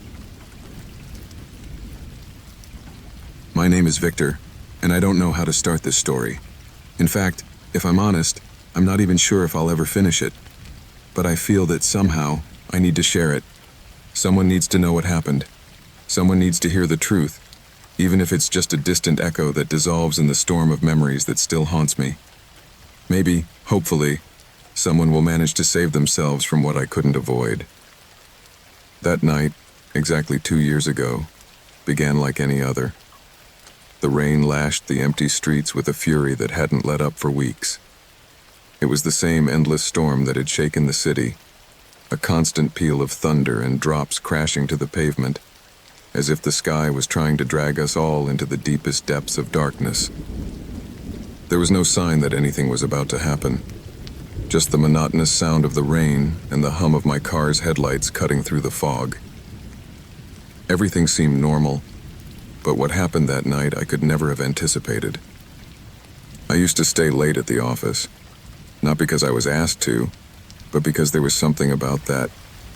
My name is Victor, and I don't know how to start this story. In fact, if I'm honest, I'm not even sure if I'll ever finish it. But I feel that somehow I need to share it. Someone needs to know what happened. Someone needs to hear the truth, even if it's just a distant echo that dissolves in the storm of memories that still haunts me. Maybe, hopefully, someone will manage to save themselves from what I couldn't avoid. That night, exactly 2 years ago, began like any other. The rain lashed the empty streets with a fury that hadn't let up for weeks. It was the same endless storm that had shaken the city, a constant peal of thunder and drops crashing to the pavement, as if the sky was trying to drag us all into the deepest depths of darkness. There was no sign that anything was about to happen, just the monotonous sound of the rain and the hum of my car's headlights cutting through the fog. Everything seemed normal, but what happened that night I could never have anticipated. I used to stay late at the office, not because I was asked to, but because there was something about that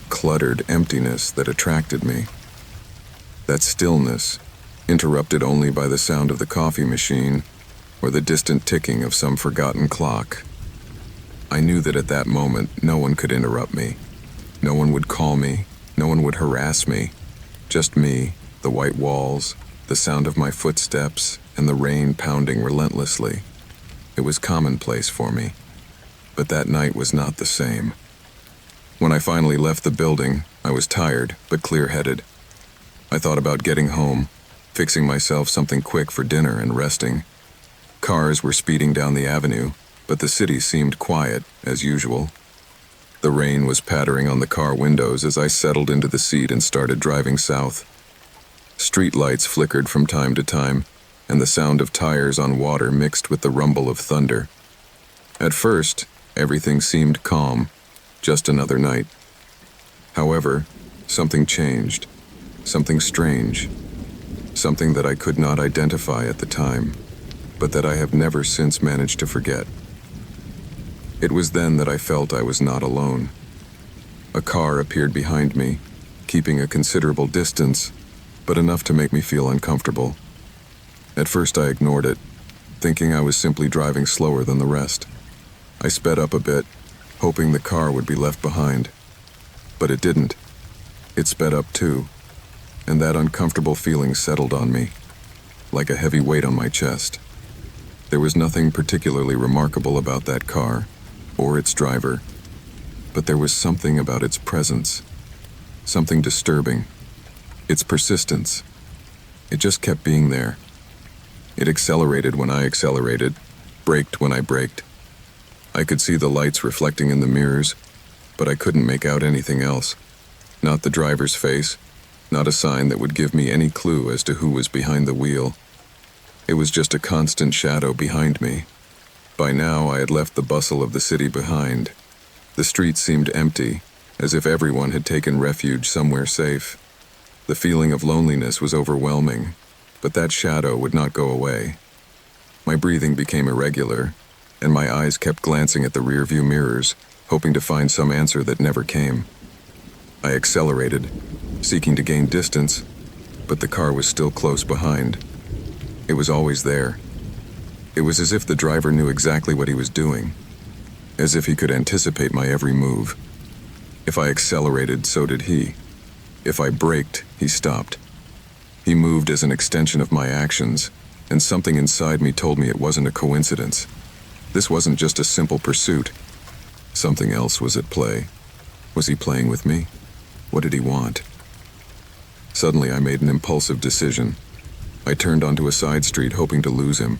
cluttered emptiness that attracted me. That stillness, interrupted only by the sound of the coffee machine or the distant ticking of some forgotten clock. I knew that at that moment no one could interrupt me. No one would call me, no one would harass me. Just me, the white walls, the sound of my footsteps, and the rain pounding relentlessly. It was commonplace for me. But that night was not the same. When I finally left the building, I was tired, but clear-headed. I thought about getting home, fixing myself something quick for dinner and resting. Cars were speeding down the avenue, but the city seemed quiet, as usual. The rain was pattering on the car windows as I settled into the seat and started driving south. Street lights flickered from time to time, and the sound of tires on water mixed with the rumble of thunder. At first, everything seemed calm, just another night. However, something changed, something strange, something that I could not identify at the time, but that I have never since managed to forget. It was then that I felt I was not alone. A car appeared behind me, keeping a considerable distance, but enough to make me feel uncomfortable. At first I ignored it, thinking I was simply driving slower than the rest. I sped up a bit, hoping the car would be left behind. But it didn't. It sped up too, and that uncomfortable feeling settled on me, like a heavy weight on my chest. There was nothing particularly remarkable about that car, or its driver, but there was something about its presence, something disturbing. Its persistence. It just kept being there. It accelerated when I accelerated, braked when I braked. I could see the lights reflecting in the mirrors, but I couldn't make out anything else. Not the driver's face, not a sign that would give me any clue as to who was behind the wheel. It was just a constant shadow behind me. By now I had left the bustle of the city behind. The streets seemed empty, as if everyone had taken refuge somewhere safe. The feeling of loneliness was overwhelming, but that shadow would not go away. My breathing became irregular, and my eyes kept glancing at the rearview mirrors, hoping to find some answer that never came. I accelerated, seeking to gain distance, but the car was still close behind. It was always there. It was as if the driver knew exactly what he was doing, as if he could anticipate my every move. If I accelerated, so did he. If I braked, he stopped. He moved as an extension of my actions, and something inside me told me it wasn't a coincidence. This wasn't just a simple pursuit. Something else was at play. Was he playing with me? What did he want? Suddenly, I made an impulsive decision. I turned onto a side street, hoping to lose him.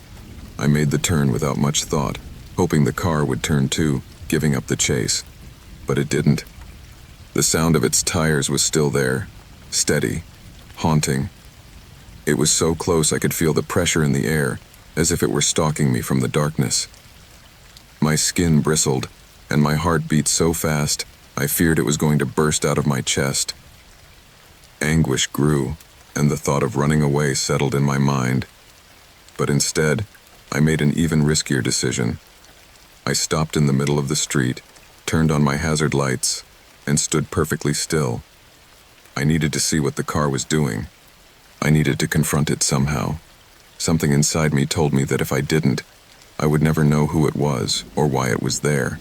I made the turn without much thought, hoping the car would turn too, giving up the chase. But it didn't. The sound of its tires was still there, steady, haunting. It was so close I could feel the pressure in the air, as if it were stalking me from the darkness. My skin bristled, and my heart beat so fast, I feared it was going to burst out of my chest. Anguish grew, and the thought of running away settled in my mind. But instead, I made an even riskier decision. I stopped in the middle of the street, turned on my hazard lights, and stood perfectly still. I needed to see what the car was doing. I needed to confront it somehow. Something inside me told me that if I didn't, I would never know who it was or why it was there.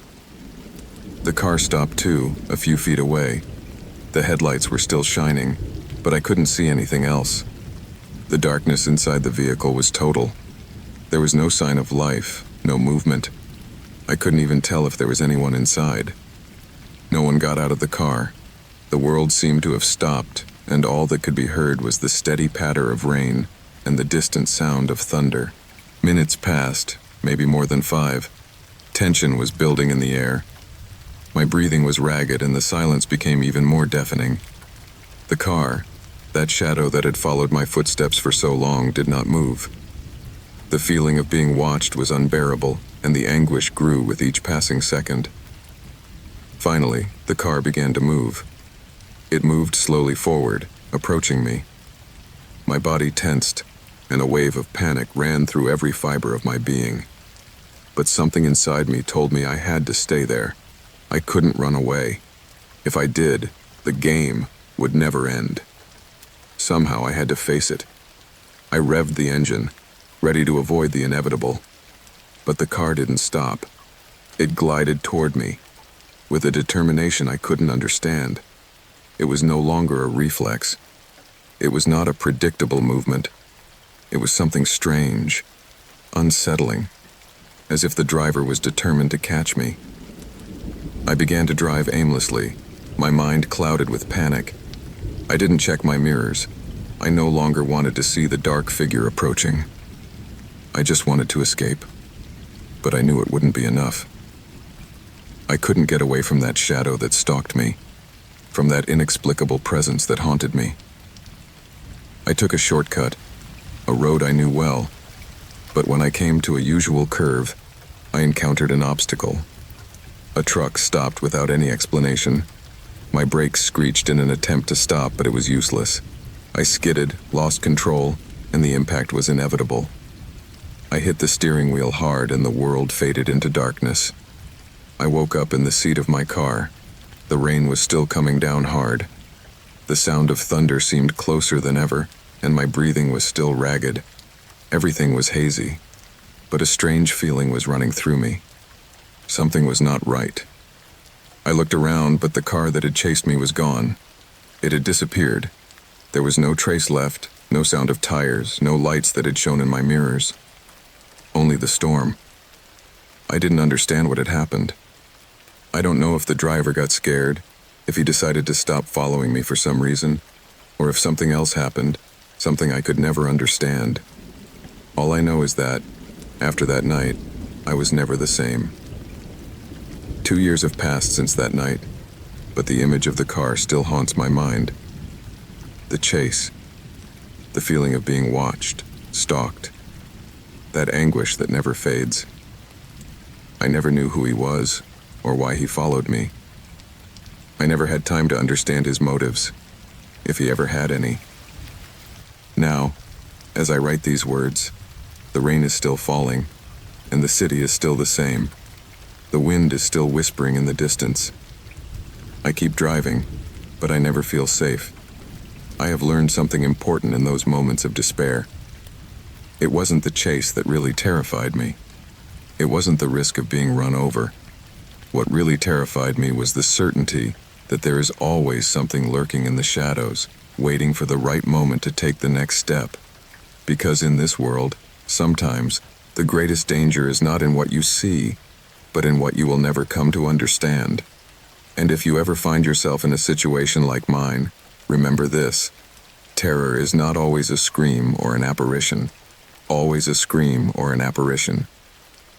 The car stopped too, a few feet away. The headlights were still shining, but I couldn't see anything else. The darkness inside the vehicle was total. There was no sign of life, no movement. I couldn't even tell if there was anyone inside. No one got out of the car. The world seemed to have stopped, and all that could be heard was the steady patter of rain and the distant sound of thunder. Minutes passed, maybe more than 5. Tension was building in the air. My breathing was ragged, and the silence became even more deafening. The car, that shadow that had followed my footsteps for so long, did not move. The feeling of being watched was unbearable, and the anguish grew with each passing second. Finally, the car began to move. It moved slowly forward, approaching me. My body tensed, and a wave of panic ran through every fiber of my being. But something inside me told me I had to stay there. I couldn't run away. If I did, the game would never end. Somehow I had to face it. I revved the engine, ready to avoid the inevitable. But the car didn't stop. It glided toward me, with a determination I couldn't understand. It was no longer a reflex. It was not a predictable movement. It was something strange, unsettling, as if the driver was determined to catch me. I began to drive aimlessly, my mind clouded with panic. I didn't check my mirrors. I no longer wanted to see the dark figure approaching. I just wanted to escape, but I knew it wouldn't be enough. I couldn't get away from that shadow that stalked me, from that inexplicable presence that haunted me. I took a shortcut, a road I knew well, but when I came to a usual curve, I encountered an obstacle. A truck stopped without any explanation. My brakes screeched in an attempt to stop, but it was useless. I skidded, lost control, and the impact was inevitable. I hit the steering wheel hard and the world faded into darkness. I woke up in the seat of my car. The rain was still coming down hard. The sound of thunder seemed closer than ever, and my breathing was still ragged. Everything was hazy, but a strange feeling was running through me. Something was not right. I looked around, but the car that had chased me was gone. It had disappeared. There was no trace left, no sound of tires, no lights that had shone in my mirrors. Only the storm. I didn't understand what had happened. I don't know if the driver got scared, if he decided to stop following me for some reason, or if something else happened, something I could never understand. All I know is that, after that night, I was never the same. 2 years have passed since that night, but the image of the car still haunts my mind. The chase, the feeling of being watched, stalked, that anguish that never fades. I never knew who he was or why he followed me. I never had time to understand his motives, if he ever had any. Now, as I write these words, the rain is still falling, and the city is still the same. The wind is still whispering in the distance. I keep driving, but I never feel safe. I have learned something important in those moments of despair. It wasn't the chase that really terrified me. It wasn't the risk of being run over. What really terrified me was the certainty that there is always something lurking in the shadows, waiting for the right moment to take the next step. Because in this world, sometimes, the greatest danger is not in what you see, but in what you will never come to understand. And if you ever find yourself in a situation like mine, remember this: terror is not always a scream or an apparition. Always a scream or an apparition.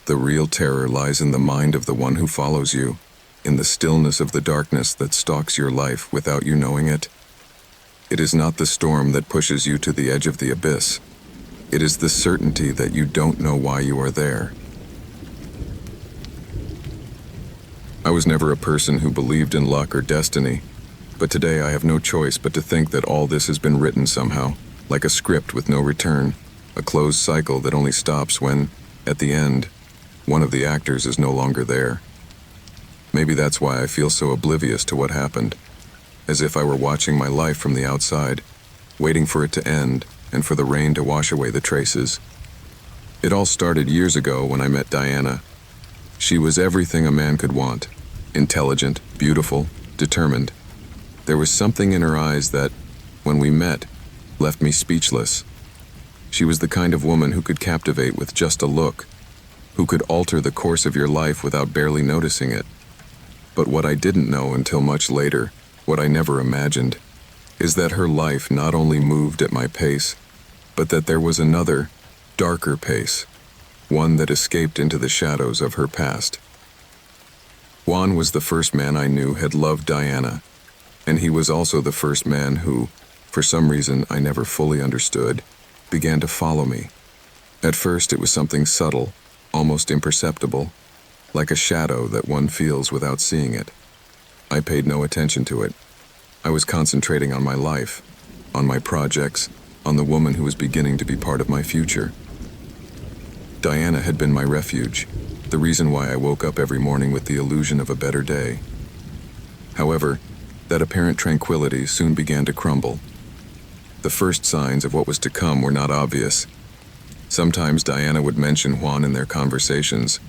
The real terror lies in the mind of the one who follows you, in the stillness of the darkness that stalks your life without you knowing it. It is not the storm that pushes you to the edge of the abyss. It is the certainty that you don't know why you are there. I was never a person who believed in luck or destiny, but today I have no choice but to think that all this has been written somehow, like a script with no return, a closed cycle that only stops when, at the end, one of the actors is no longer there. Maybe that's why I feel so oblivious to what happened, as if I were watching my life from the outside, waiting for it to end and for the rain to wash away the traces. It all started years ago when I met Diana. She was everything a man could want: intelligent, beautiful, determined. There was something in her eyes that, when we met, left me speechless. She was the kind of woman who could captivate with just a look, who could alter the course of your life without barely noticing it. But what I didn't know until much later, what I never imagined, is that her life not only moved at my pace, but that there was another, darker pace, one that escaped into the shadows of her past. Juan was the first man I knew had loved Diana, and he was also the first man who, for some reason I never fully understood, began to follow me. At first it was something subtle, almost imperceptible, like a shadow that one feels without seeing it. I paid no attention to it. I was concentrating on my life, on my projects, on the woman who was beginning to be part of my future. Diana had been my refuge, the reason why I woke up every morning with the illusion of a better day. However, that apparent tranquility soon began to crumble. The first signs of what was to come were not obvious. Sometimes Diana would mention Juan in their conversations,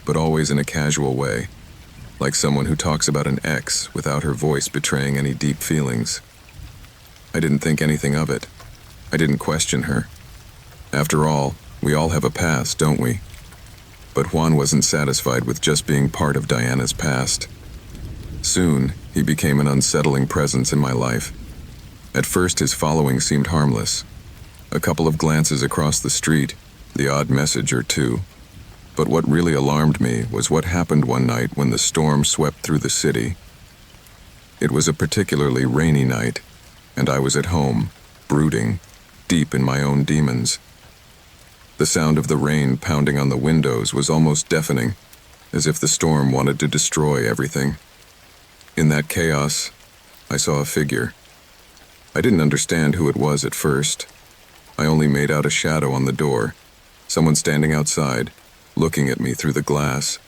but always in a casual way, like someone who talks about an ex without her voice betraying any deep feelings. I didn't think anything of it. I didn't question her. After all, we all have a past, don't we? But Juan wasn't satisfied with just being part of Diana's past. Soon, he became an unsettling presence in my life. At first, his following seemed harmless. A couple of glances across the street, the odd message or two. But what really alarmed me was what happened one night when the storm swept through the city. It was a particularly rainy night, and I was at home, brooding, deep in my own demons. The sound of the rain pounding on the windows was almost deafening, as if the storm wanted to destroy everything. In that chaos, I saw a figure. I didn't understand who it was at first. I only made out a shadow on the door, someone standing outside, looking at me through the glass.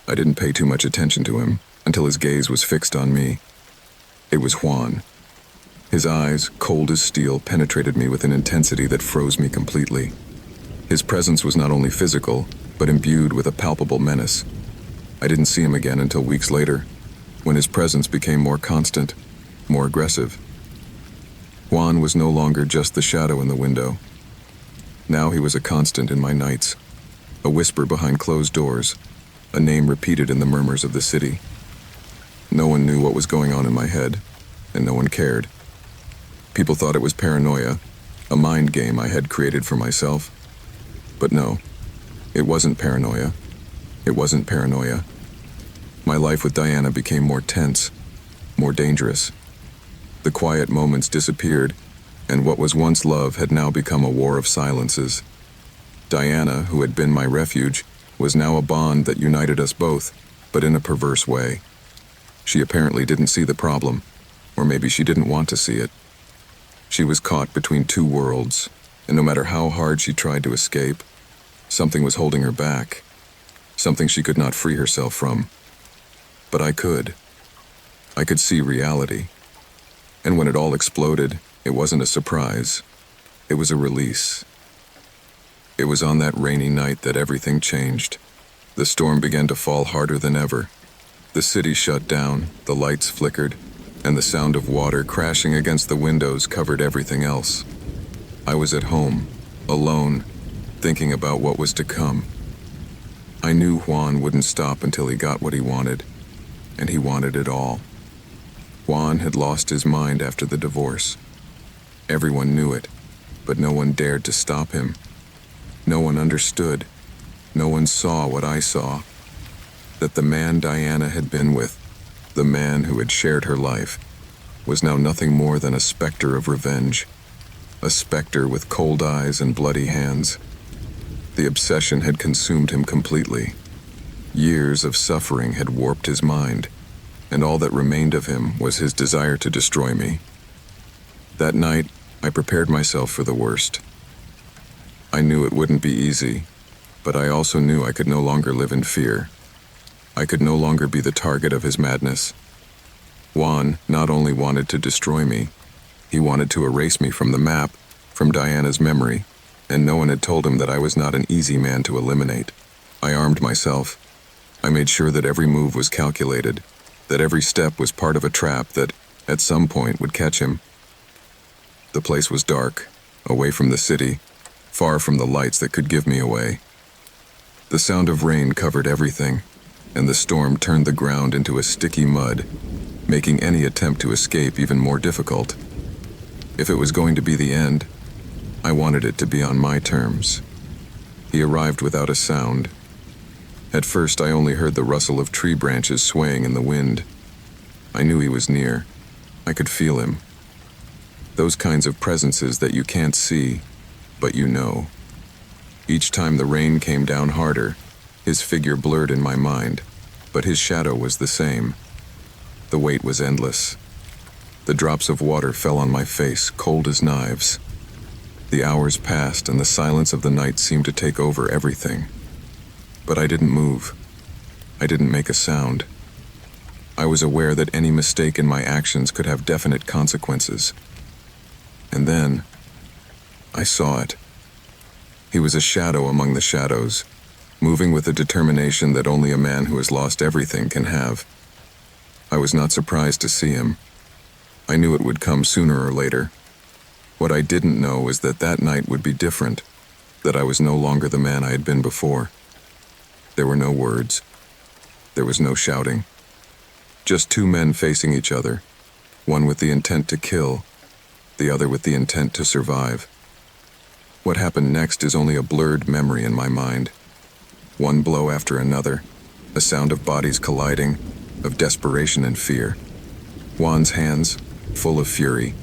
I didn't pay too much attention to him until his gaze was fixed on me. It was Juan. His eyes, cold as steel, penetrated me with an intensity that froze me completely. His presence was not only physical, but imbued with a palpable menace. I didn't see him again until weeks later, when his presence became more constant, more aggressive. Juan was no longer just the shadow in the window. Now he was a constant in my nights, a whisper behind closed doors, a name repeated in the murmurs of the city. No one knew what was going on in my head, and no one cared. People thought it was paranoia, a mind game I had created for myself. But no, it wasn't paranoia. It wasn't paranoia. My life with Diana became more tense, more dangerous. The quiet moments disappeared, and what was once love had now become a war of silences. Diana, who had been my refuge, was now a bond that united us both, but in a perverse way. She apparently didn't see the problem, or maybe she didn't want to see it. She was caught between two worlds, and no matter how hard she tried to escape, something was holding her back, something she could not free herself from. But I could. I could see reality. And when it all exploded, it wasn't a surprise. It was a release. It was on that rainy night that everything changed. The storm began to fall harder than ever. The city shut down, the lights flickered, and the sound of water crashing against the windows covered everything else. I was at home, alone, thinking about what was to come. I knew Juan wouldn't stop until he got what he wanted, and he wanted it all. Juan had lost his mind after the divorce. Everyone knew it, but no one dared to stop him. No one understood. No one saw what I saw. That the man Diana had been with, the man who had shared her life, was now nothing more than a specter of revenge. A specter with cold eyes and bloody hands. The obsession had consumed him completely. Years of suffering had warped his mind, and all that remained of him was his desire to destroy me. That night, I prepared myself for the worst. I knew it wouldn't be easy, but I also knew I could no longer live in fear. I could no longer be the target of his madness. Juan not only wanted to destroy me, he wanted to erase me from the map, from Diana's memory, and no one had told him that I was not an easy man to eliminate. I armed myself. I made sure that every move was calculated, that every step was part of a trap that, at some point, would catch him. The place was dark, away from the city, far from the lights that could give me away. The sound of rain covered everything, and the storm turned the ground into a sticky mud, making any attempt to escape even more difficult. If it was going to be the end, I wanted it to be on my terms. He arrived without a sound. At first, I only heard the rustle of tree branches swaying in the wind. I knew he was near. I could feel him. Those kinds of presences that you can't see, but you know. Each time the rain came down harder, his figure blurred in my mind, but his shadow was the same. The weight was endless. The drops of water fell on my face, cold as knives. The hours passed, and the silence of the night seemed to take over everything. But I didn't move. I didn't make a sound. I was aware that any mistake in my actions could have definite consequences. And then, I saw it. He was a shadow among the shadows, moving with a determination that only a man who has lost everything can have. I was not surprised to see him. I knew it would come sooner or later. What I didn't know was that that night would be different, that I was no longer the man I had been before. There were no words. There was no shouting. Just two men facing each other, one with the intent to kill, the other with the intent to survive. What happened next is only a blurred memory in my mind. One blow after another, a sound of bodies colliding, of desperation and fear. Juan's hands, full of fury,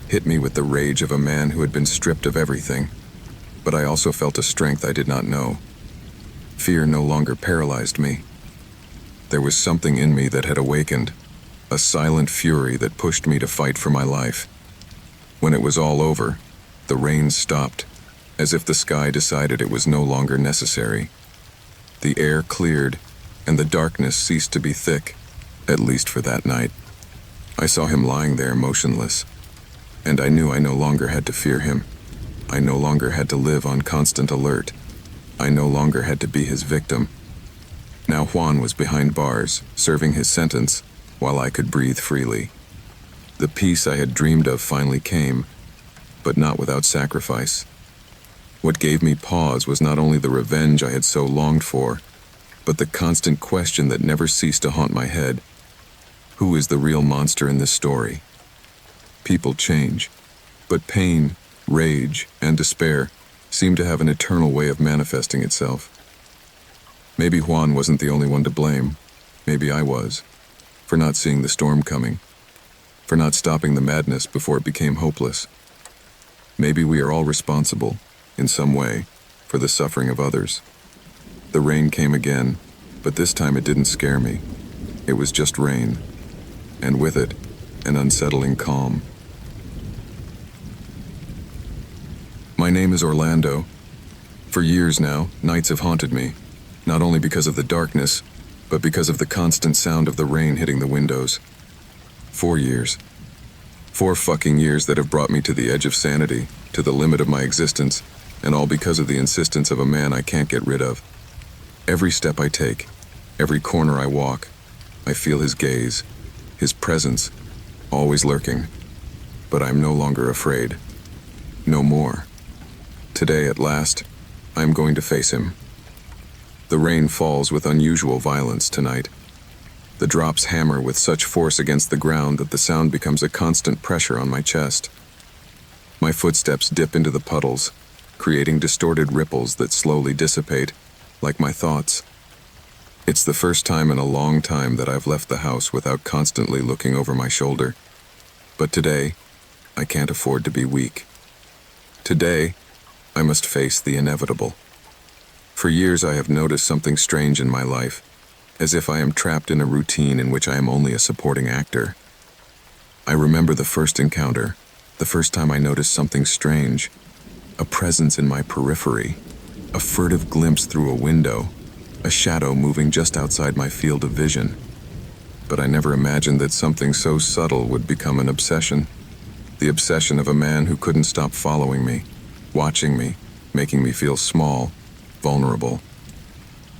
hit me with the rage of a man who had been stripped of everything. But I also felt a strength I did not know. Fear no longer paralyzed me. There was something in me that had awakened, a silent fury that pushed me to fight for my life. When it was all over, the rain stopped, as if the sky decided it was no longer necessary. The air cleared, and the darkness ceased to be thick, at least for that night. I saw him lying there motionless, and I knew I no longer had to fear him. I no longer had to live on constant alert. I no longer had to be his victim. Now Juan was behind bars, serving his sentence, while I could breathe freely. The peace I had dreamed of finally came, but not without sacrifice. What gave me pause was not only the revenge I had so longed for, but the constant question that never ceased to haunt my head. Who is the real monster in this story? People change, but pain, rage, and despair seem to have an eternal way of manifesting itself. Maybe Juan wasn't the only one to blame. Maybe I was, for not seeing the storm coming, for not stopping the madness before it became hopeless. Maybe we are all responsible, in some way, for the suffering of others. The rain came again, but this time it didn't scare me. It was just rain, and with it, an unsettling calm. My name is Orlando. For years now, nights have haunted me, not only because of the darkness, but because of the constant sound of the rain hitting the windows. 4 years. 4 fucking years that have brought me to the edge of sanity, to the limit of my existence, and all because of the insistence of a man I can't get rid of. Every step I take, every corner I walk, I feel his gaze, his presence, always lurking. But I'm no longer afraid. No more. Today, at last, I am going to face him. The rain falls with unusual violence tonight. The drops hammer with such force against the ground that the sound becomes a constant pressure on my chest. My footsteps dip into the puddles, creating distorted ripples that slowly dissipate, like my thoughts. It's the first time in a long time that I've left the house without constantly looking over my shoulder. But today, I can't afford to be weak. Today, I must face the inevitable. For years I have noticed something strange in my life, as if I am trapped in a routine in which I am only a supporting actor. I remember the first encounter, the first time I noticed something strange, a presence in my periphery, a furtive glimpse through a window, a shadow moving just outside my field of vision. But I never imagined that something so subtle would become an obsession. The obsession of a man who couldn't stop following me, watching me, making me feel small, vulnerable.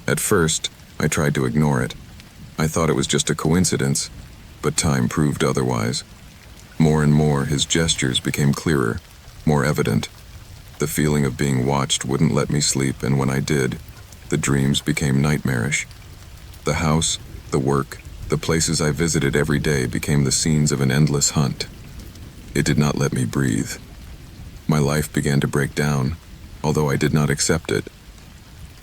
At first, I tried to ignore it. I thought it was just a coincidence, but time proved otherwise. More and more, his gestures became clearer, more evident. The feeling of being watched wouldn't let me sleep, and when I did, the dreams became nightmarish. The house, the work, the places I visited every day became the scenes of an endless hunt. It did not let me breathe. My life began to break down, although I did not accept it.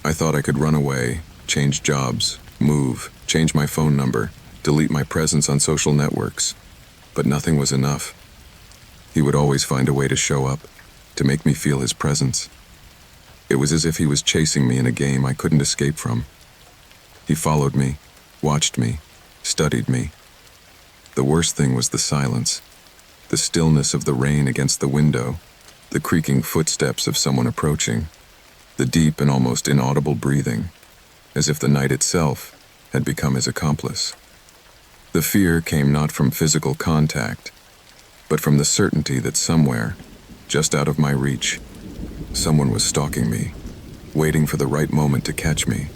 I thought I could run away, change jobs, move, change my phone number, delete my presence on social networks. But nothing was enough. He would always find a way to show up, to make me feel his presence. It was as if he was chasing me in a game I couldn't escape from. He followed me, watched me, studied me. The worst thing was the silence, the stillness of the rain against the window, the creaking footsteps of someone approaching, the deep and almost inaudible breathing, as if the night itself had become his accomplice. The fear came not from physical contact, but from the certainty that somewhere, just out of my reach, someone was stalking me, waiting for the right moment to catch me.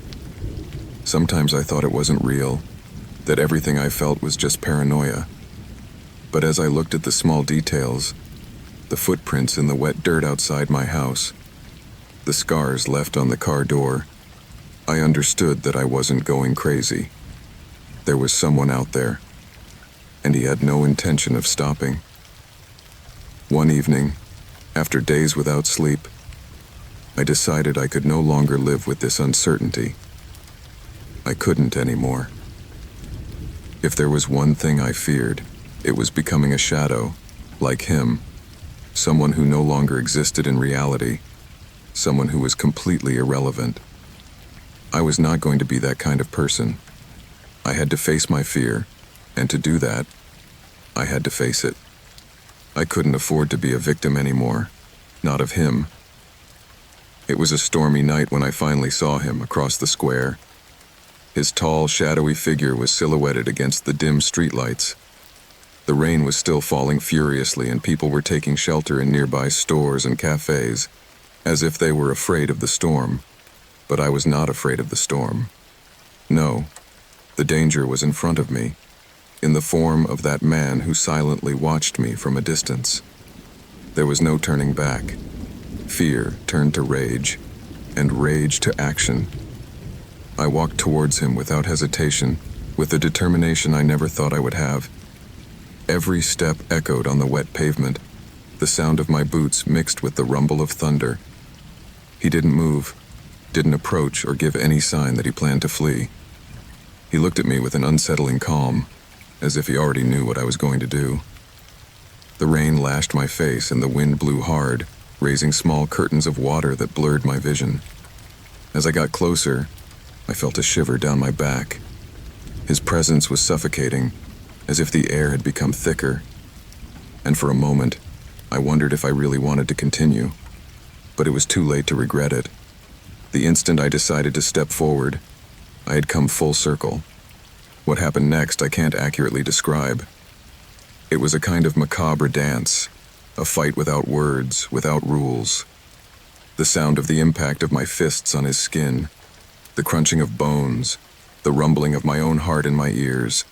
Sometimes I thought it wasn't real, that everything I felt was just paranoia. But as I looked at the small details, the footprints in the wet dirt outside my house, the scars left on the car door, I understood that I wasn't going crazy. There was someone out there, and he had no intention of stopping. One evening, after days without sleep, I decided I could no longer live with this uncertainty. I couldn't anymore. If there was one thing I feared, it was becoming a shadow, like him, someone who no longer existed in reality, someone who was completely irrelevant. I was not going to be that kind of person. I had to face my fear, and to do that, I had to face it. I couldn't afford to be a victim anymore, not of him. It was a stormy night when I finally saw him across the square. His tall, shadowy figure was silhouetted against the dim streetlights. The rain was still falling furiously, and people were taking shelter in nearby stores and cafes, as if they were afraid of the storm. But I was not afraid of the storm. No, the danger was in front of me, in the form of that man who silently watched me from a distance. There was no turning back. Fear turned to rage, and rage to action. I walked towards him without hesitation, with a determination I never thought I would have. Every step echoed on the wet pavement, the sound of my boots mixed with the rumble of thunder. He didn't move, didn't approach or give any sign that he planned to flee. He looked at me with an unsettling calm, as if he already knew what I was going to do. The rain lashed my face and the wind blew hard, raising small curtains of water that blurred my vision. As I got closer, I felt a shiver down my back. His presence was suffocating, as if the air had become thicker. And for a moment, I wondered if I really wanted to continue. But it was too late to regret it. The instant I decided to step forward, I had come full circle. What happened next I can't accurately describe. It was a kind of macabre dance, a fight without words, without rules. The sound of the impact of my fists on his skin, the crunching of bones, the rumbling of my own heart in my ears,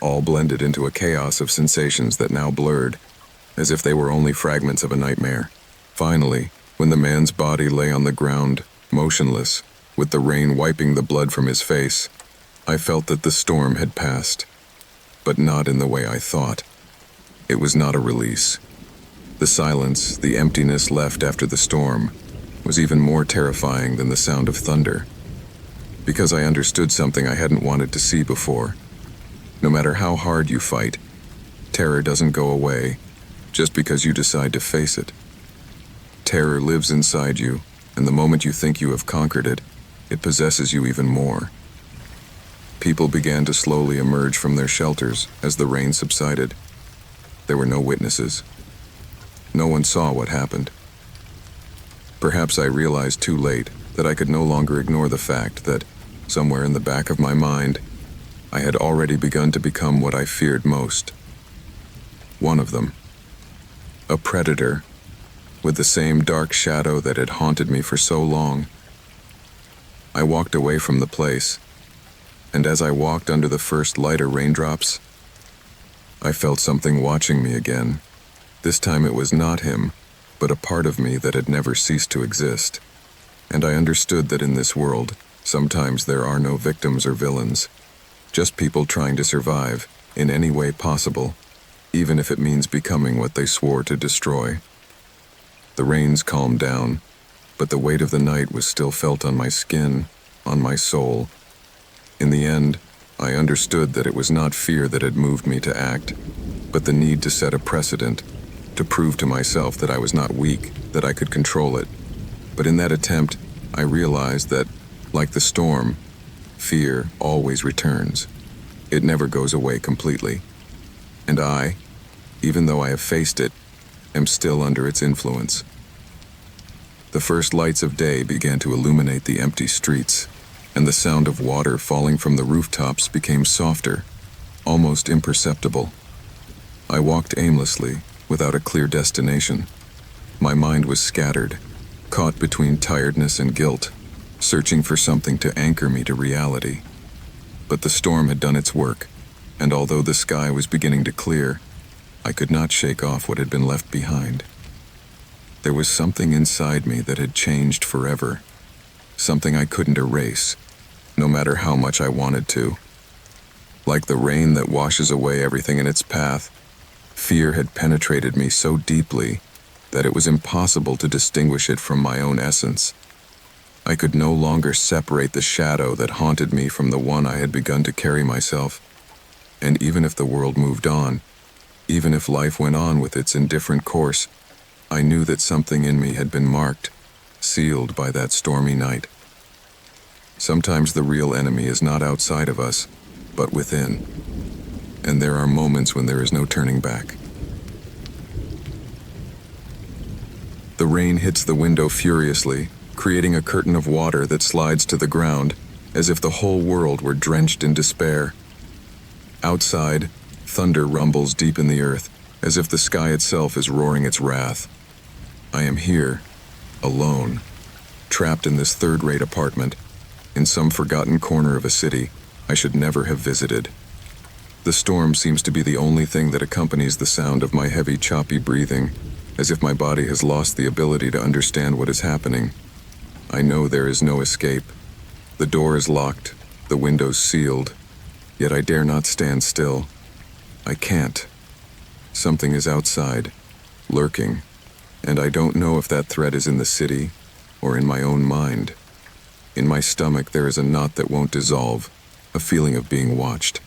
all blended into a chaos of sensations that now blurred, as if they were only fragments of a nightmare. Finally, when the man's body lay on the ground, motionless, with the rain wiping the blood from his face, I felt that the storm had passed, but not in the way I thought. It was not a release. The silence, the emptiness left after the storm, was even more terrifying than the sound of thunder, because I understood something I hadn't wanted to see before. No matter how hard you fight, terror doesn't go away just because you decide to face it. Terror lives inside you, and the moment you think you have conquered it, it possesses you even more. People began to slowly emerge from their shelters as the rain subsided. There were no witnesses. No one saw what happened. Perhaps I realized too late that I could no longer ignore the fact that, somewhere in the back of my mind, I had already begun to become what I feared most. One of them. A predator, with the same dark shadow that had haunted me for so long. I walked away from the place, and as I walked under the first lighter raindrops, I felt something watching me again. This time it was not him, but a part of me that had never ceased to exist. And I understood that in this world, sometimes there are no victims or villains, just people trying to survive in any way possible, even if it means becoming what they swore to destroy. The rains calmed down, but the weight of the night was still felt on my skin, on my soul. In the end, I understood that it was not fear that had moved me to act, but the need to set a precedent, to prove to myself that I was not weak, that I could control it. But in that attempt, I realized that, like the storm, fear always returns. It never goes away completely. And I, even though I have faced it, am still under its influence. The first lights of day began to illuminate the empty streets, and the sound of water falling from the rooftops became softer, almost imperceptible. I walked aimlessly, without a clear destination. My mind was scattered, caught between tiredness and guilt, searching for something to anchor me to reality. But the storm had done its work, and although the sky was beginning to clear, I could not shake off what had been left behind. There was something inside me that had changed forever, something I couldn't erase, no matter how much I wanted to. Like the rain that washes away everything in its path, fear had penetrated me so deeply that it was impossible to distinguish it from my own essence. I could no longer separate the shadow that haunted me from the one I had begun to carry myself. And even if the world moved on, even if life went on with its indifferent course, I knew that something in me had been marked, sealed by that stormy night. Sometimes the real enemy is not outside of us, but within. And there are moments when there is no turning back. The rain hits the window furiously, creating a curtain of water that slides to the ground, as if the whole world were drenched in despair. Outside, thunder rumbles deep in the earth, as if the sky itself is roaring its wrath. I am here, alone, trapped in this third-rate apartment, in some forgotten corner of a city I should never have visited. The storm seems to be the only thing that accompanies the sound of my heavy, choppy breathing, as if my body has lost the ability to understand what is happening. I know there is no escape. The door is locked, the windows sealed, yet I dare not stand still. I can't. Something is outside, lurking, and I don't know if that threat is in the city or in my own mind. In my stomach there is a knot that won't dissolve, a feeling of being watched.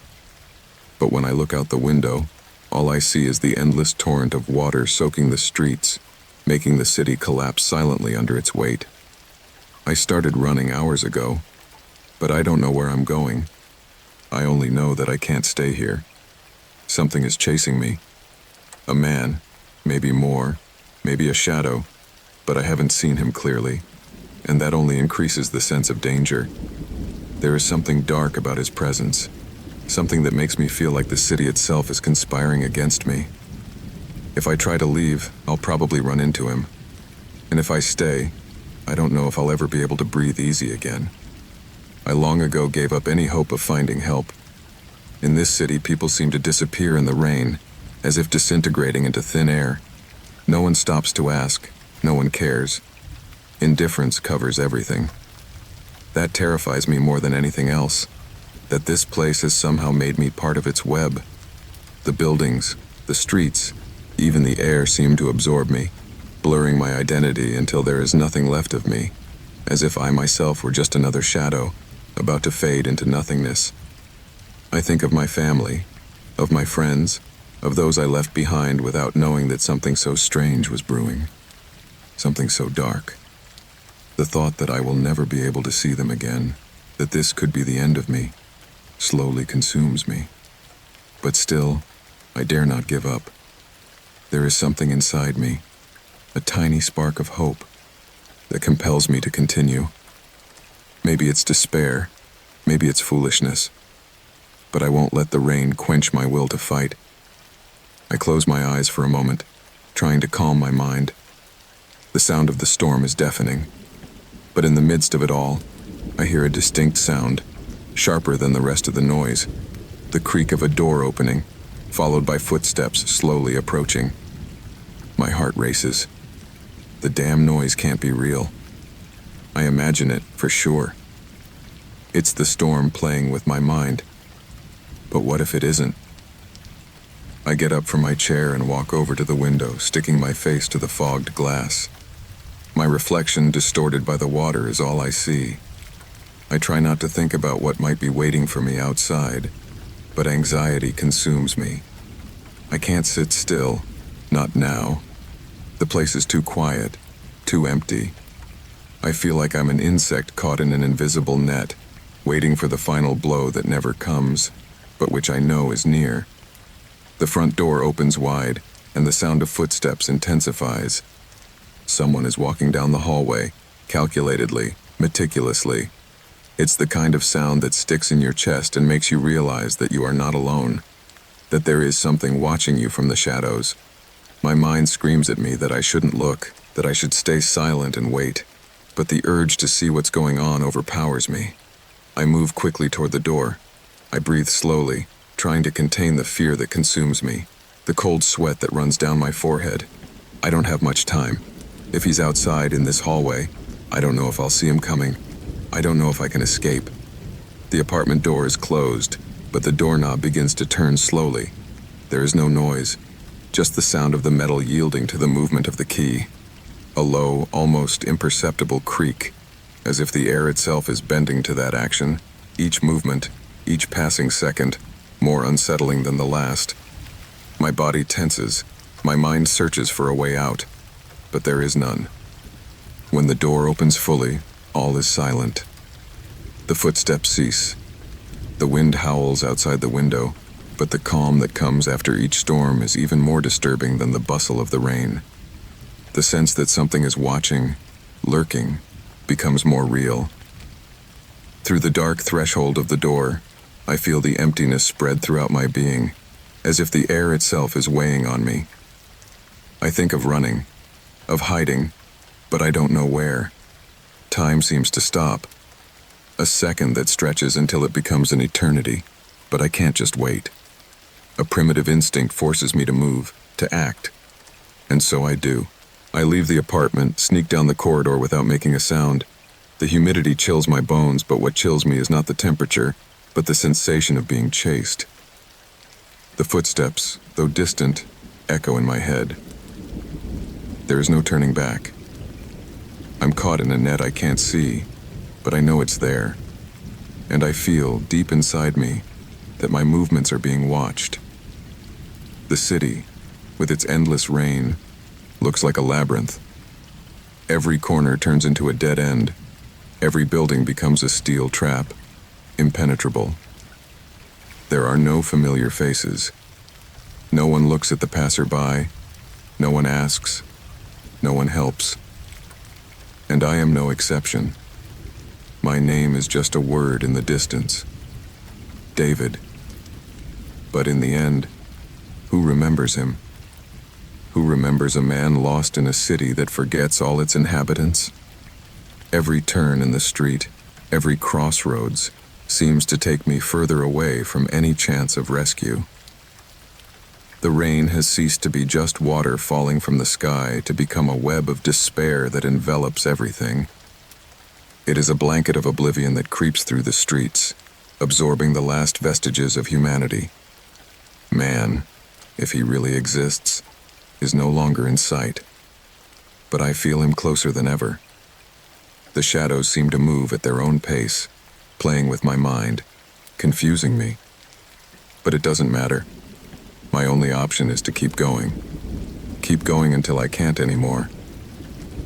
But when I look out the window, all I see is the endless torrent of water soaking the streets, making the city collapse silently under its weight. I started running hours ago, but I don't know where I'm going. I only know that I can't stay here. Something is chasing me. A man, maybe more, maybe a shadow, but I haven't seen him clearly, and that only increases the sense of danger. There is something dark about his presence, something that makes me feel like the city itself is conspiring against me. If I try to leave, I'll probably run into him. And if I stay, I don't know if I'll ever be able to breathe easy again. I long ago gave up any hope of finding help. In this city, people seem to disappear in the rain, as if disintegrating into thin air. No one stops to ask, no one cares. Indifference covers everything. That terrifies me more than anything else, that this place has somehow made me part of its web. The buildings, the streets, even the air seem to absorb me, blurring my identity until there is nothing left of me, as if I myself were just another shadow, about to fade into nothingness. I think of my family, of my friends, of those I left behind without knowing that something so strange was brewing, something so dark. The thought that I will never be able to see them again, that this could be the end of me, slowly consumes me. But still, I dare not give up. There is something inside me, a tiny spark of hope, that compels me to continue. Maybe it's despair, maybe it's foolishness, but I won't let the rain quench my will to fight. I close my eyes for a moment, trying to calm my mind. The sound of the storm is deafening, but in the midst of it all, I hear a distinct sound, sharper than the rest of the noise, the creak of a door opening, followed by footsteps slowly approaching. My heart races. The damn noise can't be real. I imagine it, for sure. It's the storm playing with my mind. But what if it isn't? I get up from my chair and walk over to the window, sticking my face to the fogged glass. My reflection, distorted by the water, is all I see. I try not to think about what might be waiting for me outside, but anxiety consumes me. I can't sit still, not now. The place is too quiet, too empty. I feel like I'm an insect caught in an invisible net, waiting for the final blow that never comes, but which I know is near. The front door opens wide, and the sound of footsteps intensifies. Someone is walking down the hallway, calculatedly, meticulously. It's the kind of sound that sticks in your chest and makes you realize that you are not alone, that there is something watching you from the shadows. My mind screams at me that I shouldn't look, that I should stay silent and wait, but the urge to see what's going on overpowers me. I move quickly toward the door. I breathe slowly, trying to contain the fear that consumes me, the cold sweat that runs down my forehead. I don't have much time. If he's outside in this hallway, I don't know if I'll see him coming. I don't know if I can escape. The apartment door is closed, but the doorknob begins to turn slowly. There is no noise, just the sound of the metal yielding to the movement of the key. A low, almost imperceptible creak, as if the air itself is bending to that action, each movement, each passing second, more unsettling than the last. My body tenses, my mind searches for a way out. but there is none. When the door opens fully, all is silent. The footsteps cease. The wind howls outside the window, but the calm that comes after each storm is even more disturbing than the bustle of the rain. The sense that something is watching, lurking, becomes more real. Through the dark threshold of the door, I feel the emptiness spread throughout my being, as if the air itself is weighing on me. I think of running, of hiding, but I don't know where. Time seems to stop. A second that stretches until it becomes an eternity, but I can't just wait. A primitive instinct forces me to move, to act. And so I do. I leave the apartment, sneak down the corridor without making a sound. The humidity chills my bones, but what chills me is not the temperature, but the sensation of being chased. The footsteps, though distant, echo in my head. There is no turning back. I'm caught in a net I can't see, but I know it's there. And I feel, deep inside me, that my movements are being watched. The city, with its endless rain, looks like a labyrinth. Every corner turns into a dead end. Every building becomes a steel trap, impenetrable. There are no familiar faces. No one looks at the passerby. No one asks. No one helps. And I am no exception. My name is just a word in the distance. David. But in the end, who remembers him? Who remembers a man lost in a city that forgets all its inhabitants? Every turn in the street, every crossroads, seems to take me further away from any chance of rescue. The rain has ceased to be just water falling from the sky to become a web of despair that envelops everything. It is a blanket of oblivion that creeps through the streets, absorbing the last vestiges of humanity. Man, if he really exists, is no longer in sight. But I feel him closer than ever. The shadows seem to move at their own pace, playing with my mind, confusing me. But it doesn't matter. My only option is to keep going. Keep going until I can't anymore.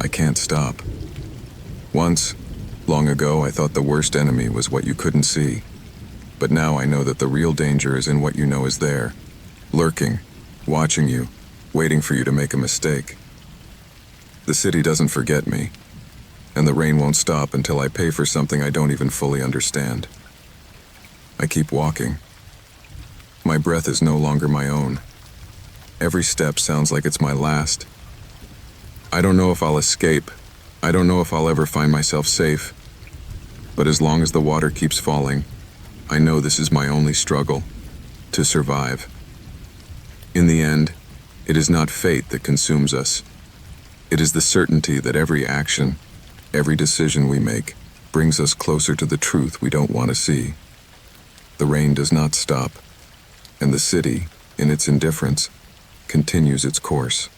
I can't stop. Once, long ago, I thought the worst enemy was what you couldn't see. But now I know that the real danger is in what you know is there, lurking, watching you, waiting for you to make a mistake. The city doesn't forget me, and the rain won't stop until I pay for something I don't even fully understand. I keep walking. My breath is no longer my own. Every step sounds like it's my last. I don't know if I'll escape. I don't know if I'll ever find myself safe. But as long as the water keeps falling, I know this is my only struggle, to survive. In the end, it is not fate that consumes us. It is the certainty that every action, every decision we make, brings us closer to the truth we don't want to see. The rain does not stop, and the city, in its indifference, continues its course.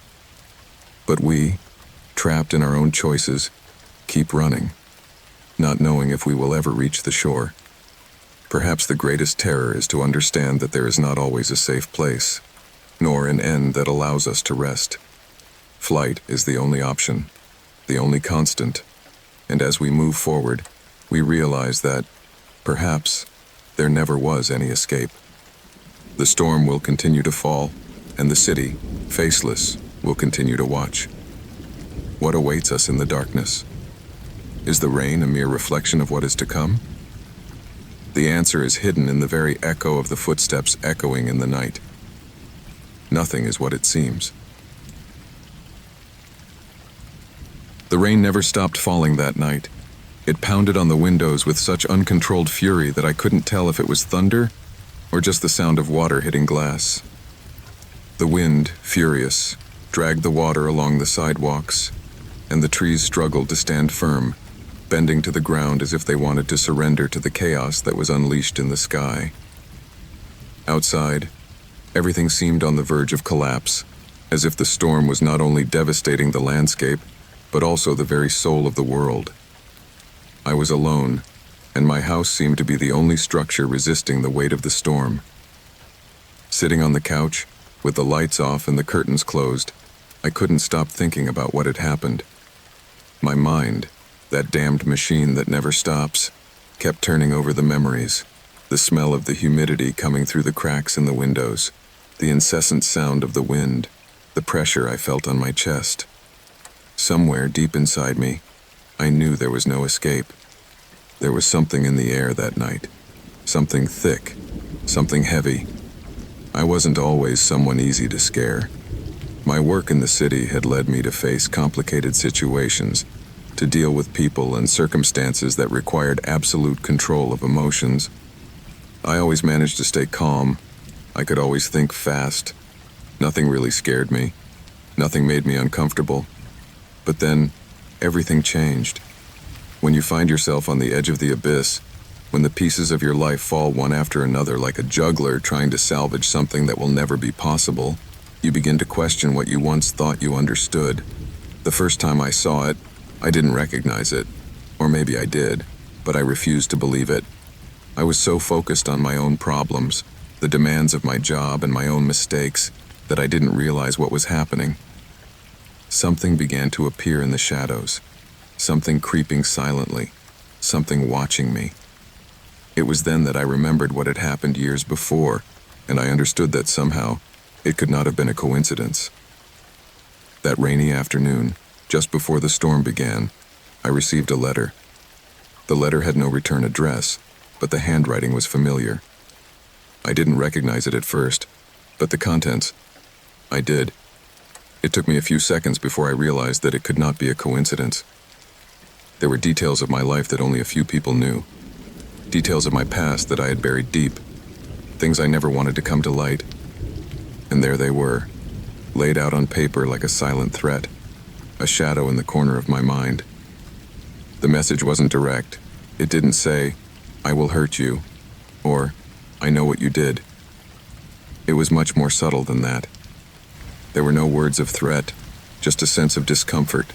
But we, trapped in our own choices, keep running, not knowing if we will ever reach the shore. Perhaps the greatest terror is to understand that there is not always a safe place, nor an end that allows us to rest. Flight is the only option, the only constant, and as we move forward, we realize that, perhaps, there never was any escape. The storm will continue to fall, and the city, faceless, will continue to watch. What awaits us in the darkness? Is the rain a mere reflection of what is to come? The answer is hidden in the very echo of the footsteps echoing in the night. Nothing is what it seems. The rain never stopped falling that night. It pounded on the windows with such uncontrolled fury that I couldn't tell if it was thunder or just the sound of water hitting glass. The wind, furious, dragged the water along the sidewalks, and the trees struggled to stand firm, bending to the ground as if they wanted to surrender to the chaos that was unleashed in the sky. Outside, everything seemed on the verge of collapse, as if the storm was not only devastating the landscape, but also the very soul of the world. I was alone, and my house seemed to be the only structure resisting the weight of the storm. Sitting on the couch, with the lights off and the curtains closed, I couldn't stop thinking about what had happened. My mind, that damned machine that never stops, kept turning over the memories, the smell of the humidity coming through the cracks in the windows, the incessant sound of the wind, the pressure I felt on my chest. Somewhere deep inside me, I knew there was no escape. There was something in the air that night, something thick, something heavy. I wasn't always someone easy to scare. My work in the city had led me to face complicated situations, to deal with people and circumstances that required absolute control of emotions. I always managed to stay calm. I could always think fast. Nothing really scared me. Nothing made me uncomfortable. But then, everything changed. When you find yourself on the edge of the abyss, when the pieces of your life fall one after another like a juggler trying to salvage something that will never be possible, you begin to question what you once thought you understood. The first time I saw it, I didn't recognize it. Or maybe I did, but I refused to believe it. I was so focused on my own problems, the demands of my job and my own mistakes, that I didn't realize what was happening. Something began to appear in the shadows, something creeping silently, something watching me. It was then that I remembered what had happened years before, and I understood that somehow it could not have been a coincidence. That rainy afternoon, just before the storm began, I received a letter. The letter had no return address, but the handwriting was familiar. I didn't recognize it at first, but the contents, I did. It took me a few seconds before I realized that it could not be a coincidence. There were details of my life that only a few people knew. Details of my past that I had buried deep. Things I never wanted to come to light. And there they were, laid out on paper like a silent threat, a shadow in the corner of my mind. The message wasn't direct. It didn't say, "I will hurt you," or "I know what you did." It was much more subtle than that. There were no words of threat, just a sense of discomfort,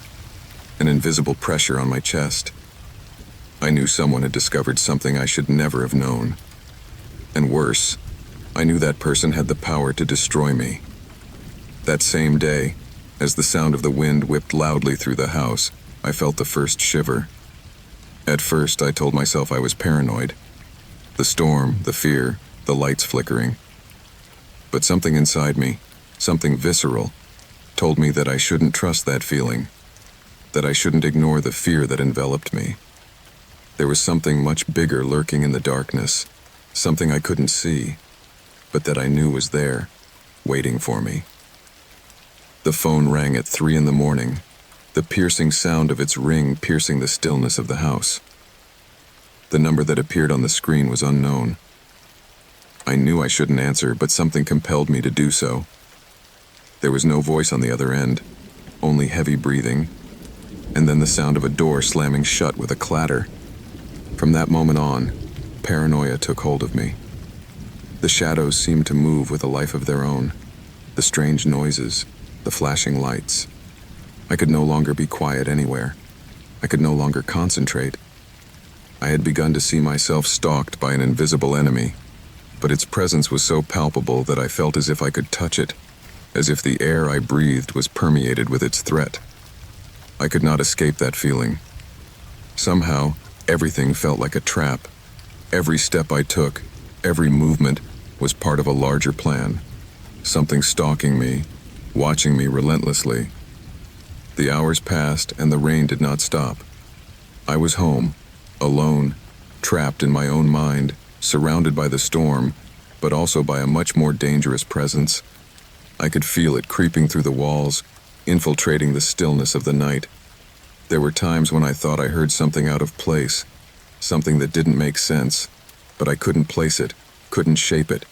an invisible pressure on my chest. I knew someone had discovered something I should never have known. And worse, I knew that person had the power to destroy me. That same day, as the sound of the wind whipped loudly through the house, I felt the first shiver. At first, I told myself I was paranoid. The storm, the fear, the lights flickering. But something inside me, something visceral, told me that I shouldn't trust that feeling, that I shouldn't ignore the fear that enveloped me. There was something much bigger lurking in the darkness, something I couldn't see, but that I knew was there, waiting for me. The phone rang at 3 a.m, the piercing sound of its ring piercing the stillness of the house. The number that appeared on the screen was unknown. I knew I shouldn't answer, but something compelled me to do so. There was no voice on the other end, only heavy breathing, and then the sound of a door slamming shut with a clatter. From that moment on, paranoia took hold of me. The shadows seemed to move with a life of their own. The strange noises, the flashing lights. I could no longer be quiet anywhere. I could no longer concentrate. I had begun to see myself stalked by an invisible enemy, but its presence was so palpable that I felt as if I could touch it, as if the air I breathed was permeated with its threat. I could not escape that feeling. Somehow, everything felt like a trap. Every step I took, every movement, was part of a larger plan. Something stalking me, watching me relentlessly. The hours passed and the rain did not stop. I was home, alone, trapped in my own mind, surrounded by the storm, but also by a much more dangerous presence. I could feel it creeping through the walls, infiltrating the stillness of the night. There were times when I thought I heard something out of place, something that didn't make sense, but I couldn't place it, couldn't shape it.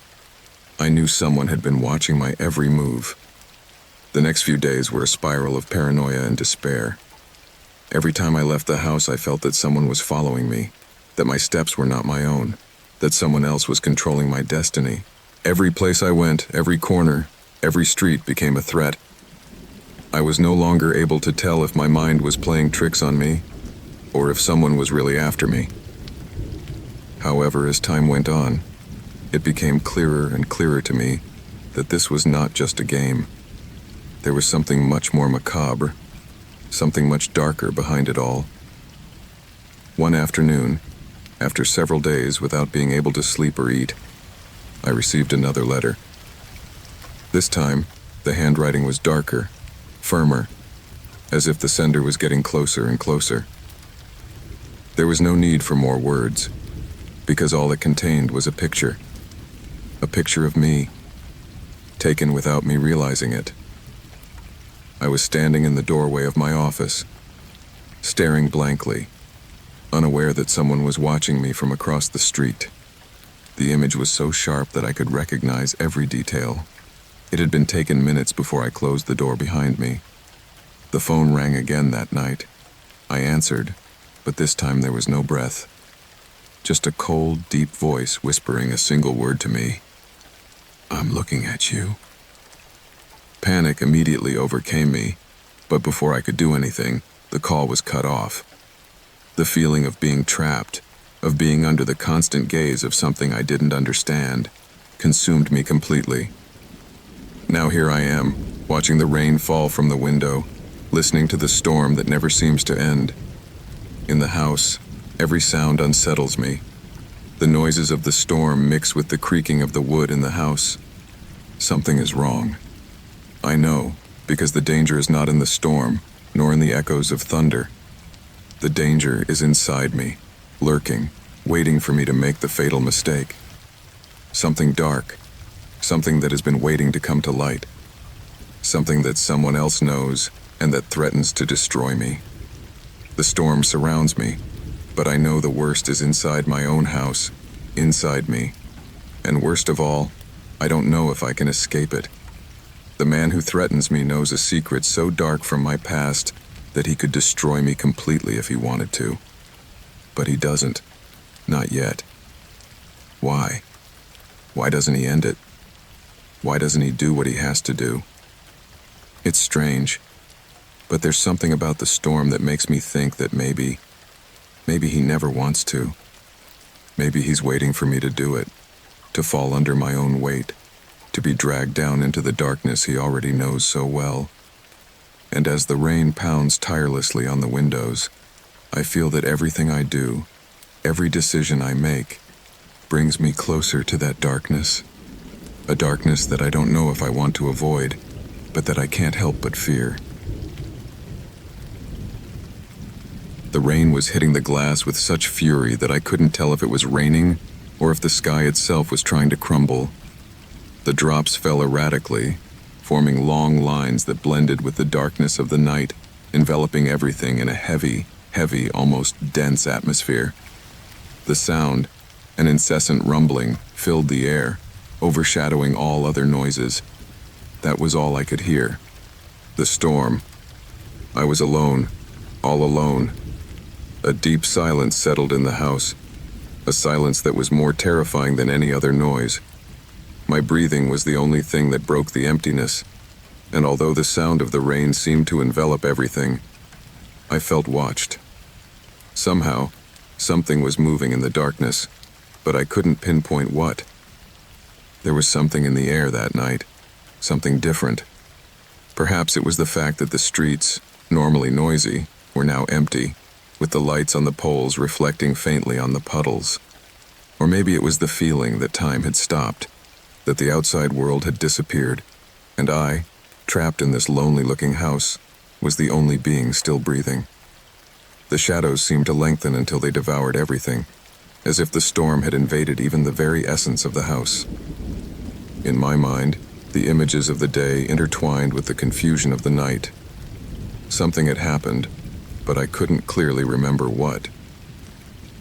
I knew someone had been watching my every move. The next few days were a spiral of paranoia and despair. Every time I left the house, I felt that someone was following me, that my steps were not my own, that someone else was controlling my destiny. Every place I went, every corner, every street became a threat. I was no longer able to tell if my mind was playing tricks on me, or if someone was really after me. However, as time went on, it became clearer and clearer to me that this was not just a game. there was something much more macabre, something much darker behind it all. One afternoon, after several days without being able to sleep or eat, I received another letter. This time, the handwriting was darker, firmer, as if the sender was getting closer and closer. There was no need for more words, because all it contained was a picture of me, taken without me realizing it. I was standing in the doorway of my office, staring blankly, unaware that someone was watching me from across the street. The image was so sharp that I could recognize every detail. It had been taken minutes before I closed the door behind me. The phone rang again that night. I answered, but this time there was no breath. Just a cold, deep voice whispering a single word to me. "I'm looking at you." Panic immediately overcame me, but before I could do anything, the call was cut off. The feeling of being trapped, of being under the constant gaze of something I didn't understand, consumed me completely. Now here I am, watching the rain fall from the window, listening to the storm that never seems to end. In the house, every sound unsettles me. The noises of the storm mix with the creaking of the wood in the house. Something is wrong. I know, because the danger is not in the storm, nor in the echoes of thunder. The danger is inside me, lurking, waiting for me to make the fatal mistake. Something dark, something that has been waiting to come to light. Something that someone else knows and that threatens to destroy me. The storm surrounds me, but I know the worst is inside my own house, inside me. And worst of all, I don't know if I can escape it. The man who threatens me knows a secret so dark from my past that he could destroy me completely if he wanted to. But he doesn't. Not yet. Why? Why doesn't he end it? Why doesn't he do what he has to do? It's strange, but there's something about the storm that makes me think that maybe he never wants to. Maybe he's waiting for me to do it, to fall under my own weight, to be dragged down into the darkness he already knows so well. And as the rain pounds tirelessly on the windows, I feel that everything I do, every decision I make, brings me closer to that darkness. A darkness that I don't know if I want to avoid, but that I can't help but fear. The rain was hitting the glass with such fury that I couldn't tell if it was raining or if the sky itself was trying to crumble. The drops fell erratically, forming long lines that blended with the darkness of the night, enveloping everything in a heavy, almost dense atmosphere. The sound, an incessant rumbling, filled the air, overshadowing all other noises. That was all I could hear. The storm. I was alone, all alone. A deep silence settled in the house, a silence that was more terrifying than any other noise. My breathing was the only thing that broke the emptiness, and although the sound of the rain seemed to envelop everything, I felt watched. Somehow, something was moving in the darkness, but I couldn't pinpoint what. There was something in the air that night, something different. Perhaps it was the fact that the streets, normally noisy, were now empty, with the lights on the poles reflecting faintly on the puddles. Or maybe it was the feeling that time had stopped, that the outside world had disappeared, and I, trapped in this lonely-looking house, was the only being still breathing. The shadows seemed to lengthen until they devoured everything, as if the storm had invaded even the very essence of the house. In my mind, the images of the day intertwined with the confusion of the night. Something had happened, but I couldn't clearly remember what.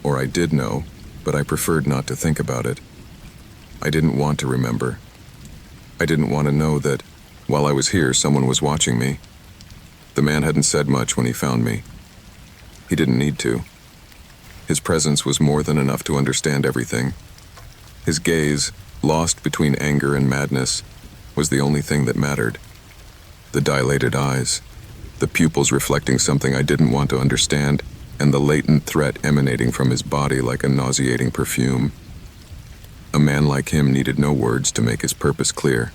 Or I did know, but I preferred not to think about it. I didn't want to remember. I didn't want to know that, while I was here, someone was watching me. The man hadn't said much when he found me. He didn't need to. His presence was more than enough to understand everything. His gaze, lost between anger and madness, was the only thing that mattered. The dilated eyes, the pupils reflecting something I didn't want to understand, and the latent threat emanating from his body like a nauseating perfume. A man like him needed no words to make his purpose clear.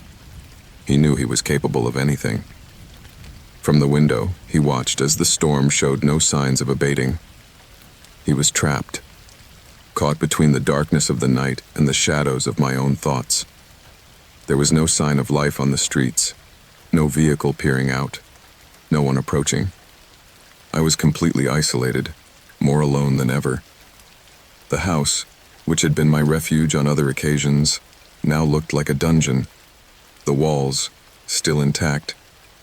He knew he was capable of anything. From the window, he watched as the storm showed no signs of abating. He was trapped, caught between the darkness of the night and the shadows of my own thoughts. There was no sign of life on the streets, no vehicle peering out, no one approaching. I was completely isolated, more alone than ever. The house, which had been my refuge on other occasions, now looked like a dungeon. The walls, still intact,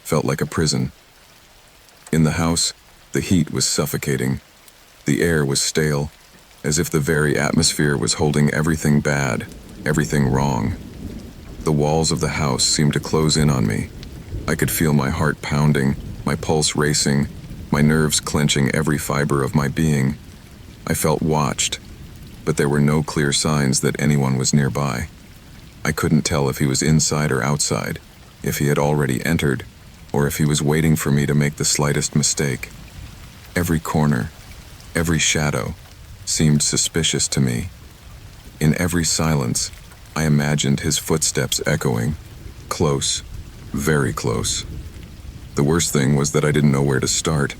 felt like a prison. In the house, the heat was suffocating. The air was stale, as if the very atmosphere was holding everything bad, everything wrong. The walls of the house seemed to close in on me. I could feel my heart pounding, my pulse racing, my nerves clenching every fiber of my being. I felt watched, but there were no clear signs that anyone was nearby. I couldn't tell if he was inside or outside, if he had already entered, or if he was waiting for me to make the slightest mistake. Every corner, every shadow, seemed suspicious to me. In every silence, I imagined his footsteps echoing, close, very close. The worst thing was that I didn't know where to start.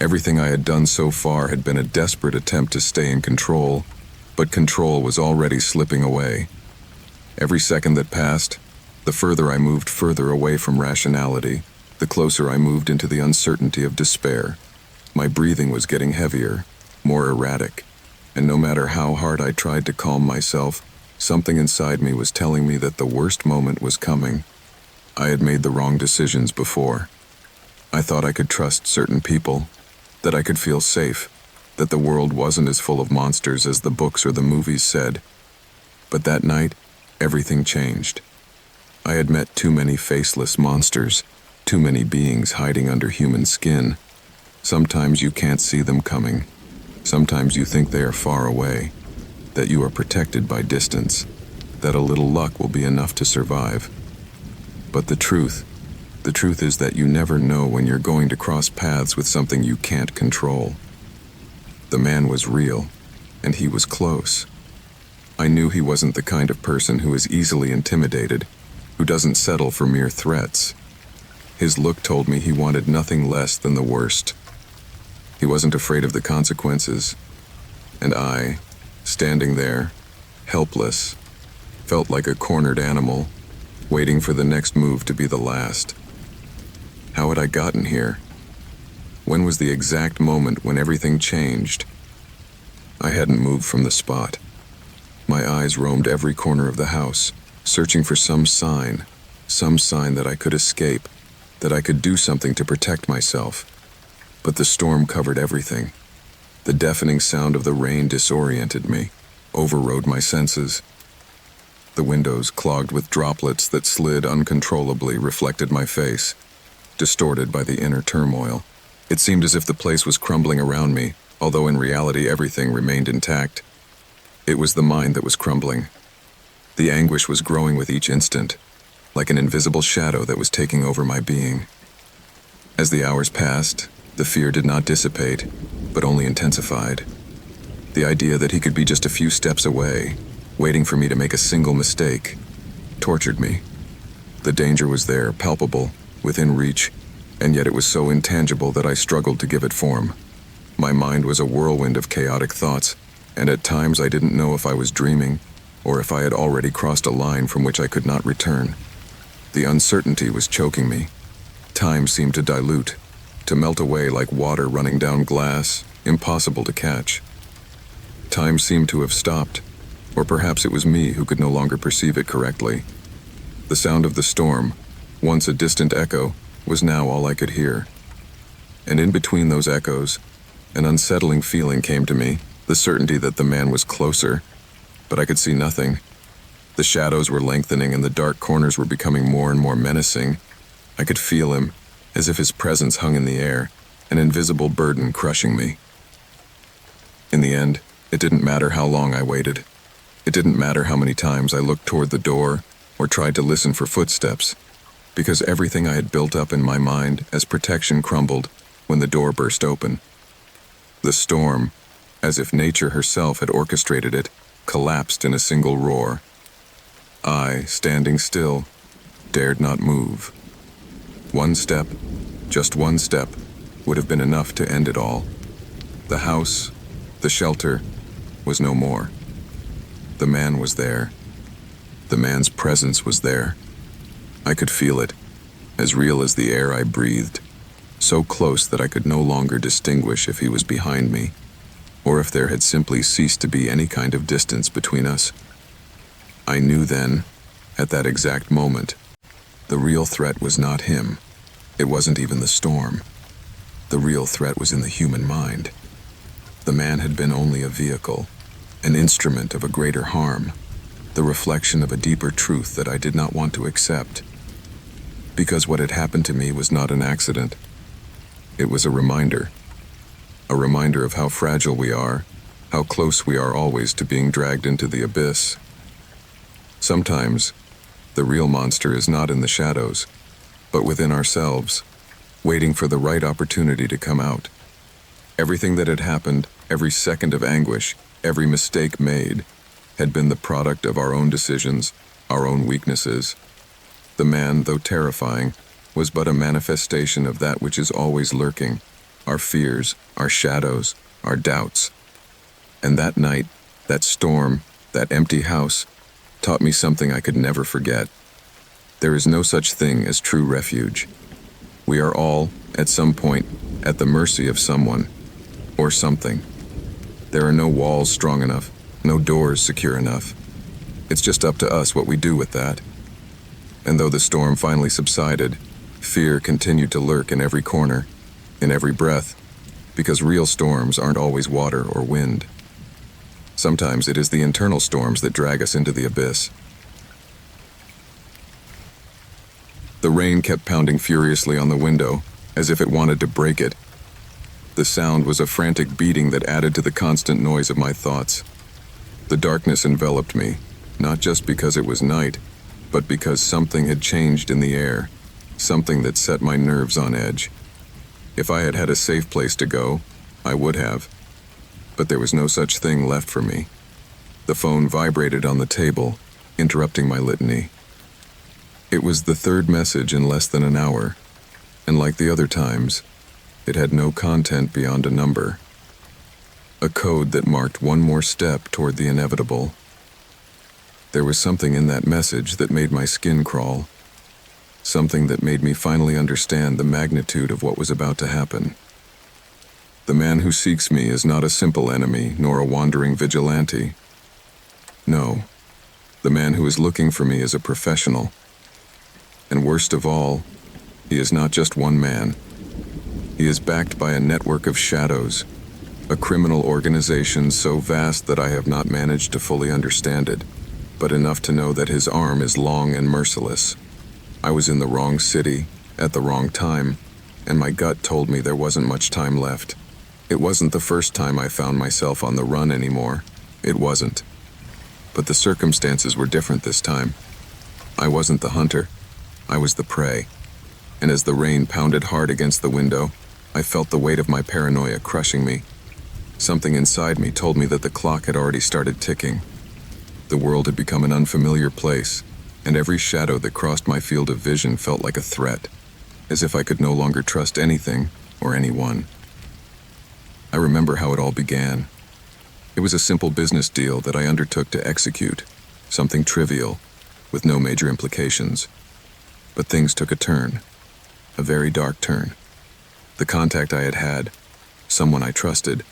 Everything I had done so far had been a desperate attempt to stay in control, but control was already slipping away. Every second that passed, the further I moved further away from rationality, the closer I moved into the uncertainty of despair. My breathing was getting heavier, more erratic, and no matter how hard I tried to calm myself, something inside me was telling me that the worst moment was coming. I had made the wrong decisions before. I thought I could trust certain people, that I could feel safe, that the world wasn't as full of monsters as the books or the movies said. But that night, everything changed. I had met too many faceless monsters, too many beings hiding under human skin. Sometimes you can't see them coming. Sometimes you think they are far away, that you are protected by distance, that a little luck will be enough to survive. But the truth is that you never know when you're going to cross paths with something you can't control. The man was real, and he was close. I knew he wasn't the kind of person who is easily intimidated, who doesn't settle for mere threats. His look told me he wanted nothing less than the worst. He wasn't afraid of the consequences, and I, standing there, helpless, felt like a cornered animal, waiting for the next move to be the last. How had I gotten here? When was the exact moment when everything changed? I hadn't moved from the spot. My eyes roamed every corner of the house, searching for some sign that I could escape, that I could do something to protect myself. But the storm covered everything. The deafening sound of the rain disoriented me, overrode my senses. The windows, clogged with droplets that slid uncontrollably, reflected my face, distorted by the inner turmoil. It seemed as if the place was crumbling around me, although in reality everything remained intact. It was the mind that was crumbling. The anguish was growing with each instant, like an invisible shadow that was taking over my being. As the hours passed, the fear did not dissipate, but only intensified. The idea that he could be just a few steps away, waiting for me to make a single mistake, tortured me. The danger was there, palpable, within reach, and yet it was so intangible that I struggled to give it form. My mind was a whirlwind of chaotic thoughts, and at times I didn't know if I was dreaming, or if I had already crossed a line from which I could not return. The uncertainty was choking me. Time seemed to dilute, to melt away like water running down glass, impossible to catch. Time seemed to have stopped, or perhaps it was me who could no longer perceive it correctly. The sound of the storm, once a distant echo, was now all I could hear. And in between those echoes, an unsettling feeling came to me, the certainty that the man was closer, but I could see nothing. The shadows were lengthening and the dark corners were becoming more and more menacing. I could feel him, as if his presence hung in the air, an invisible burden crushing me. In the end, it didn't matter how long I waited. It didn't matter how many times I looked toward the door or tried to listen for footsteps, because everything I had built up in my mind as protection crumbled when the door burst open. The storm, as if nature herself had orchestrated it, collapsed in a single roar. I, standing still, dared not move. One step, Just one step would have been enough to end it all. The house, the shelter, was no more. The man was there. The man's presence was there. I could feel it, as real as the air I breathed, so close that I could no longer distinguish if he was behind me, or if there had simply ceased to be any kind of distance between us. I knew then, at that exact moment, the real threat was not him. It wasn't even the storm. The real threat was in the human mind. The man had been only a vehicle, an instrument of a greater harm, the reflection of a deeper truth that I did not want to accept. Because what had happened to me was not an accident. It was a reminder of how fragile we are, how close we are always to being dragged into the abyss. Sometimes, the real monster is not in the shadows, but within ourselves, waiting for the right opportunity to come out. Everything that had happened, every second of anguish, every mistake made, had been the product of our own decisions, our own weaknesses. The man, though terrifying, was but a manifestation of that which is always lurking, our fears, our shadows, our doubts. And that night, that storm, that empty house, taught me something I could never forget. There is no such thing as true refuge. We are all, at some point, at the mercy of someone, or something. There are no walls strong enough, no doors secure enough. It's just up to us what we do with that. And though the storm finally subsided, fear continued to lurk in every corner, in every breath, because real storms aren't always water or wind. Sometimes it is the internal storms that drag us into the abyss. The rain kept pounding furiously on the window, as if it wanted to break it. The sound was a frantic beating that added to the constant noise of my thoughts. The darkness enveloped me, not just because it was night, but because something had changed in the air, something that set my nerves on edge. If I had had a safe place to go, I would have. But there was no such thing left for me. The phone vibrated on the table, interrupting my litany. It was the third message in less than an hour, and like the other times, it had no content beyond a number. A code that marked one more step toward the inevitable. There was something in that message that made my skin crawl. Something that made me finally understand the magnitude of what was about to happen. The man who seeks me is not a simple enemy, nor a wandering vigilante. No, the man who is looking for me is a professional. And worst of all, he is not just one man. He is backed by a network of shadows, a criminal organization so vast that I have not managed to fully understand it, but enough to know that his arm is long and merciless. I was in the wrong city, at the wrong time, and my gut told me there wasn't much time left. It wasn't the first time I found myself on the run anymore. It wasn't. But the circumstances were different this time. I wasn't the hunter. I was the prey. And as the rain pounded hard against the window, I felt the weight of my paranoia crushing me. Something inside me told me that the clock had already started ticking. The world had become an unfamiliar place, and every shadow that crossed my field of vision felt like a threat, as if I could no longer trust anything or anyone. I remember how it all began. It was a simple business deal that I undertook to execute, something trivial, with no major implications. But things took a turn, a very dark turn. The contact I had, someone I trusted,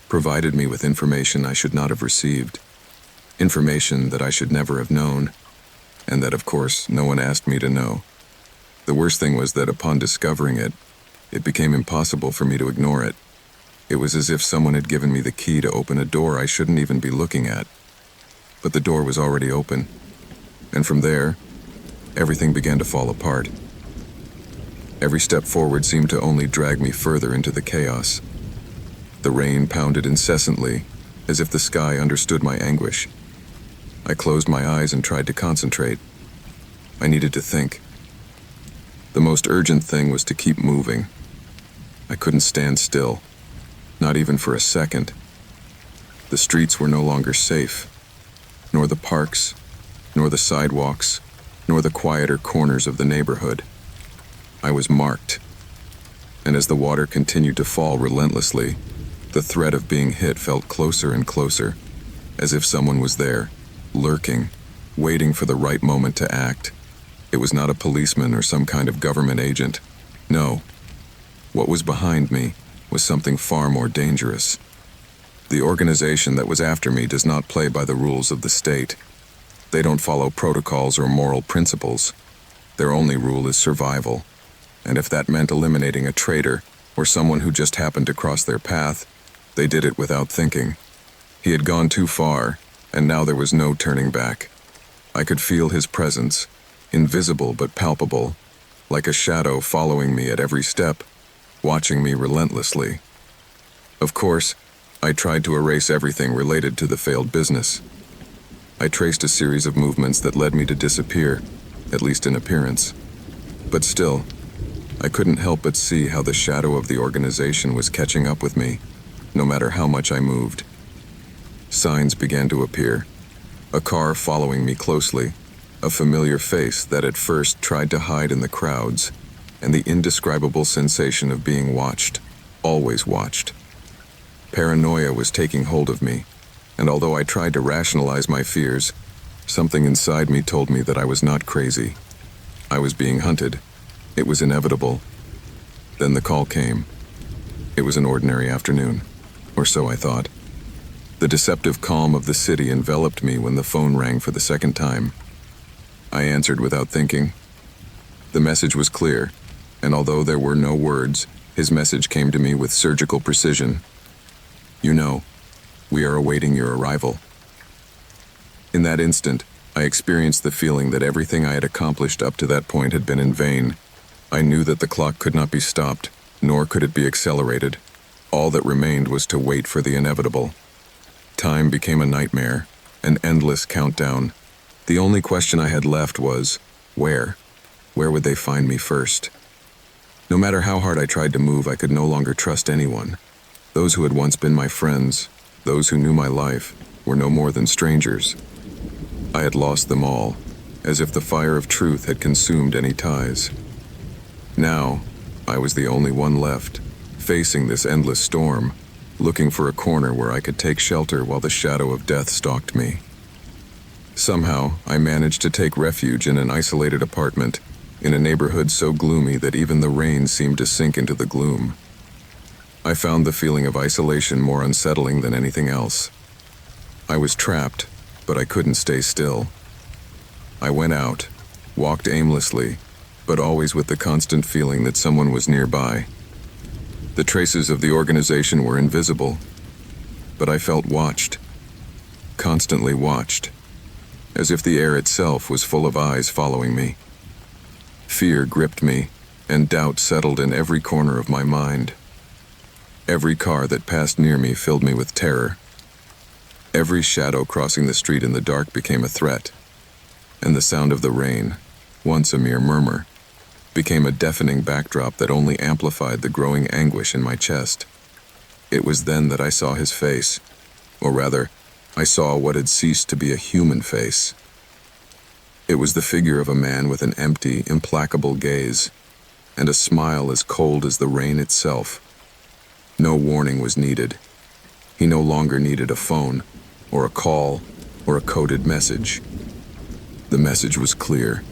provided me with information I should not have received, information that I should never have known, and that, of course, no one asked me to know. The worst thing was that upon discovering it, it became impossible for me to ignore it. It was as if someone had given me the key to open a door I shouldn't even be looking at. But the door was already open, and from there, everything began to fall apart. Every step forward seemed to only drag me further into the chaos. The rain pounded incessantly, as if the sky understood my anguish. I closed my eyes and tried to concentrate. I needed to think. The most urgent thing was to keep moving. I couldn't stand still, not even for a second. The streets were no longer safe, nor the parks, nor the sidewalks, nor the quieter corners of the neighborhood. I was marked. and as the water continued to fall relentlessly, the threat of being hit felt closer and closer, as if someone was there, lurking, waiting for the right moment to act. It was not a policeman or some kind of government agent. No. What was behind me was something far more dangerous. The organization that was after me does not play by the rules of the state. They don't follow protocols or moral principles. Their only rule is survival. And if that meant eliminating a traitor or someone who just happened to cross their path, they did it without thinking. He had gone too far, and now there was no turning back. I could feel his presence, invisible but palpable, like a shadow following me at every step, watching me relentlessly. Of course, I tried to erase everything related to the failed business. I traced a series of movements that led me to disappear, at least in appearance. But still, I couldn't help but see how the shadow of the organization was catching up with me, no matter how much I moved. Signs began to appear. A car following me closely, a familiar face that at first tried to hide in the crowds, and the indescribable sensation of being watched, always watched. Paranoia was taking hold of me, and although I tried to rationalize my fears, something inside me told me that I was not crazy. I was being hunted. It was inevitable. Then the call came. It was an ordinary afternoon, or so I thought. The deceptive calm of the city enveloped me when the phone rang for the second time. I answered without thinking. The message was clear, and although there were no words, his message came to me with surgical precision. You know, we are awaiting your arrival. In that instant, I experienced the feeling that everything I had accomplished up to that point had been in vain. I knew that the clock could not be stopped, nor could it be accelerated. All that remained was to wait for the inevitable. Time became a nightmare, an endless countdown. The only question I had left was, where? Where would they find me first? No matter how hard I tried to move, I could no longer trust anyone. Those who had once been my friends, those who knew my life, were no more than strangers. I had lost them all, as if the fire of truth had consumed any ties. Now, I was the only one left, facing this endless storm, looking for a corner where I could take shelter while the shadow of death stalked me. Somehow, I managed to take refuge in an isolated apartment, in a neighborhood so gloomy that even the rain seemed to sink into the gloom. I found the feeling of isolation more unsettling than anything else. I was trapped, but I couldn't stay still. I went out, walked aimlessly, but always with the constant feeling that someone was nearby. The traces of the organization were invisible, but I felt watched, constantly watched, as if the air itself was full of eyes following me. Fear gripped me, and doubt settled in every corner of my mind. Every car that passed near me filled me with terror. Every shadow crossing the street in the dark became a threat, and the sound of the rain, once a mere murmur, became a deafening backdrop that only amplified the growing anguish in my chest. It was then that I saw his face, or rather, I saw what had ceased to be a human face. It was the figure of a man with an empty, implacable gaze, and a smile as cold as the rain itself. No warning was needed. He no longer needed a phone, or a call, or a coded message. The message was clear.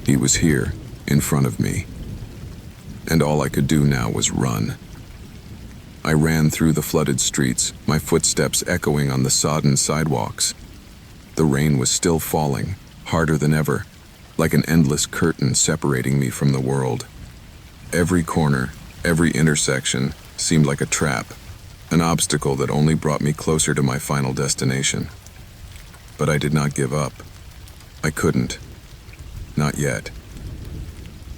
He was here, in front of me. And all I could do now was run. I ran through the flooded streets, my footsteps echoing on the sodden sidewalks. The rain was still falling, harder than ever, like an endless curtain separating me from the world. Every corner, every intersection seemed like a trap, an obstacle that only brought me closer to my final destination. But I did not give up. I couldn't. Not yet.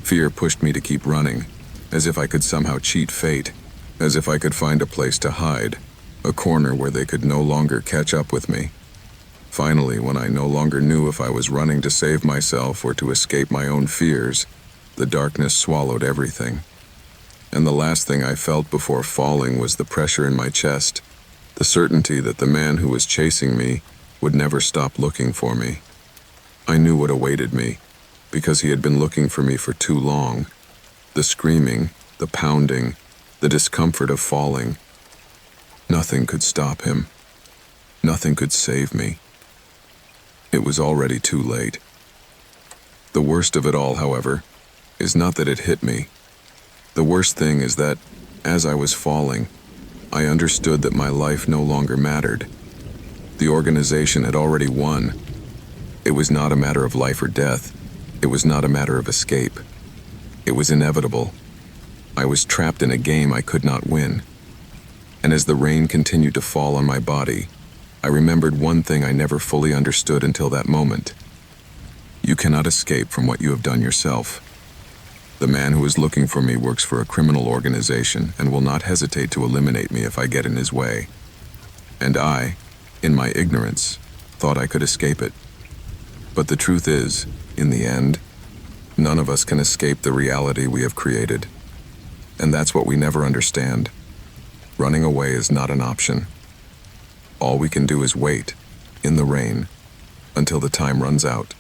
Fear pushed me to keep running, as if I could somehow cheat fate, as if I could find a place to hide, a corner where they could no longer catch up with me. Finally, when I no longer knew if I was running to save myself or to escape my own fears, the darkness swallowed everything. And the last thing I felt before falling was the pressure in my chest, the certainty that the man who was chasing me would never stop looking for me. I knew what awaited me, because he had been looking for me for too long. The screaming, the pounding, the discomfort of falling. Nothing could stop him. Nothing could save me. It was already too late. The worst of it all, however, is not that it hit me. The worst thing is that, as I was falling, I understood that my life no longer mattered. The organization had already won. It was not a matter of life or death. It was not a matter of escape. It was inevitable. I was trapped in a game I could not win. And as the rain continued to fall on my body, I remembered one thing I never fully understood until that moment. You cannot escape from what you have done yourself. The man who is looking for me works for a criminal organization and will not hesitate to eliminate me if I get in his way. And I, in my ignorance, thought I could escape it. But the truth is, in the end, none of us can escape the reality we have created. And that's what we never understand. Running away is not an option. All we can do is wait, in the rain, until the time runs out.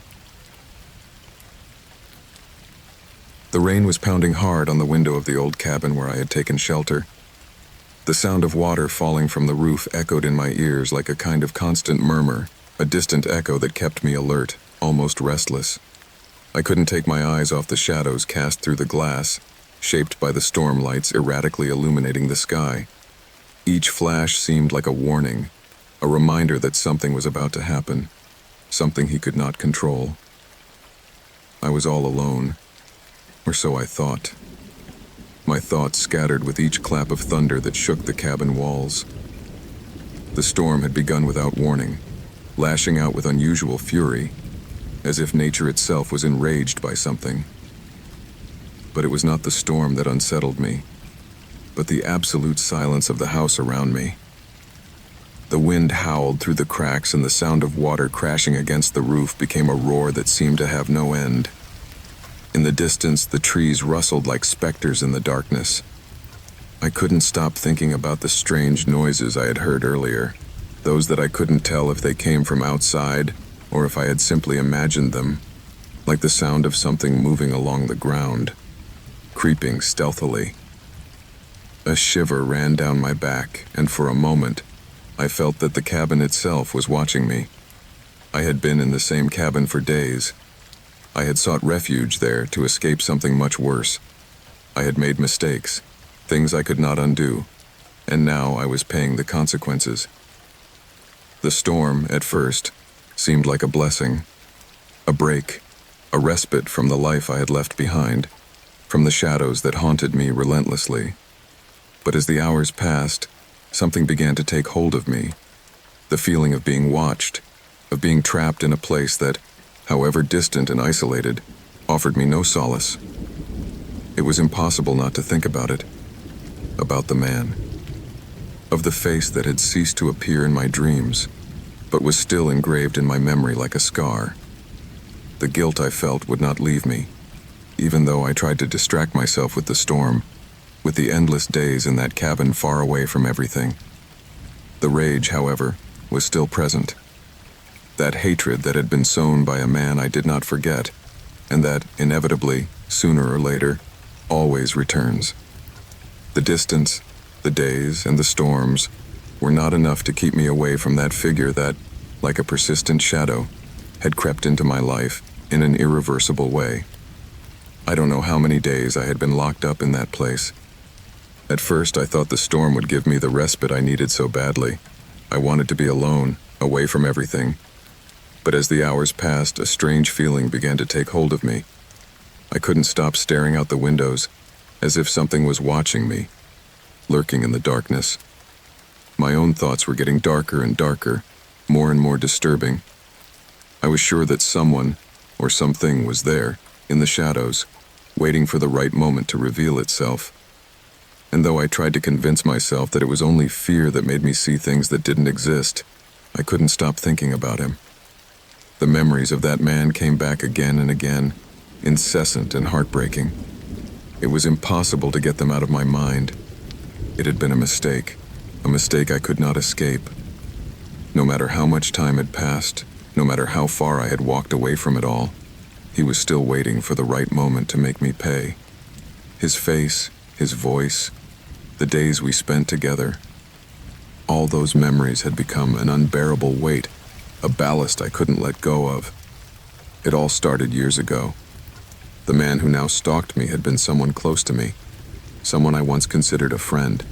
The rain was pounding hard on the window of the old cabin where I had taken shelter. The sound of water falling from the roof echoed in my ears like a kind of constant murmur, a distant echo that kept me alert, almost restless. I couldn't take my eyes off the shadows cast through the glass, shaped by the storm lights erratically illuminating the sky. Each flash seemed like a warning, a reminder that something was about to happen, something he could not control. I was all alone, or so I thought. My thoughts scattered with each clap of thunder that shook the cabin walls. The storm had begun without warning, lashing out with unusual fury, as if nature itself was enraged by something. But it was not the storm that unsettled me, but the absolute silence of the house around me. The wind howled through the cracks, and the sound of water crashing against the roof became a roar that seemed to have no end. In the distance, the trees rustled like specters in the darkness. I couldn't stop thinking about the strange noises I had heard earlier, those that I couldn't tell if they came from outside or if I had simply imagined them, like the sound of something moving along the ground, creeping stealthily. A shiver ran down my back, and for a moment, I felt that the cabin itself was watching me. I had been in the same cabin for days. I had sought refuge there to escape something much worse. I had made mistakes, things I could not undo, and now I was paying the consequences. The storm, at first, seemed like a blessing, a break, a respite from the life I had left behind, from the shadows that haunted me relentlessly. But as the hours passed, something began to take hold of me, the feeling of being watched, of being trapped in a place that, however distant and isolated, offered me no solace. It was impossible not to think about it, about the man, of the face that had ceased to appear in my dreams, but was still engraved in my memory like a scar. The guilt I felt would not leave me, even though I tried to distract myself with the storm, with the endless days in that cabin far away from everything. The rage, however, was still present. That hatred that had been sown by a man I did not forget, and that, inevitably, sooner or later, always returns. The distance, the days, and the storms were not enough to keep me away from that figure that, like a persistent shadow, had crept into my life in an irreversible way. I don't know how many days I had been locked up in that place. At first, I thought the storm would give me the respite I needed so badly. I wanted to be alone, away from everything. But as the hours passed, a strange feeling began to take hold of me. I couldn't stop staring out the windows, as if something was watching me, lurking in the darkness. My own thoughts were getting darker and darker, more and more disturbing. I was sure that someone, or something, was there, in the shadows, waiting for the right moment to reveal itself. And though I tried to convince myself that it was only fear that made me see things that didn't exist, I couldn't stop thinking about him. The memories of that man came back again and again, incessant and heartbreaking. It was impossible to get them out of my mind. It had been a mistake I could not escape. No matter how much time had passed, no matter how far I had walked away from it all, he was still waiting for the right moment to make me pay. His face, his voice, the days we spent together. All those memories had become an unbearable weight, a ballast I couldn't let go of. It all started years ago. The man who now stalked me had been someone close to me, someone I once considered a friend.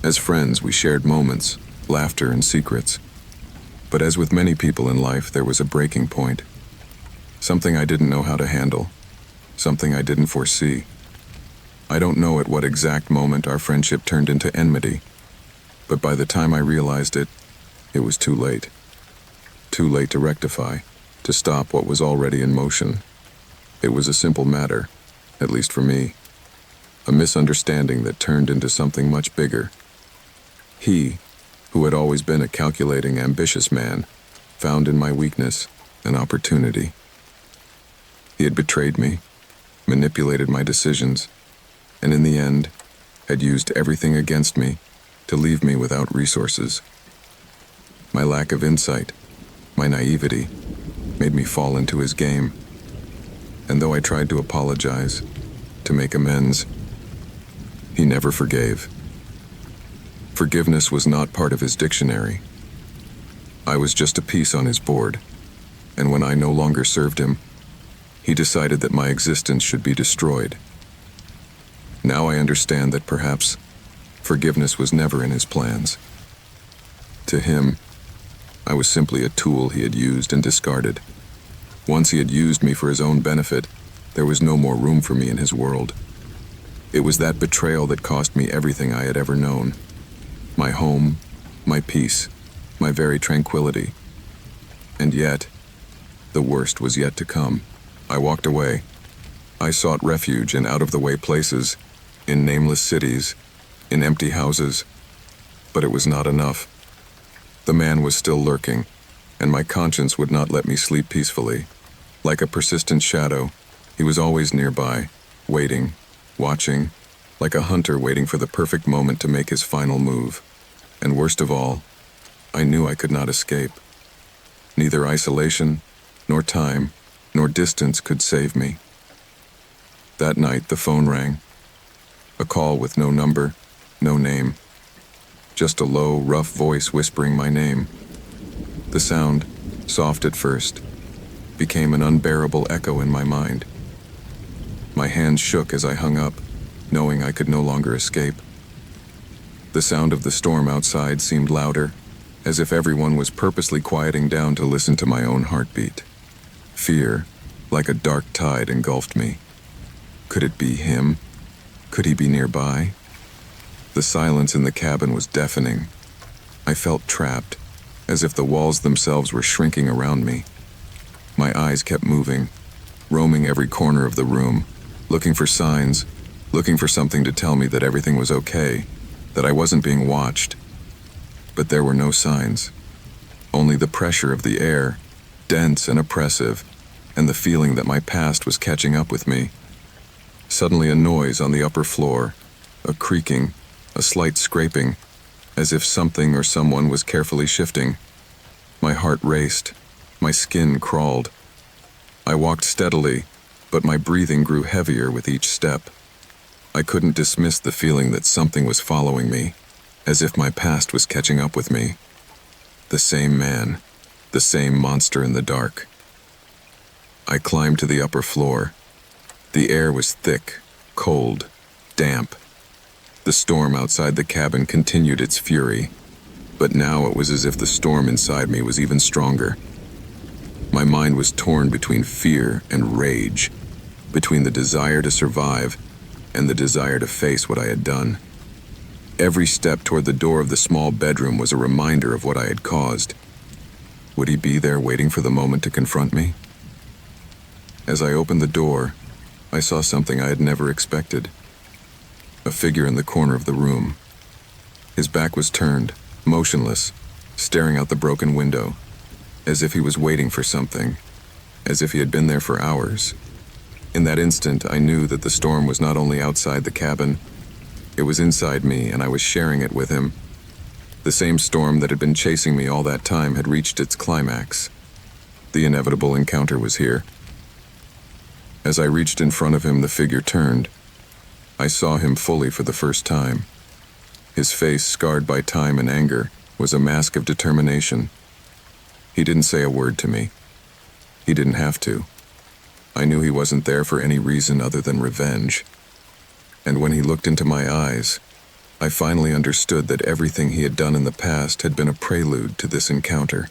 As friends, we shared moments, laughter, and secrets. But as with many people in life, there was a breaking point. Something I didn't know how to handle, something I didn't foresee. I don't know at what exact moment our friendship turned into enmity, but by the time I realized it, it was too late. Too late to rectify, to stop what was already in motion. It was a simple matter, at least for me. A misunderstanding that turned into something much bigger. He, who had always been a calculating, ambitious man, found in my weakness an opportunity. He had betrayed me, manipulated my decisions, and in the end, had used everything against me to leave me without resources. My lack of insight, my naivety, made me fall into his game. And though I tried to apologize, to make amends, he never forgave. Forgiveness was not part of his dictionary. I was just a piece on his board, and when I no longer served him, he decided that my existence should be destroyed. Now I understand that perhaps forgiveness was never in his plans. To him, I was simply a tool he had used and discarded. Once he had used me for his own benefit, there was no more room for me in his world. It was that betrayal that cost me everything I had ever known. My home, my peace, my very tranquility. And yet, the worst was yet to come. I walked away. I sought refuge in out-of-the-way places, in nameless cities, in empty houses. But it was not enough. The man was still lurking, and my conscience would not let me sleep peacefully. Like a persistent shadow, he was always nearby, waiting, watching, like a hunter waiting for the perfect moment to make his final move. And worst of all, I knew I could not escape. Neither isolation, nor time, nor distance could save me. That night, the phone rang. A call with no number, no name. Just a low, rough voice whispering my name. The sound, soft at first, became an unbearable echo in my mind. My hands shook as I hung up, knowing I could no longer escape. The sound of the storm outside seemed louder, as if everyone was purposely quieting down to listen to my own heartbeat. Fear, like a dark tide, engulfed me. Could it be him? Could he be nearby? The silence in the cabin was deafening. I felt trapped, as if the walls themselves were shrinking around me. My eyes kept moving, roaming every corner of the room, looking for signs, looking for something to tell me that everything was okay, that I wasn't being watched. But there were no signs. Only the pressure of the air, dense and oppressive, and the feeling that my past was catching up with me. Suddenly a noise on the upper floor, a creaking, a slight scraping, as if something or someone was carefully shifting. My heart raced, my skin crawled. I walked steadily, but my breathing grew heavier with each step. I couldn't dismiss the feeling that something was following me, as if my past was catching up with me. The same man, the same monster in the dark. I climbed to the upper floor. The air was thick, cold, damp. The storm outside the cabin continued its fury, but now it was as if the storm inside me was even stronger. My mind was torn between fear and rage, between the desire to survive and the desire to face what I had done. Every step toward the door of the small bedroom was a reminder of what I had caused. Would he be there waiting for the moment to confront me? As I opened the door, I saw something I had never expected. A figure in the corner of the room. His back was turned, motionless, staring out the broken window, as if he was waiting for something, as if he had been there for hours. In that instant, I knew that the storm was not only outside the cabin, it was inside me, and I was sharing it with him. The same storm that had been chasing me all that time had reached its climax. The inevitable encounter was here. As I reached in front of him, the figure turned. I saw him fully for the first time. His face, scarred by time and anger, was a mask of determination. He didn't say a word to me. He didn't have to. I knew he wasn't there for any reason other than revenge. And when he looked into my eyes, I finally understood that everything he had done in the past had been a prelude to this encounter.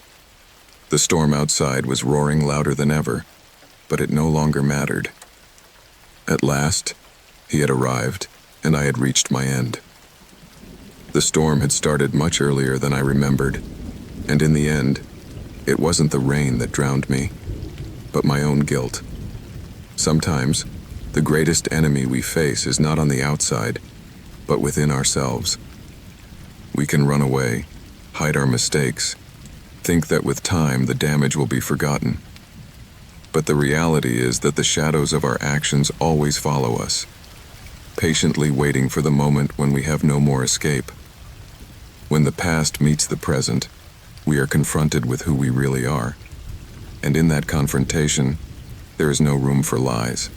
The storm outside was roaring louder than ever, but it no longer mattered. At last, he had arrived, and I had reached my end. The storm had started much earlier than I remembered, and in the end, it wasn't the rain that drowned me, but my own guilt. Sometimes, the greatest enemy we face is not on the outside, but within ourselves. We can run away, hide our mistakes, think that with time the damage will be forgotten. But the reality is that the shadows of our actions always follow us, patiently waiting for the moment when we have no more escape. When the past meets the present, we are confronted with who we really are. And in that confrontation, there is no room for lies.